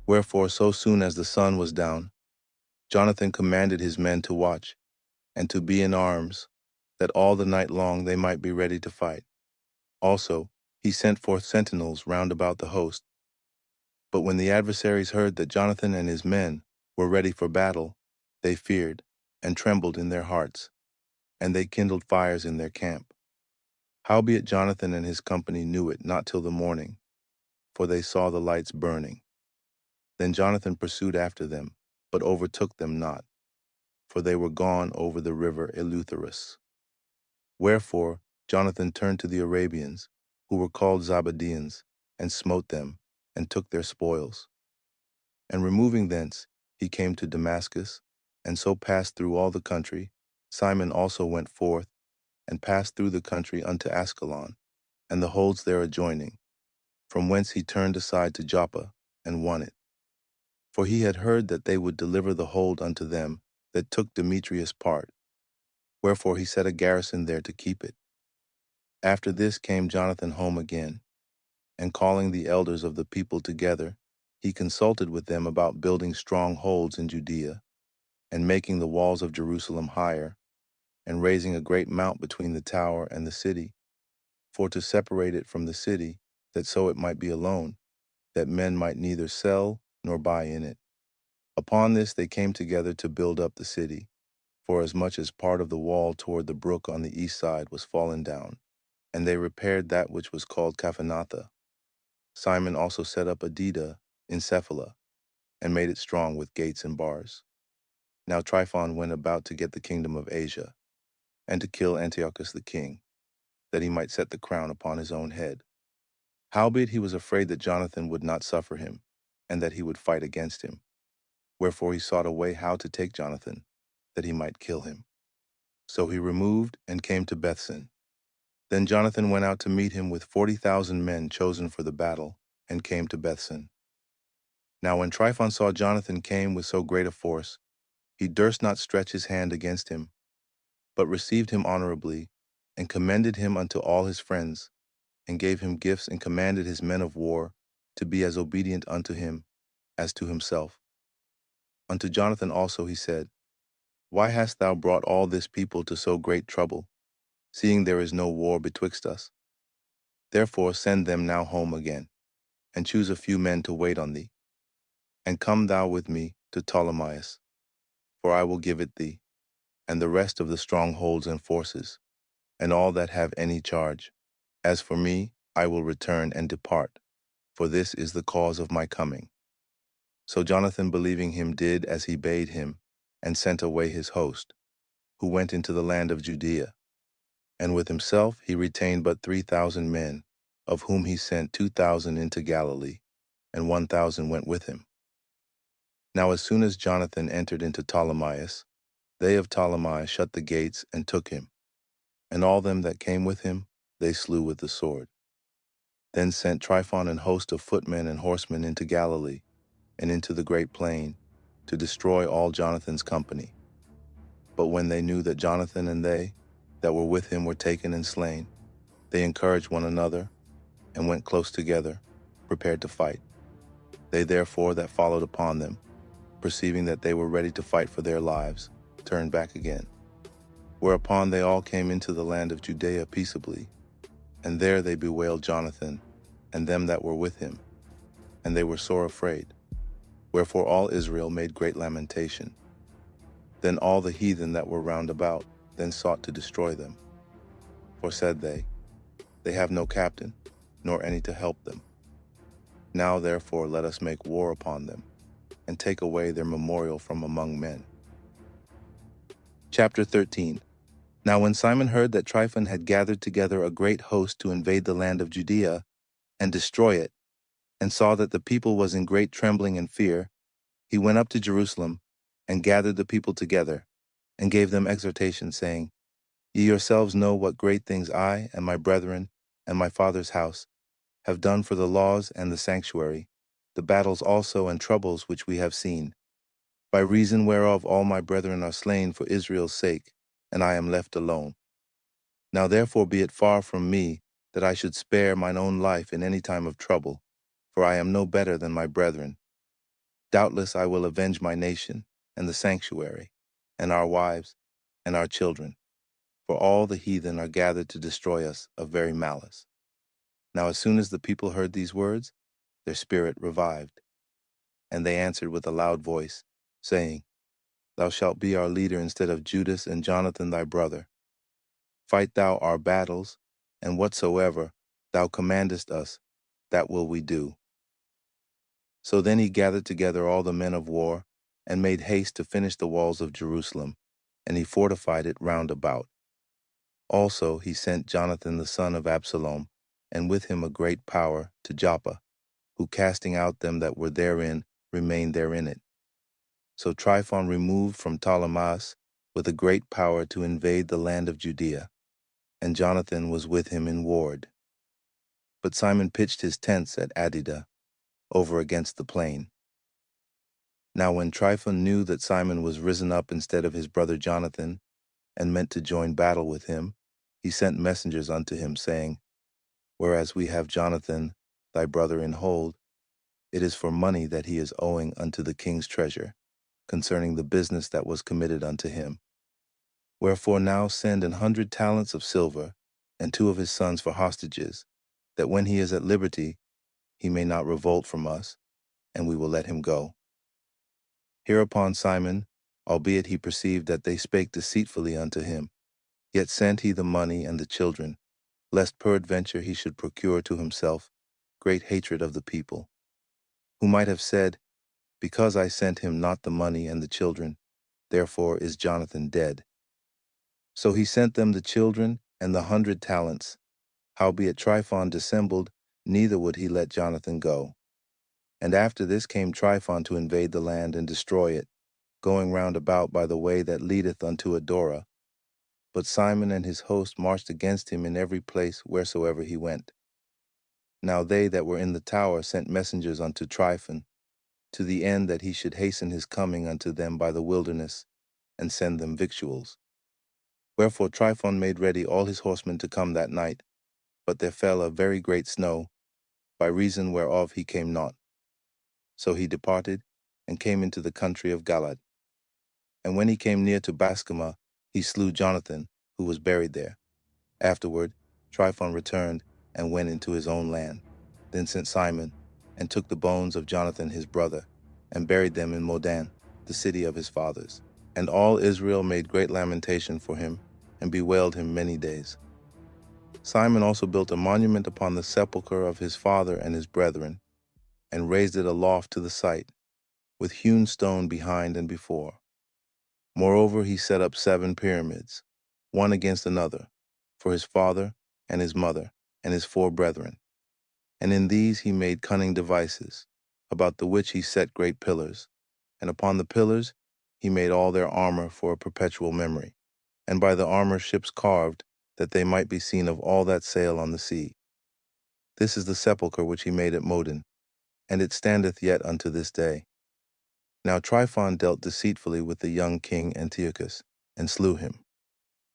[SPEAKER 1] Wherefore so soon as the sun was down, Jonathan commanded his men to watch, and to be in arms, that all the night long they might be ready to fight. Also he sent forth sentinels round about the host. But when the adversaries heard that Jonathan and his men were ready for battle, they feared, and trembled in their hearts, and they kindled fires in their camp. Howbeit Jonathan and his company knew it not till the morning, for they saw the lights burning. Then Jonathan pursued after them, but overtook them not, for they were gone over the river Eleutherus. Wherefore Jonathan turned to the Arabians, who were called Zabadeans, and smote them, and took their spoils. And removing thence, he came to Damascus, and so passed through all the country. Simon also went forth, and passed through the country unto Ascalon, and the holds there adjoining, from whence he turned aside to Joppa, and won it. For he had heard that they would deliver the hold unto them that took Demetrius' part. Wherefore he set a garrison there to keep it. After this came Jonathan home again, and calling the elders of the people together, he consulted with them about building strong holds in Judea, and making the walls of Jerusalem higher, and raising a great mount between the tower and the city, for to separate it from the city, that so it might be alone, that men might neither sell nor buy in it. Upon this they came together to build up the city, for as much as part of the wall toward the brook on the east side was fallen down, and they repaired that which was called Caphanatha. Simon also set up Adida in Cephala, and made it strong with gates and bars. Now Tryphon went about to get the kingdom of Asia, and to kill Antiochus the king, that he might set the crown upon his own head. Howbeit he was afraid that Jonathan would not suffer him, and that he would fight against him. Wherefore he sought a way how to take Jonathan, that he might kill him. So he removed and came to Bethsan. Then Jonathan went out to meet him with 40,000 men chosen for the battle, and came to Bethsan. Now when Tryphon saw Jonathan came with so great a force, he durst not stretch his hand against him, but received him honorably, and commended him unto all his friends, and gave him gifts, and commanded his men of war to be as obedient unto him as to himself. Unto Jonathan also he said, Why hast thou brought all this people to so great trouble, seeing there is no war betwixt us? Therefore send them now home again, and choose a few men to wait on thee. And come thou with me to Ptolemais, for I will give it thee, and the rest of the strongholds and forces, and all that have any charge. As for me, I will return and depart, for this is the cause of my coming. So Jonathan, believing him, did as he bade him, and sent away his host, who went into the land of Judea. And with himself he retained but 3,000 men, of whom he sent 2,000 into Galilee, and 1,000 went with him. Now as soon as Jonathan entered into Ptolemais, they of Ptolemais shut the gates and took him, and all them that came with him they slew with the sword. Then sent Tryphon an host of footmen and horsemen into Galilee, and into the great plain, to destroy all Jonathan's company. But when they knew that Jonathan and they that were with him were taken and slain, they encouraged one another, and went close together, prepared to fight. They therefore that followed upon them, perceiving that they were ready to fight for their lives, turned back again. Whereupon they all came into the land of Judea peaceably, and there they bewailed Jonathan, and them that were with him, and they were sore afraid. Wherefore all Israel made great lamentation. Then all the heathen that were round about then sought to destroy them. For said they have no captain, nor any to help them. Now therefore let us make war upon them, and take away their memorial from among men. Chapter 13. Now when Simon heard that Tryphon had gathered together a great host to invade the land of Judea, and destroy it, and saw that the people was in great trembling and fear, he went up to Jerusalem, and gathered the people together, and gave them exhortation, saying, Ye yourselves know what great things I and my brethren and my father's house have done for the laws and the sanctuary, the battles also and troubles which we have seen, by reason whereof all my brethren are slain for Israel's sake, and I am left alone. Now therefore be it far from me that I should spare mine own life in any time of trouble, for I am no better than my brethren. Doubtless I will avenge my nation, and the sanctuary, and our wives, and our children, for all the heathen are gathered to destroy us of very malice. Now as soon as the people heard these words, their spirit revived. And they answered with a loud voice, saying, Thou shalt be our leader instead of Judas and Jonathan thy brother. Fight thou our battles, and whatsoever thou commandest us, that will we do. So then he gathered together all the men of war, and made haste to finish the walls of Jerusalem, and he fortified it round about. Also he sent Jonathan the son of Absalom, and with him a great power, to Joppa, who casting out them that were therein, remained there in it. So Tryphon removed from Ptolemais with a great power to invade the land of Judea, and Jonathan was with him in ward. But Simon pitched his tents at Adida, over against the plain. Now when Tryphon knew that Simon was risen up instead of his brother Jonathan, and meant to join battle with him, he sent messengers unto him, saying, Whereas we have Jonathan, thy brother, in hold, it is for money that he is owing unto the king's treasure, concerning the business that was committed unto him. Wherefore now send 100 talents of silver, and 2 of his sons for hostages, that when he is at liberty, he may not revolt from us, and we will let him go. Hereupon Simon, albeit he perceived that they spake deceitfully unto him, yet sent he the money and the children, lest peradventure he should procure to himself great hatred of the people, who might have said, Because I sent him not the money and the children, therefore is Jonathan dead. So he sent them the children and the 100 talents. Howbeit Tryphon dissembled, neither would he let Jonathan go. And after this came Tryphon to invade the land and destroy it, going round about by the way that leadeth unto Adorah. But Simon and his host marched against him in every place wheresoever he went. Now they that were in the tower sent messengers unto Tryphon, to the end that he should hasten his coming unto them by the wilderness, and send them victuals. Wherefore Tryphon made ready all his horsemen to come that night, but there fell a very great snow, by reason whereof he came not. So he departed, and came into the country of Galad. And when he came near to Bascama, he slew Jonathan, who was buried there. Afterward, Tryphon returned, and went into his own land. Then sent Simon, and took the bones of Jonathan his brother, and buried them in Modan, the city of his fathers. And all Israel made great lamentation for him, and bewailed him many days. Simon also built a monument upon the sepulchre of his father and his brethren, and raised it aloft to the site, with hewn stone behind and before. Moreover, he set up 7 pyramids, one against another, for his father and his mother and his 4 brethren. And in these he made cunning devices, about the which he set great pillars. And upon the pillars he made all their armor for a perpetual memory, and by the armor ships carved, that they might be seen of all that sail on the sea. This is the sepulchre which he made at Modin, and it standeth yet unto this day. Now Tryphon dealt deceitfully with the young king Antiochus, and slew him.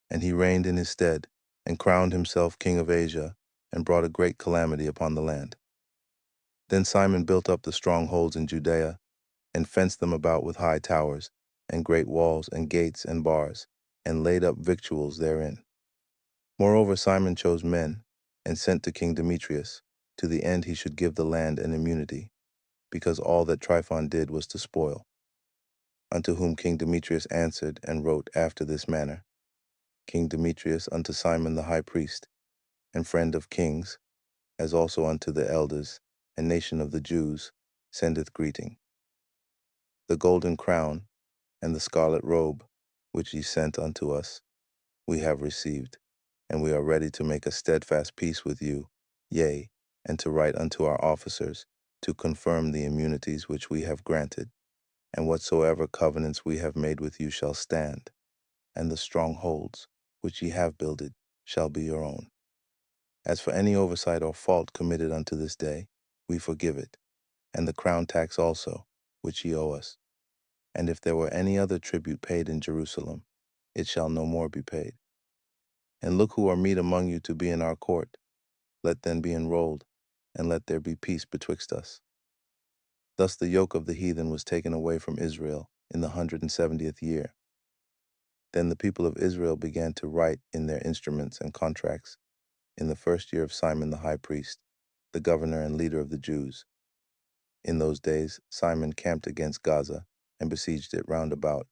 [SPEAKER 1] And he reigned in his stead, and crowned himself king of Asia, and brought a great calamity upon the land. Then Simon built up the strongholds in Judea, and fenced them about with high towers, and great walls, and gates, and bars, and laid up victuals therein. Moreover, Simon chose men, and sent to King Demetrius, to the end he should give the land an immunity, because all that Tryphon did was to spoil. Unto whom King Demetrius answered and wrote after this manner: King Demetrius unto Simon the high priest, and friend of kings, as also unto the elders and nation of the Jews, sendeth greeting. The golden crown and the scarlet robe, which ye sent unto us, we have received, and we are ready to make a steadfast peace with you, yea, and to write unto our officers, to confirm the immunities which we have granted, and whatsoever covenants we have made with you shall stand, and the strongholds which ye have builded shall be your own. As for any oversight or fault committed unto this day, we forgive it, and the crown tax also, which ye owe us. And if there were any other tribute paid in Jerusalem, it shall no more be paid. And look who are meet among you to be in our court. Let them be enrolled, and let there be peace betwixt us. Thus the yoke of the heathen was taken away from Israel in the 170th year. Then the people of Israel began to write in their instruments and contracts in the 1st year of Simon the high priest, the governor and leader of the Jews. In those days Simon camped against Gaza and besieged it round about.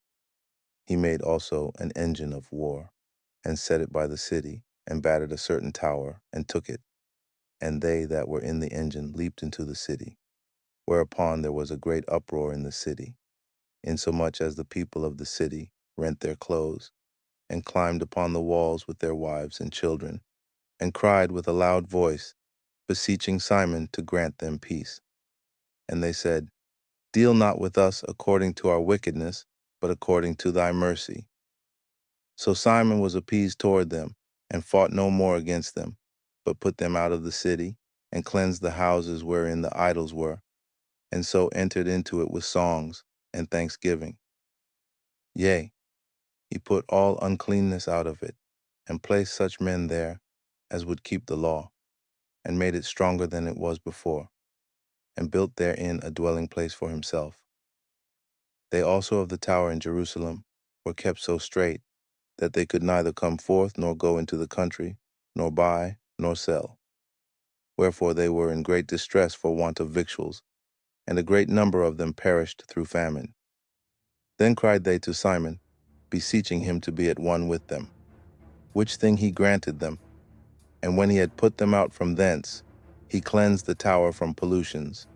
[SPEAKER 1] He made also an engine of war, and set it by the city, and battered a certain tower, and took it. And they that were in the engine leaped into the city, whereupon there was a great uproar in the city, insomuch as the people of the city rent their clothes, and climbed upon the walls with their wives and children, and cried with a loud voice, beseeching Simon to grant them peace. And they said, Deal not with us according to our wickedness, but according to thy mercy. So Simon was appeased toward them, and fought no more against them, but put them out of the city, and cleansed the houses wherein the idols were, and so entered into it with songs and thanksgiving. Yea, he put all uncleanness out of it, and placed such men there as would keep the law, and made it stronger than it was before, and built therein a dwelling place for himself. They also of the tower in Jerusalem were kept so strait that they could neither come forth nor go into the country, nor buy nor sell. Wherefore they were in great distress for want of victuals, and a great number of them perished through famine. Then cried they to Simon, beseeching him to be at one with them, which thing he granted them. And when he had put them out from thence, he cleansed the tower from pollutions,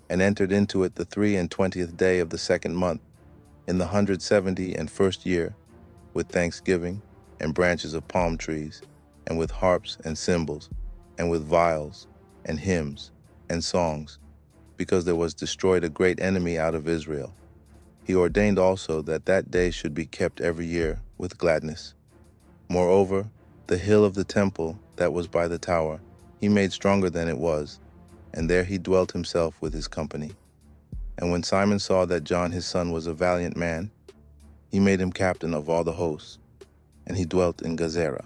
[SPEAKER 1] and entered into it the 23rd day of the second month, in the 171st year, with thanksgiving, and branches of palm trees, and with harps and cymbals, and with viols, and hymns, and songs, because there was destroyed a great enemy out of Israel. He ordained also that that day should be kept every year with gladness. Moreover, the hill of the temple that was by the tower, he made stronger than it was, and there he dwelt himself with his company. And when Simon saw that John his son was a valiant man, he made him captain of all the hosts, and he dwelt in Gazera.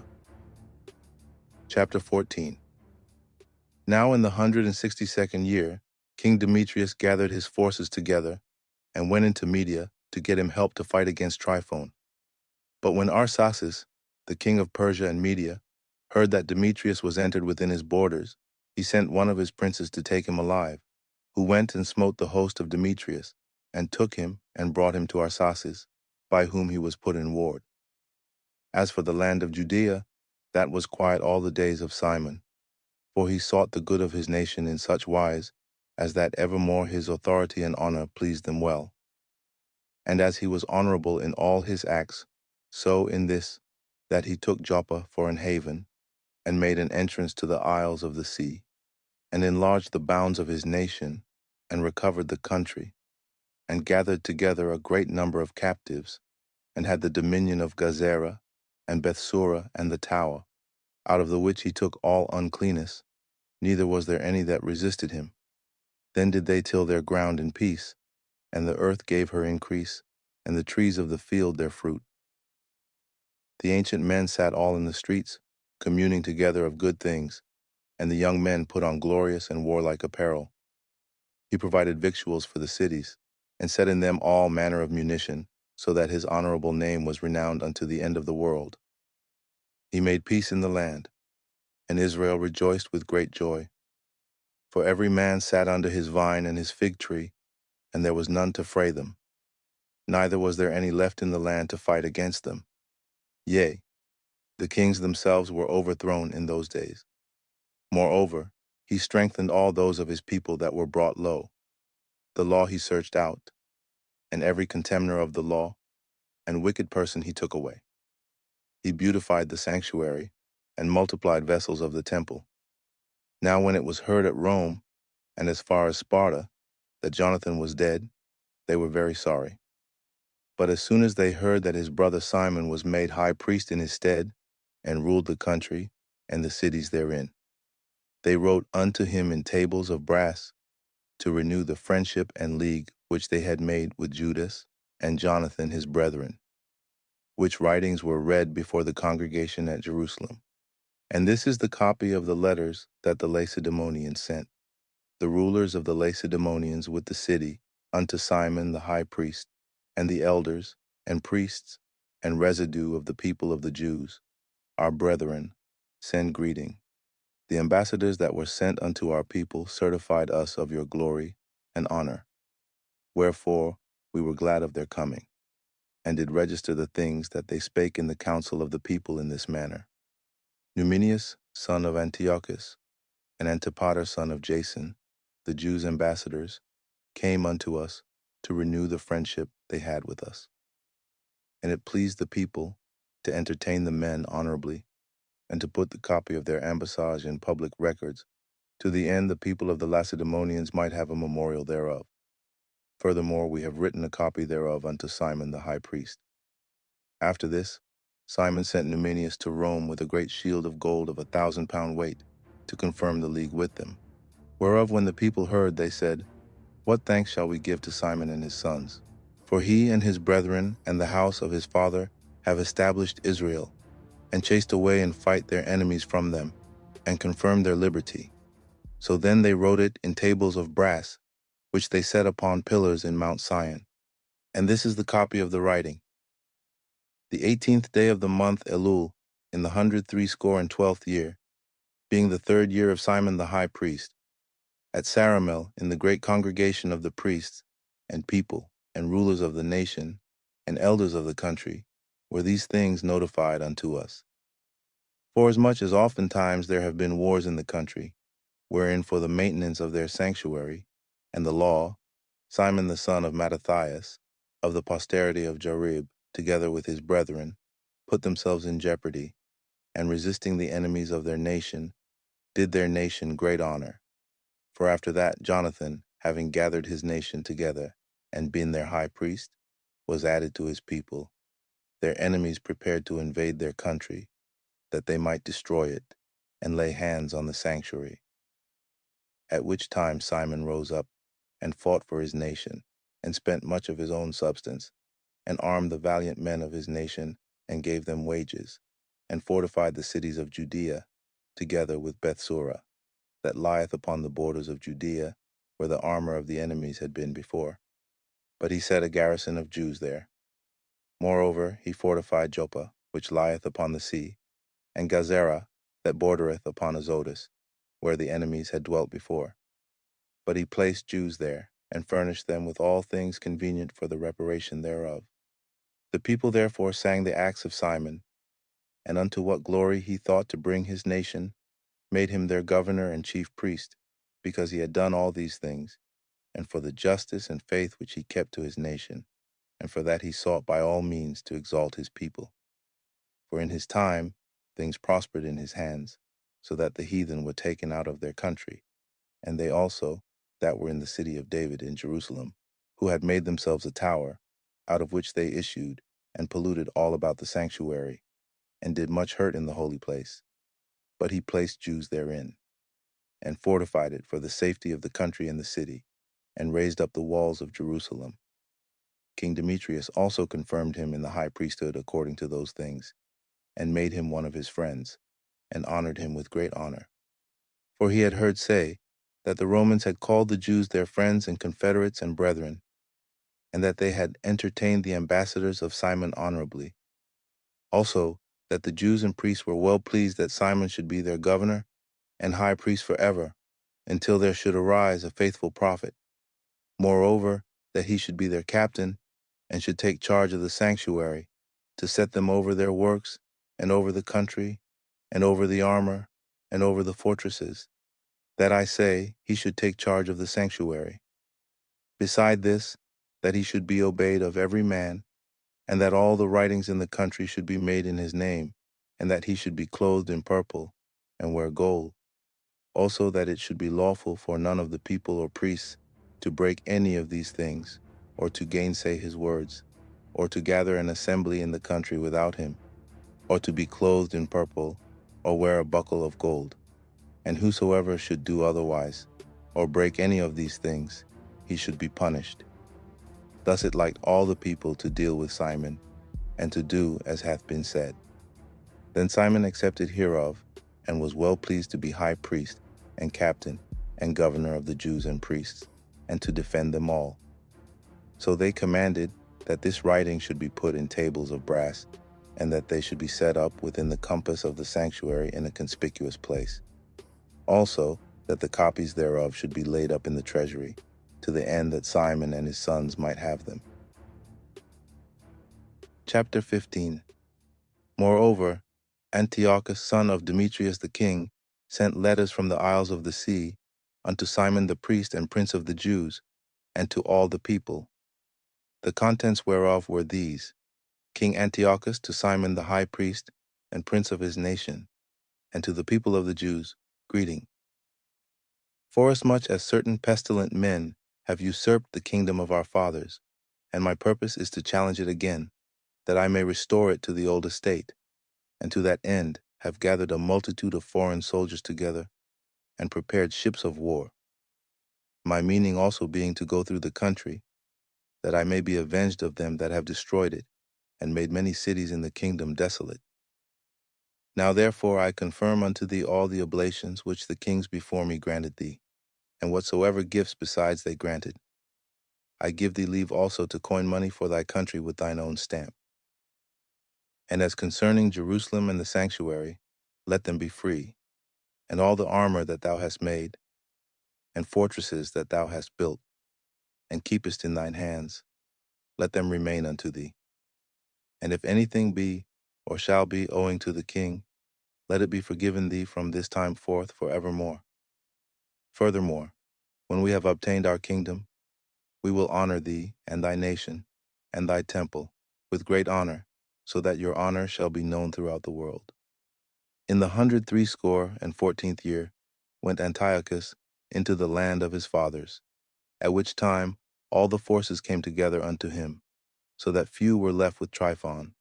[SPEAKER 1] Chapter 14. Now in the 162nd year, King Demetrius gathered his forces together and went into Media to get him help to fight against Tryphon. But when Arsaces, the king of Persia and Media, heard that Demetrius was entered within his borders, he sent one of his princes to take him alive, who went and smote the host of Demetrius, and took him and brought him to Arsaces, by whom he was put in ward. As for the land of Judea, that was quiet all the days of Simon, for he sought the good of his nation in such wise as that evermore his authority and honor pleased them well. And as he was honorable in all his acts, so in this, that he took Joppa for an haven, and made an entrance to the isles of the sea, and enlarged the bounds of his nation, and recovered the country, and gathered together a great number of captives, and had the dominion of Gazera, and Bethsura, and the tower, out of the which he took all uncleanness, neither was there any that resisted him. Then did they till their ground in peace, and the earth gave her increase, and the trees of the field their fruit. The ancient men sat all in the streets, communing together of good things, and the young men put on glorious and warlike apparel. He provided victuals for the cities, and set in them all manner of munition, so that his honorable name was renowned unto the end of the world. He made peace in the land, and Israel rejoiced with great joy. For every man sat under his vine and his fig tree, and there was none to fray them. Neither was there any left in the land to fight against them. Yea, the kings themselves were overthrown in those days. Moreover, he strengthened all those of his people that were brought low. The law he searched out, and every contemner of the law, and wicked person he took away. He beautified the sanctuary, and multiplied vessels of the temple. Now when it was heard at Rome, and as far as Sparta, that Jonathan was dead, they were very sorry. But as soon as they heard that his brother Simon was made high priest in his stead, and ruled the country and the cities therein, they wrote unto him in tables of brass, to renew the friendship and league which they had made with Judas and Jonathan his brethren, which writings were read before the congregation at Jerusalem. And this is the copy of the letters that the Lacedaemonians sent, the rulers of the Lacedaemonians with the city, unto Simon the high priest, and the elders, and priests, and residue of the people of the Jews, our brethren, send greeting. The ambassadors that were sent unto our people certified us of your glory and honor. Wherefore we were glad of their coming, and did register the things that they spake in the council of the people in this manner. Numenius, son of Antiochus, and Antipater, son of Jason, the Jews' ambassadors, came unto us to renew the friendship they had with us. And it pleased the people to entertain the men honorably, and to put the copy of their ambassage in public records, to the end the people of the Lacedaemonians might have a memorial thereof. Furthermore, we have written a copy thereof unto Simon the high priest. After this, Simon sent Numenius to Rome with a great shield of gold of 1,000 pound weight, to confirm the league with them. Whereof when the people heard, they said, What thanks shall we give to Simon and his sons? For he and his brethren and the house of his father have established Israel, and chased away and fight their enemies from them, and confirmed their liberty. So then they wrote it in tables of brass, which they set upon pillars in Mount Sion. And this is the copy of the writing. The 18th day of the month Elul, in the 163 year, being the 3rd year of Simon the high priest, at Saramel, in the great congregation of the priests, and people, and rulers of the nation, and elders of the country, were these things notified unto us. Forasmuch as oftentimes there have been wars in the country, wherein for the maintenance of their sanctuary, and the law, Simon the son of Mattathias, of the posterity of Jarib, together with his brethren, put themselves in jeopardy, and resisting the enemies of their nation, did their nation great honor. For after that Jonathan, having gathered his nation together, and been their high priest, was added to his people. Their enemies prepared to invade their country, that they might destroy it, and lay hands on the sanctuary. At which time Simon rose up, and fought for his nation, and spent much of his own substance, and armed the valiant men of his nation, and gave them wages, and fortified the cities of Judea, together with Bethsura, that lieth upon the borders of Judea, where the armor of the enemies had been before. But he set a garrison of Jews there. Moreover, he fortified Joppa, which lieth upon the sea, and Gazera, that bordereth upon Azotus, where the enemies had dwelt before. But he placed Jews there, and furnished them with all things convenient for the reparation thereof. The people therefore sang the acts of Simon, and unto what glory he thought to bring his nation, made him their governor and chief priest, because he had done all these things, and for the justice and faith which he kept to his nation, and for that he sought by all means to exalt his people. For in his time things prospered in his hands, so that the heathen were taken out of their country, and they also that were in the city of David in Jerusalem, who had made themselves a tower, out of which they issued, and polluted all about the sanctuary, and did much hurt in the holy place. But he placed Jews therein, and fortified it for the safety of the country and the city, and raised up the walls of Jerusalem. King Demetrius also confirmed him in the high priesthood according to those things, and made him one of his friends, and honored him with great honor. For he had heard say that the Romans had called the Jews their friends and confederates and brethren, and that they had entertained the ambassadors of Simon honorably. Also, that the Jews and priests were well pleased that Simon should be their governor and high priest forever, until there should arise a faithful prophet. Moreover, that he should be their captain, and should take charge of the sanctuary, to set them over their works, and over the country, and over the armor, and over the fortresses. That I say, he should take charge of the sanctuary. Beside this, that he should be obeyed of every man, and that all the writings in the country should be made in his name, and that he should be clothed in purple, and wear gold. Also that it should be lawful for none of the people or priests to break any of these things, or to gainsay his words, or to gather an assembly in the country without him, or to be clothed in purple, or wear a buckle of gold. And whosoever should do otherwise, or break any of these things, he should be punished. Thus it liked all the people to deal with Simon, and to do as hath been said. Then Simon accepted hereof, and was well pleased to be high priest, and captain, and governor of the Jews and priests, and to defend them all. So they commanded that this writing should be put in tables of brass, and that they should be set up within the compass of the sanctuary in a conspicuous place. Also, that the copies thereof should be laid up in the treasury, to the end that Simon and his sons might have them. Chapter 15. Moreover, Antiochus, son of Demetrius the king, sent letters from the isles of the sea unto Simon the priest and prince of the Jews, and to all the people. The contents whereof were these: King Antiochus to Simon the high priest and prince of his nation, and to the people of the Jews, greeting. Forasmuch as certain pestilent men have usurped the kingdom of our fathers, and my purpose is to challenge it again, that I may restore it to the old estate, and to that end have gathered a multitude of foreign soldiers together, and prepared ships of war. My meaning also being to go through the country, that I may be avenged of them that have destroyed it, and made many cities in the kingdom desolate. Now therefore I confirm unto thee all the oblations which the kings before me granted thee, and whatsoever gifts besides they granted. I give thee leave also to coin money for thy country with thine own stamp. And as concerning Jerusalem and the sanctuary, let them be free, and all the armor that thou hast made, and fortresses that thou hast built, and keepest in thine hands, let them remain unto thee. And if anything be, or shall be, owing to the king, let it be forgiven thee from this time forth forevermore. Furthermore, when we have obtained our kingdom, we will honor thee and thy nation and thy temple with great honor, so that your honor shall be known throughout the world. In the 114th year went Antiochus into the land of his fathers, at which time all the forces came together unto him, so that few were left with Tryphon.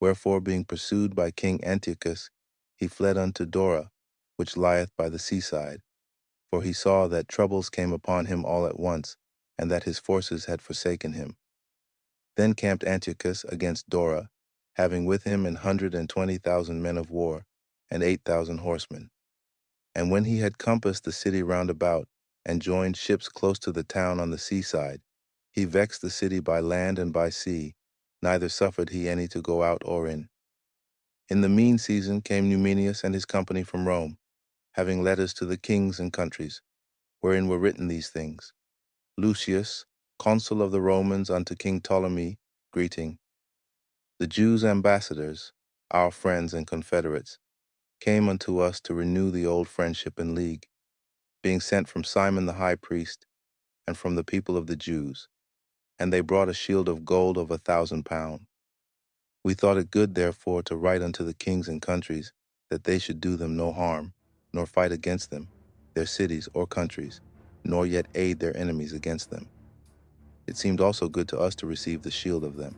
[SPEAKER 1] Wherefore, being pursued by King Antiochus, he fled unto Dora, which lieth by the seaside, for he saw that troubles came upon him all at once, and that his forces had forsaken him. Then camped Antiochus against Dora, having with him 120,000 men of war, and 8,000 horsemen. And when he had compassed the city round about, and joined ships close to the town on the seaside, he vexed the city by land and by sea, neither suffered he any to go out or in. In the mean season came Numenius and his company from Rome, having letters to the kings and countries, wherein were written these things. Lucius, consul of the Romans unto King Ptolemy, greeting. The Jews' ambassadors, our friends and confederates, came unto us to renew the old friendship and league, being sent from Simon the high priest, and from the people of the Jews, and they brought a shield of gold of 1,000 pounds. We thought it good, therefore, to write unto the kings and countries, that they should do them no harm, nor fight against them, their cities or countries, nor yet aid their enemies against them. It seemed also good to us to receive the shield of them.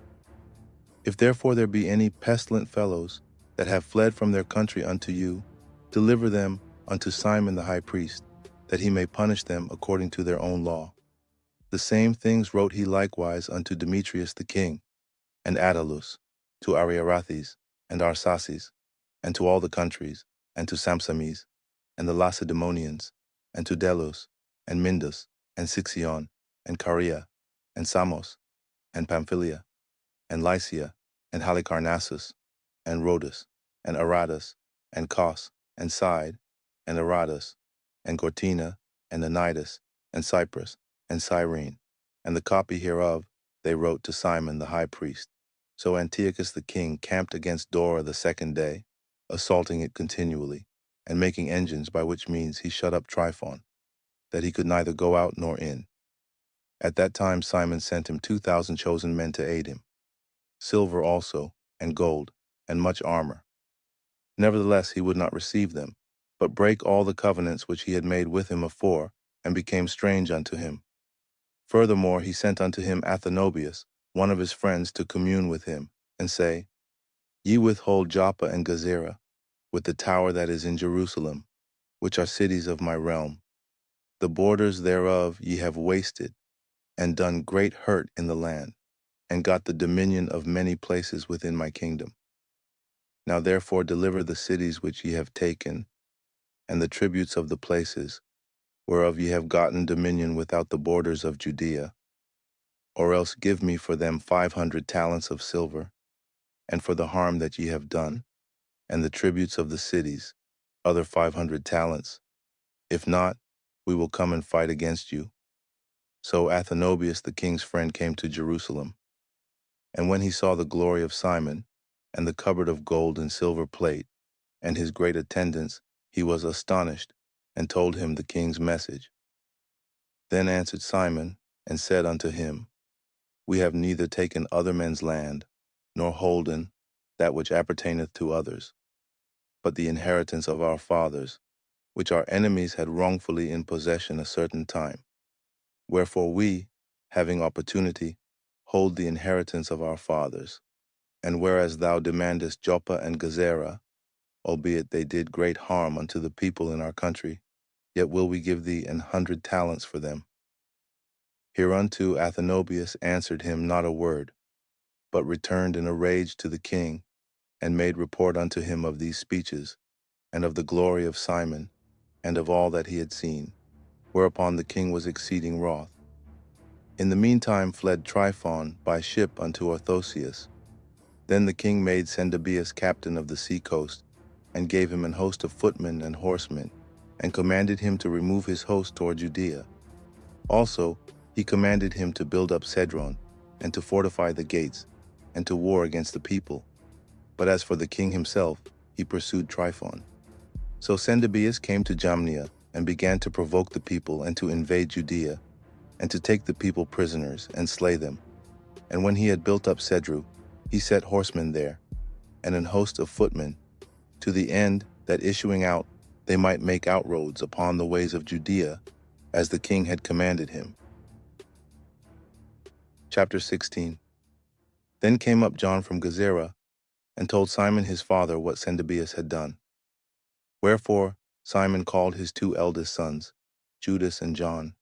[SPEAKER 1] If therefore there be any pestilent fellows that have fled from their country unto you, deliver them unto Simon the high priest, that he may punish them according to their own law. The same things wrote he likewise unto Demetrius the king, and Attalus, to Ariarathes, and Arsaces, and to all the countries, and to Sampsames, and the Lacedaemonians, and to Delos, and Mindus, and Sixion, and Caria, and Samos, and Pamphylia, and Lycia, and Halicarnassus, and Rhodus, and Aradus, and Cos, and Side, and Aradus, and Cortina, and Anidus, and Cyprus, and Cyrene, and the copy hereof they wrote to Simon the high priest. So Antiochus the king camped against Dora the second day, assaulting it continually, and making engines by which means he shut up Tryphon, that he could neither go out nor in. At that time Simon sent him 2,000 chosen men to aid him, silver also, and gold, and much armor. Nevertheless he would not receive them, but brake all the covenants which he had made with him afore, and became strange unto him. Furthermore he sent unto him Athenobius, one of his friends, to commune with him, and say, Ye withhold Joppa and Gazera, with the tower that is in Jerusalem, which are cities of my realm. The borders thereof ye have wasted, and done great hurt in the land, and got the dominion of many places within my kingdom. Now therefore deliver the cities which ye have taken, and the tributes of the places, whereof ye have gotten dominion without the borders of Judea, or else give me for them 500 talents of silver, and for the harm that ye have done, and the tributes of the cities, other 500 talents. If not, we will come and fight against you. So Athenobius the king's friend came to Jerusalem, and when he saw the glory of Simon, and the cupboard of gold and silver plate, and his great attendance, he was astonished, and told him the king's message. Then answered Simon, and said unto him, We have neither taken other men's land, nor holden that which appertaineth to others, but the inheritance of our fathers, which our enemies had wrongfully in possession a certain time. Wherefore we, having opportunity, hold the inheritance of our fathers. And whereas thou demandest Joppa and Gazera, albeit they did great harm unto the people in our country, yet will we give thee 100 talents for them. Hereunto Athenobius answered him not a word, but returned in a rage to the king, and made report unto him of these speeches, and of the glory of Simon, and of all that he had seen. Whereupon the king was exceeding wroth. In the meantime fled Tryphon by ship unto Orthosius. Then the king made Sendabeus captain of the sea coast, and gave him an host of footmen and horsemen, and commanded him to remove his host toward Judea. Also, he commanded him to build up Cedron, and to fortify the gates, and to war against the people. But as for the king himself, he pursued Tryphon. So Sendebeus came to Jamnia and began to provoke the people and to invade Judea, and to take the people prisoners and slay them. And when he had built up Cedru, he set horsemen there, and an host of footmen, to the end that issuing out they might make outroads upon the ways of Judea, as the king had commanded him. Chapter 16. Then came up John from Gezerah, and told Simon his father what Sendebeus had done. Wherefore Simon called his 2 eldest sons, Judas and John,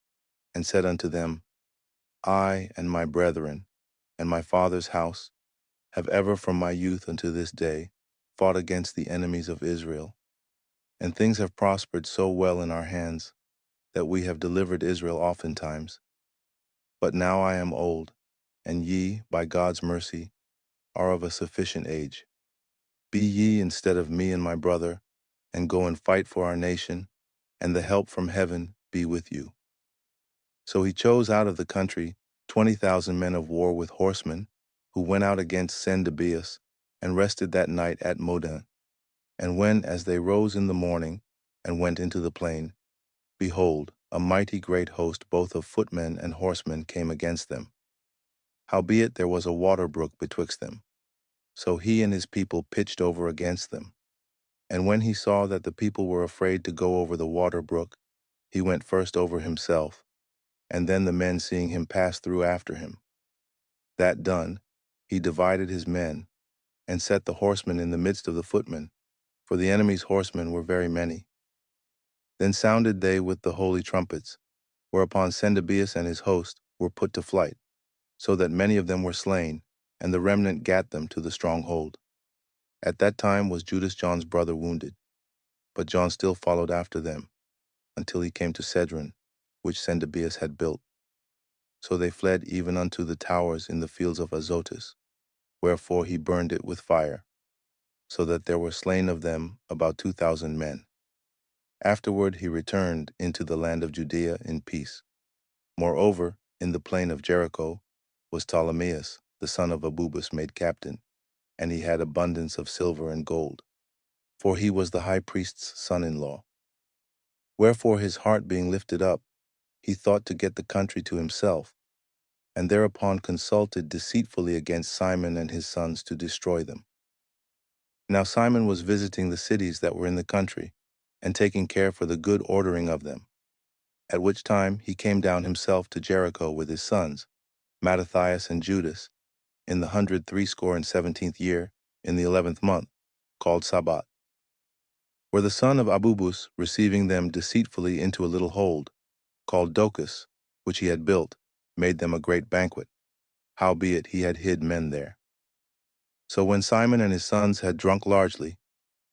[SPEAKER 1] and said unto them, I and my brethren, and my father's house, have ever from my youth unto this day fought against the enemies of Israel. And things have prospered so well in our hands, that we have delivered Israel oftentimes. But now I am old, and ye, by God's mercy, are of a sufficient age. Be ye instead of me and my brother, and go and fight for our nation, and the help from heaven be with you. So he chose out of the country 20,000 men of war with horsemen, who went out against Sendebeus, and rested that night at Modan. And when, as they rose in the morning, and went into the plain, behold, a mighty great host both of footmen and horsemen came against them. Howbeit there was a water brook betwixt them. So he and his people pitched over against them. And when he saw that the people were afraid to go over the water brook, he went first over himself, and then the men seeing him pass through after him. That done, he divided his men, and set the horsemen in the midst of the footmen, for the enemy's horsemen were very many. Then sounded they with the holy trumpets, whereupon Sendebeus and his host were put to flight, so that many of them were slain, and the remnant gat them to the stronghold. At that time was Judas John's brother wounded, but John still followed after them, until he came to Cedron, which Sendebeus had built. So they fled even unto the towers in the fields of Azotus, wherefore he burned it with fire, so that there were slain of them about 2,000 men. Afterward he returned into the land of Judea in peace. Moreover, in the plain of Jericho was Ptolemeus, the son of Abubus, made captain, and he had abundance of silver and gold, for he was the high priest's son-in-law. Wherefore his heart being lifted up, he thought to get the country to himself, and thereupon consulted deceitfully against Simon and his sons to destroy them. Now Simon was visiting the cities that were in the country, and taking care for the good ordering of them. At which time he came down himself to Jericho with his sons, Mattathias and Judas, in the 117th year, in the 11th month, called Sabbath. Where the son of Abubus, receiving them deceitfully into a little hold, called Docus, which he had built, made them a great banquet, howbeit he had hid men there. So when Simon and his sons had drunk largely,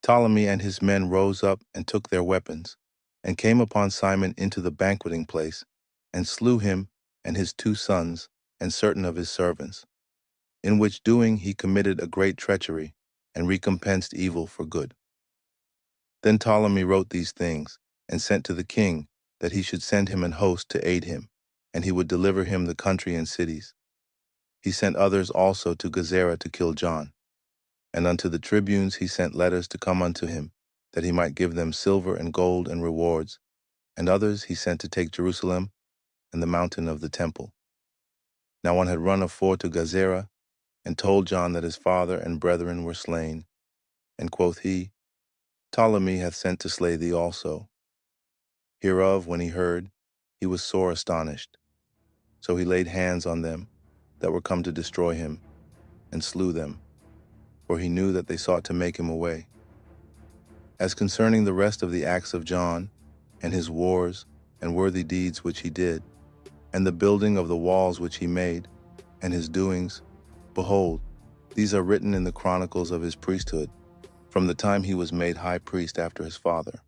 [SPEAKER 1] Ptolemy and his men rose up and took their weapons, and came upon Simon into the banqueting place, and slew him and his 2 sons and certain of his servants, in which doing he committed a great treachery, and recompensed evil for good. Then Ptolemy wrote these things, and sent to the king, that he should send him an host to aid him, and he would deliver him the country and cities. He sent others also to Gezerah to kill John. And unto the tribunes he sent letters to come unto him, that he might give them silver and gold and rewards, and others he sent to take Jerusalem and the mountain of the temple. Now one had run afore to Gezerah, and told John that his father and brethren were slain. And quoth he, Ptolemy hath sent to slay thee also. Hereof when he heard, he was sore astonished. So he laid hands on them that were come to destroy him, and slew them, for he knew that they sought to make him away. As concerning the rest of the acts of John, and his wars and worthy deeds which he did, and the building of the walls which he made, and his doings, behold, these are written in the chronicles of his priesthood, from the time he was made high priest after his father.